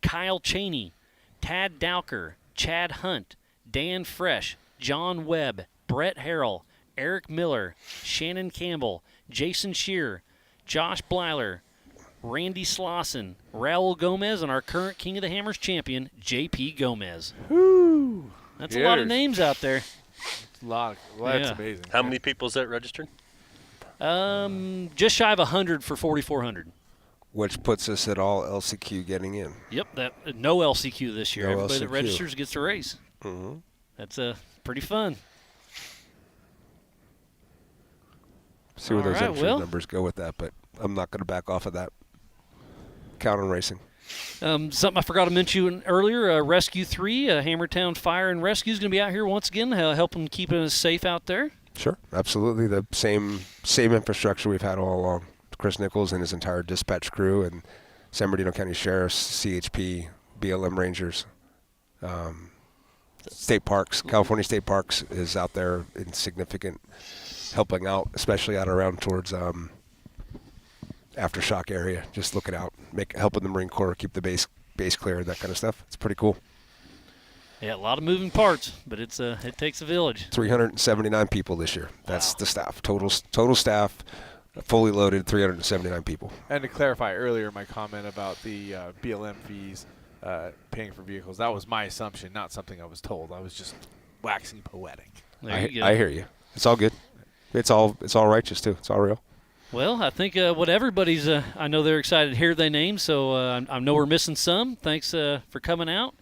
Kyle Cheney, Tad Dowker, Chad Hunt, Dan Fresh, John Webb, Brett Harrell, Eric Miller, Shannon Campbell, Jason Shear, Josh Blyler, Randy Slauson, Raul Gomez, and our current King of the Hammers champion, J.P. Gomez. Woo! That's a lot of Cheers. names out there. Well, that's Yeah. amazing. How many people is that registered? Just shy of 100 for 4,400. Which puts us at all LCQ getting in. Yep, that no LCQ this year. No Everybody that LCQ. registers gets a race. Mm-hmm. That's pretty fun. See where All those right, entry well. numbers go with that, but I'm not going to back off of that. Count on racing. Something I forgot to mention earlier, Rescue 3, Hammertown Fire and Rescue is going to be out here once again, helping keep us safe out there. Sure, absolutely. The same infrastructure we've had all along. Chris Nichols and his entire dispatch crew, and San Bernardino County Sheriffs, CHP, BLM Rangers, state parks. California State Parks is out there in significant helping out, especially out around towards aftershock area. Just looking out, helping the Marine Corps keep the base clear, that kind of stuff. It's pretty cool. Yeah, a lot of moving parts, but it takes a village. 379 people this year. That's the staff. Total staff, fully loaded, 379 people. And to clarify earlier, my comment about the BLM fees paying for vehicles, that was my assumption, not something I was told. I was just waxing poetic. There you go. I hear you. It's all good. It's all righteous too. It's all real. Well, I think what everybody's, I know they're excited to hear their names, so I know we're missing some. Thanks for coming out.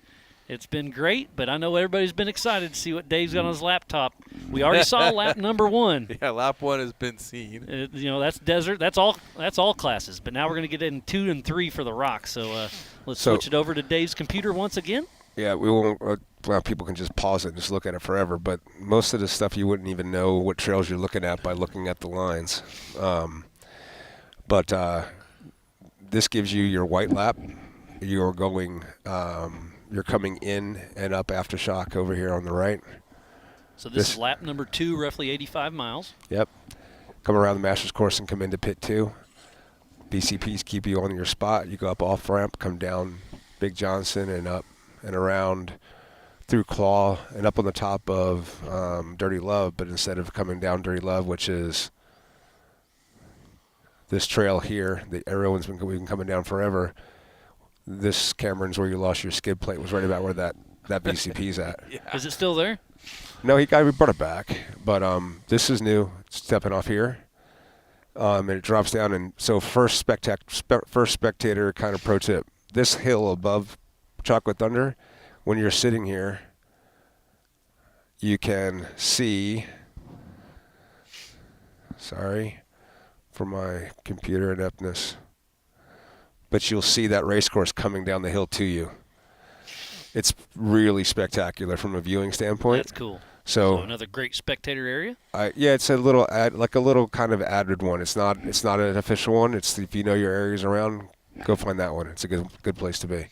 It's been great, but I know everybody's been excited to see what Dave's got on his laptop. We already saw lap number 1. Yeah, lap 1 has been seen. That's desert. That's all classes. But now we're going to get in 2 and 3 for the rock. So let's switch it over to Dave's computer once again. Yeah, we won't. Well, people can just pause it and just look at it forever. But most of the stuff you wouldn't even know what trails you're looking at by looking at the lines. But this gives you your white lap. You're going. You're coming in and up aftershock over here on the right. So this is lap number 2, roughly 85 miles. Yep. Come around the Masters course and come into pit 2. BCPs keep you on your spot. You go up off ramp, come down Big Johnson and up and around through Claw and up on the top of Dirty Love. But instead of coming down Dirty Love, which is this trail here, the everyone's been coming down forever. This Cameron's where you lost your skid plate was right about where that BCP's at. Yeah. Is it still there? No, we brought it back, but this is new. Stepping off here, and it drops down. And so first spectator kind of pro tip: this hill above Chocolate Thunder, when you're sitting here, you can see. Sorry for my computer ineptness. But you'll see that race course coming down the hill to you. It's really spectacular from a viewing standpoint. That's cool. So another great spectator area. Yeah, it's a little kind of added one. It's not an official one. It's if you know your areas around, go find that one. It's a good place to be.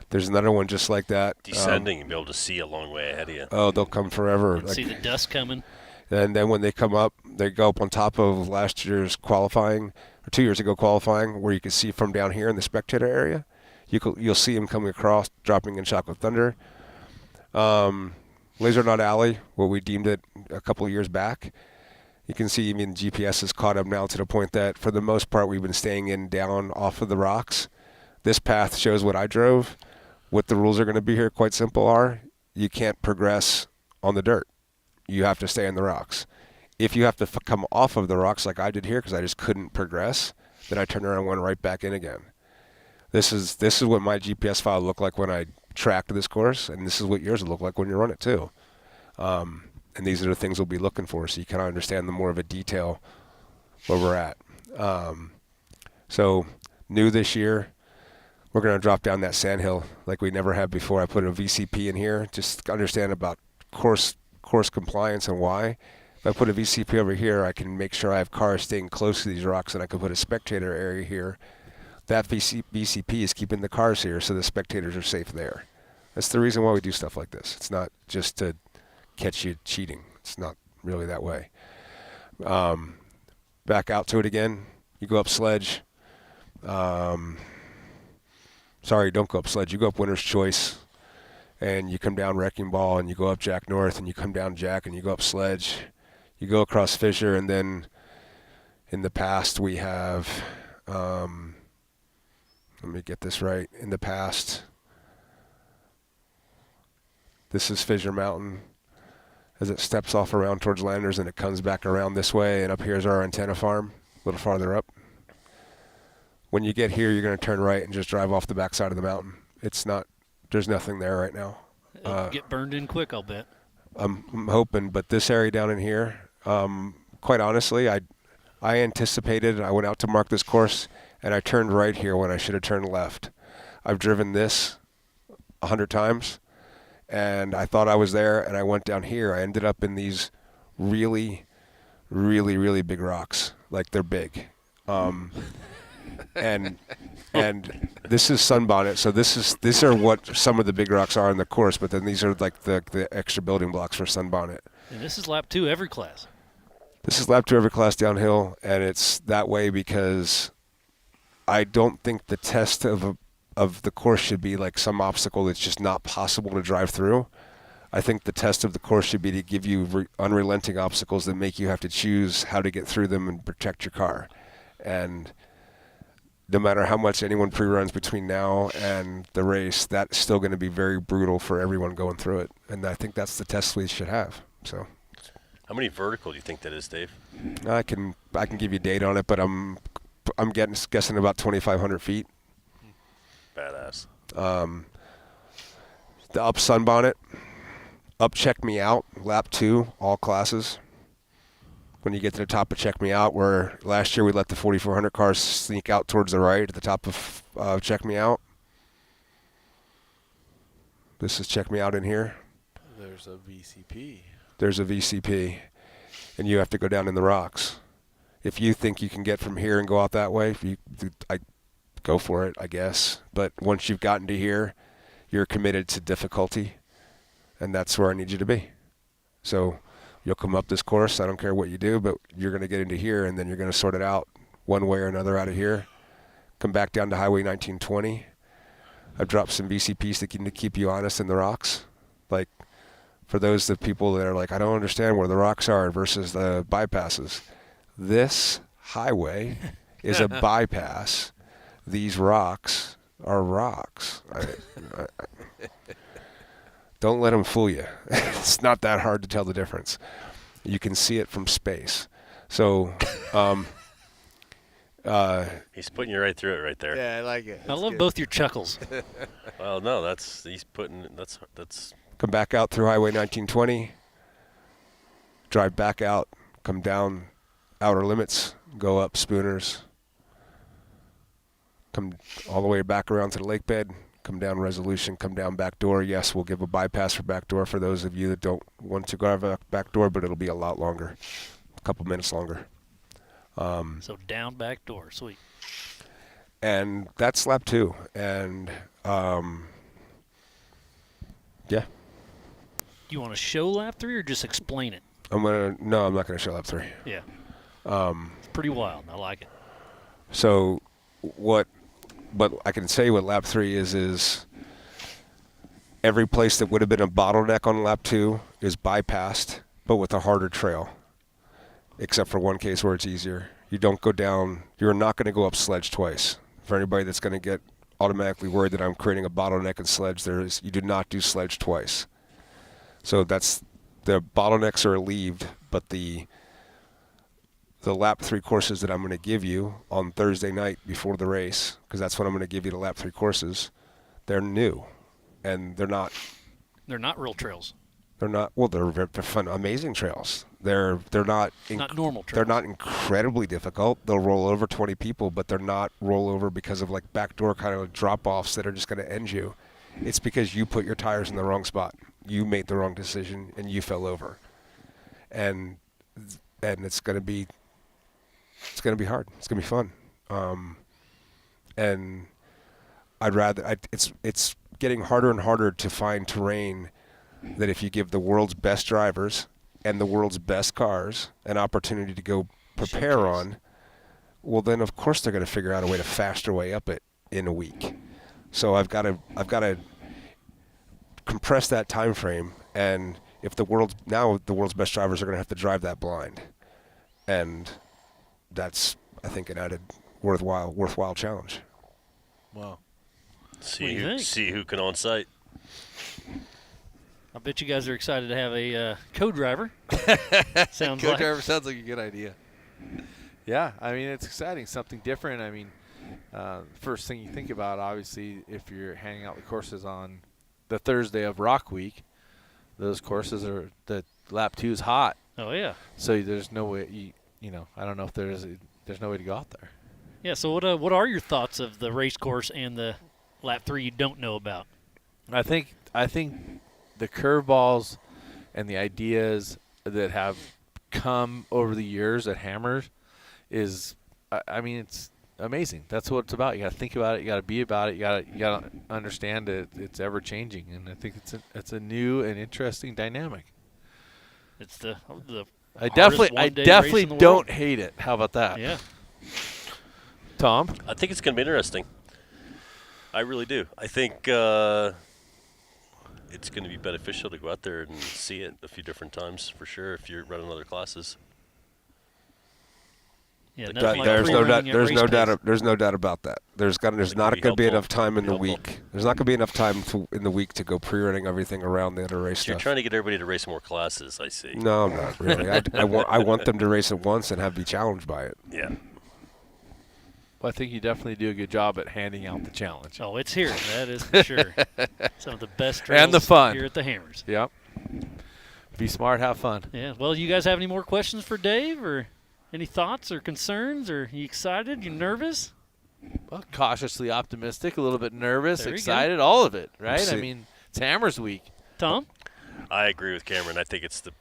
There's another one just like that. Descending, you'll be able to see a long way ahead of you. Oh, they'll come forever. See the dust coming. And then when they come up, they go up on top of last year's qualifying, or 2 years ago qualifying, where you can see from down here in the spectator area. You'll see them coming across, dropping in Chocolate Thunder. Laser Knot Alley, what we deemed it a couple of years back. You can see even GPS has caught up now to the point that for the most part we've been staying in down off of the rocks. This path shows what I drove. what the rules are going to be here, quite simple, are you can't progress on the dirt. You have to stay in the rocks. If you have to come off of the rocks like I did here because I just couldn't progress, then I turned around and went right back in again. This is what my GPS file looked like when I tracked this course, and this is what yours will look like when you run it too. And these are the things we'll be looking for, so you kind of understand the more of a detail where we're at. So new this year, we're going to drop down that sand hill like we never have before. I put a VCP in here just to understand about course compliance and why. If I put a VCP over here, I can make sure I have cars staying close to these rocks, and I can put a spectator area here. That VCP is keeping the cars here so the spectators are safe there. That's the reason why we do stuff like this. It's not just to catch you cheating. It's not really that way. Back out to it again. You go up Sledge. Sorry, don't go up Sledge. You go up Winner's Choice, and you come down Wrecking Ball, and you go up Jack North, and you come down Jack, and you go up Sledge. You go across Fisher, and then in the past we have, let me get this right. In the past, this is Fissure Mountain as it steps off around towards Landers, and it comes back around this way, and up here's our antenna farm, a little farther up. When you get here, you're going to turn right and just drive off the backside of the mountain. It's not, there's nothing there right now. It'll get burned in quick, I'll bet. I'm hoping, but this area down in here, quite honestly, I anticipated, I went out to mark this course, and I turned right here when I should have turned left. I've driven this 100 times, and I thought I was there, and I went down here. I ended up in these really, really, really big rocks. Like, they're big. And this is Sunbonnet, so these are what some of the big rocks are in the course, but then these are like the extra building blocks for Sunbonnet. And this is lap 2 every class. This is lap 2 every class downhill, and it's that way because I don't think the test of the course should be like some obstacle that's just not possible to drive through. I think the test of the course should be to give you unrelenting obstacles that make you have to choose how to get through them and protect your car. And no matter how much anyone pre-runs between now and the race, that's still going to be very brutal for everyone going through it. And I think that's the test we should have. So, How many vertical do you think that is, Dave? I can give you data on it, but I'm guessing about 2,500 feet. Badass. The up Sunbonnet, up Check Me Out, lap 2, all classes. When you get to the top of Check Me Out, where last year we let the 4,400 cars sneak out towards the right at the top of Check Me Out. This is Check Me Out in here. There's a VCP. There's a VCP, and you have to go down in the rocks. If you think you can get from here and go out that way, I go for it, I guess. But once you've gotten to here, you're committed to difficulty, and that's where I need you to be. So you'll come up this course. I don't care what you do, but you're going to get into here, and then you're going to sort it out one way or another out of here. Come back down to Highway 1920. I've dropped some VCPs to keep you honest in the rocks. Like, for those the people that are like, I don't understand where the rocks are versus the bypasses. This highway is a bypass. These rocks are rocks. Don't let them fool you. It's not that hard to tell the difference. You can see it from space. So, He's putting you right through it right there. Yeah, I like it. I love both your chuckles. Well, no, that's come back out through Highway 1920, drive back out, come down Outer Limits, go up Spooners, come all the way back around to the lake bed, come down Resolution, come down Back Door. Yes, we'll give a bypass for Back Door for those of you that don't want to go Back Door, but it'll be a lot longer, a couple minutes longer. So down Back Door, sweet. And that's lap 2. And, yeah. Do you want to show lap 3 or just explain it? No, I'm not going to show lap 3. Yeah. It's pretty wild. I like it. So what I can say what lap 3 is every place that would have been a bottleneck on lap 2 is bypassed, but with a harder trail, except for one case where it's easier. You don't go down, you're not going to go up Sledge twice. For anybody that's going to get automatically worried that I'm creating a bottleneck in sledge. You do not do sledge twice. So the bottlenecks are relieved, but the lap 3 courses that I'm going to give you on Thursday night before the race, because that's when I'm going to give you the lap 3 courses, they're new, and they're not real trails. They're not. Well, they're fun, amazing trails. They're not Not normal trails. They're not incredibly difficult. They'll roll over 20 people, but they're not roll over because of like backdoor kind of drop offs that are just going to end you. It's because you put your tires in the wrong spot. You made the wrong decision and you fell over, and it's going to be hard. It's going to be fun, and I'd rather. It's getting harder and harder to find terrain that if you give the world's best drivers and the world's best cars an opportunity to go prepare on, well then of course they're going to figure out a way to faster way up it in a week. So I've got to compress that time frame, and if the world's best drivers are going to have to drive that blind, and that's I think an added worthwhile challenge. Wow. See who can on site. I bet you guys are excited to have a co-driver. Sounds like. Co-driver sounds like a good idea. Yeah, I mean, it's exciting, something different. I mean, first thing you think about, obviously, if you're handing out the courses on the Thursday of Rock Week, those courses are the lap 2 is hot. Oh yeah. So there's no way I don't know if there's no way to go out there. Yeah. So what are your thoughts of the race course and the lap 3 you don't know about? I think the curveballs and the ideas that have come over the years at Hammers is, I mean, it's amazing. That's what it's about. You got to think about it. You got to be about it. You got to understand it. It's ever changing, and I think it's a new and interesting dynamic. It's the I definitely don't hate it. How about that? Yeah. Tom? I think it's going to be interesting. I really do. I think it's going to be beneficial to go out there and see it a few different times for sure if you're running other classes. Yeah, There's no doubt about that. There's not going to be enough time in the week. There's not going to be enough time in the week to go pre-running everything around the other race You're stuff. trying to get everybody to race more classes, I see. No, I'm not really. I want them to race it once and be challenged by it. Yeah. Well, I think you definitely do a good job at handing out the challenge. Oh, it's here. That is for sure. Some of the best trails and the fun here at the Hammers. Yep. Be smart, have fun. Yeah. Well, you guys have any more questions for Dave, or any thoughts or concerns? Or you excited? You nervous? Well, cautiously optimistic, a little bit nervous, There you excited, all of it, right? I mean, it's Hammers Week. Tom? I agree with Cameron. I think it's the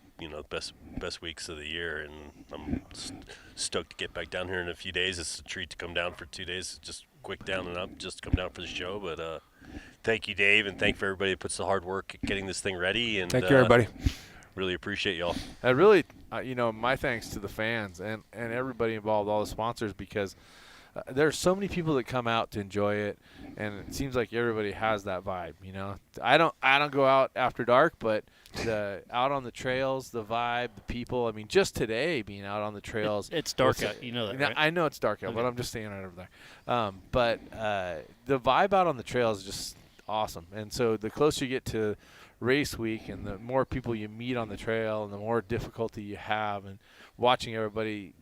best weeks of the year, and I'm stoked to get back down here in a few days. It's a treat to come down for 2 days, just quick down and up, just come down for the show. But thank you, Dave, and thank you for everybody that puts the hard work at getting this thing ready. And thank you, everybody. Really appreciate y'all. I really, my thanks to the fans and everybody involved, all the sponsors, because there's so many people that come out to enjoy it, and it seems like everybody has that vibe. I don't go out after dark, but the out on the trails, the vibe, the people. I mean, just today being out on the trails. It's dark out. You know that, right? I know it's dark out, Okay. but I'm just standing right over there. But the vibe out on the trails is just awesome. And so the closer you get to race week and the more people you meet on the trail and the more difficulty you have, and watching everybody,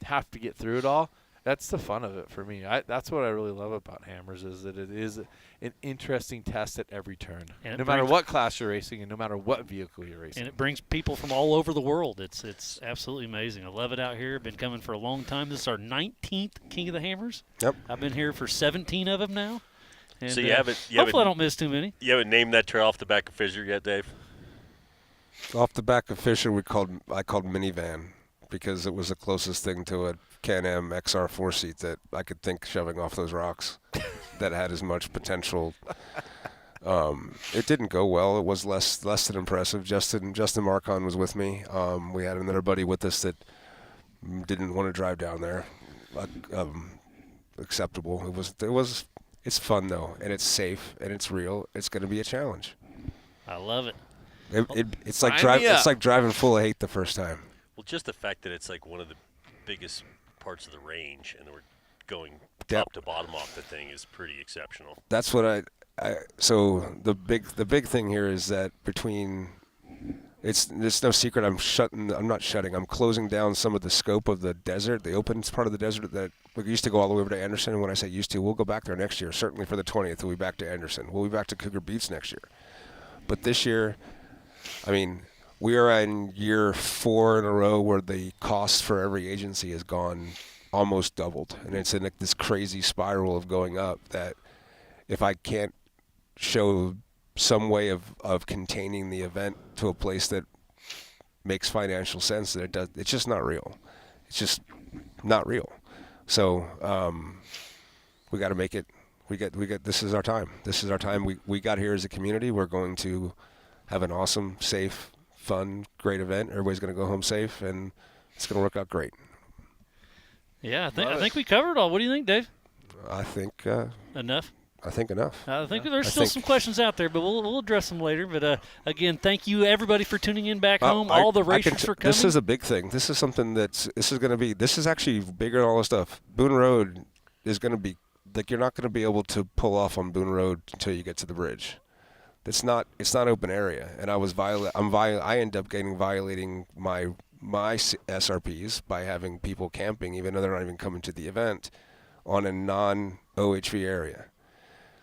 have to get through it all. That's the fun of it for me. That's what I really love about Hammers, is that it is an interesting test at every turn, no matter what class you're racing and no matter what vehicle you're racing. And it brings people from all over the world. It's absolutely amazing. I love it out here. Been coming for a long time. This is our 19th King of the Hammers. Yep. I've been here for 17 of them now. And, So hopefully I don't miss too many. You haven't named that trail off the back of Fisher yet, Dave? Off the back of Fisher, I called minivan because it was the closest thing to a Can-Am XR 4-seat that I could think shoving off those rocks that had as much potential. It didn't go well. It was less than impressive. Justin Marcon was with me. We had another buddy with us that didn't want to drive down there. Acceptable. It's fun though, and it's safe, and it's real. It's going to be a challenge. I love it. It's like driving full of hate the first time. Well, just the fact that it's like one of the biggest parts of the range, and we're going Yep. top to bottom off the thing is pretty exceptional. That's what so the big thing here is that between it's no secret I'm closing down some of the scope of the desert, the open part of the desert that we used to go all the way over to Anderson. And when I say used to, we'll go back there next year. Certainly for the 20th, we'll be back to Anderson. We'll be back to Cougar Beach next year. But this year, I mean, we are in year 4 in a row where the cost for every agency has gone almost doubled, and it's in this crazy spiral of going up that if I can't show some way of containing the event to a place that makes financial sense, that it's just not real. It's just not real. So we got to make it. We get. This is our time. This is our time. We got here as a community. We're going to have an awesome, safe, fun, great event. Everybody's going to go home safe, and it's going to work out great. Yeah, I think we covered it all. What do you think, Dave? I think Enough? I think enough. I think there's still some questions out there, but we'll address them later. But again, thank you everybody for tuning in back home. All the racers for coming. This is a big thing. This is something this is actually bigger than all this stuff. Boone Road is going to be like, you're not going to be able to pull off on Boone Road until you get to the bridge. It's not open area, and I end up violating my SRPs by having people camping, even though they're not even coming to the event, on a non-OHV area.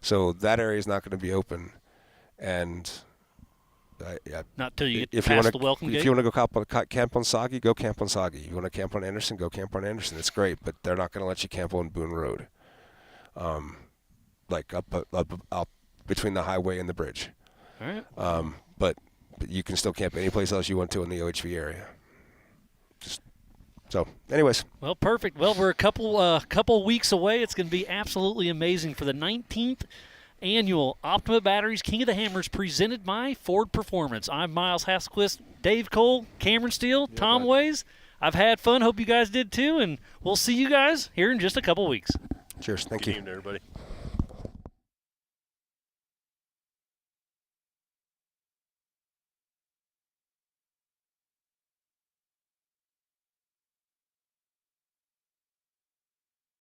So that area is not going to be open, and not till you get past the welcome gate. If you want to go camp on Soggy, go camp on Soggy. If you want to camp on Anderson, go camp on Anderson. It's great, but they're not going to let you camp on Boone Road, like up between the highway and the bridge. All right. But you can still camp any place else you want to in the OHV area. So, anyways. Well, perfect. Well, we're a couple weeks away. It's going to be absolutely amazing for the 19th annual Optima Batteries King of the Hammers presented by Ford Performance. I'm Miles Hasselquist, Dave Cole, Cameron Steele, Tom Ways. I've had fun. Hope you guys did too, and we'll see you guys here in just a couple weeks. Cheers. Thank Good you. evening, everybody.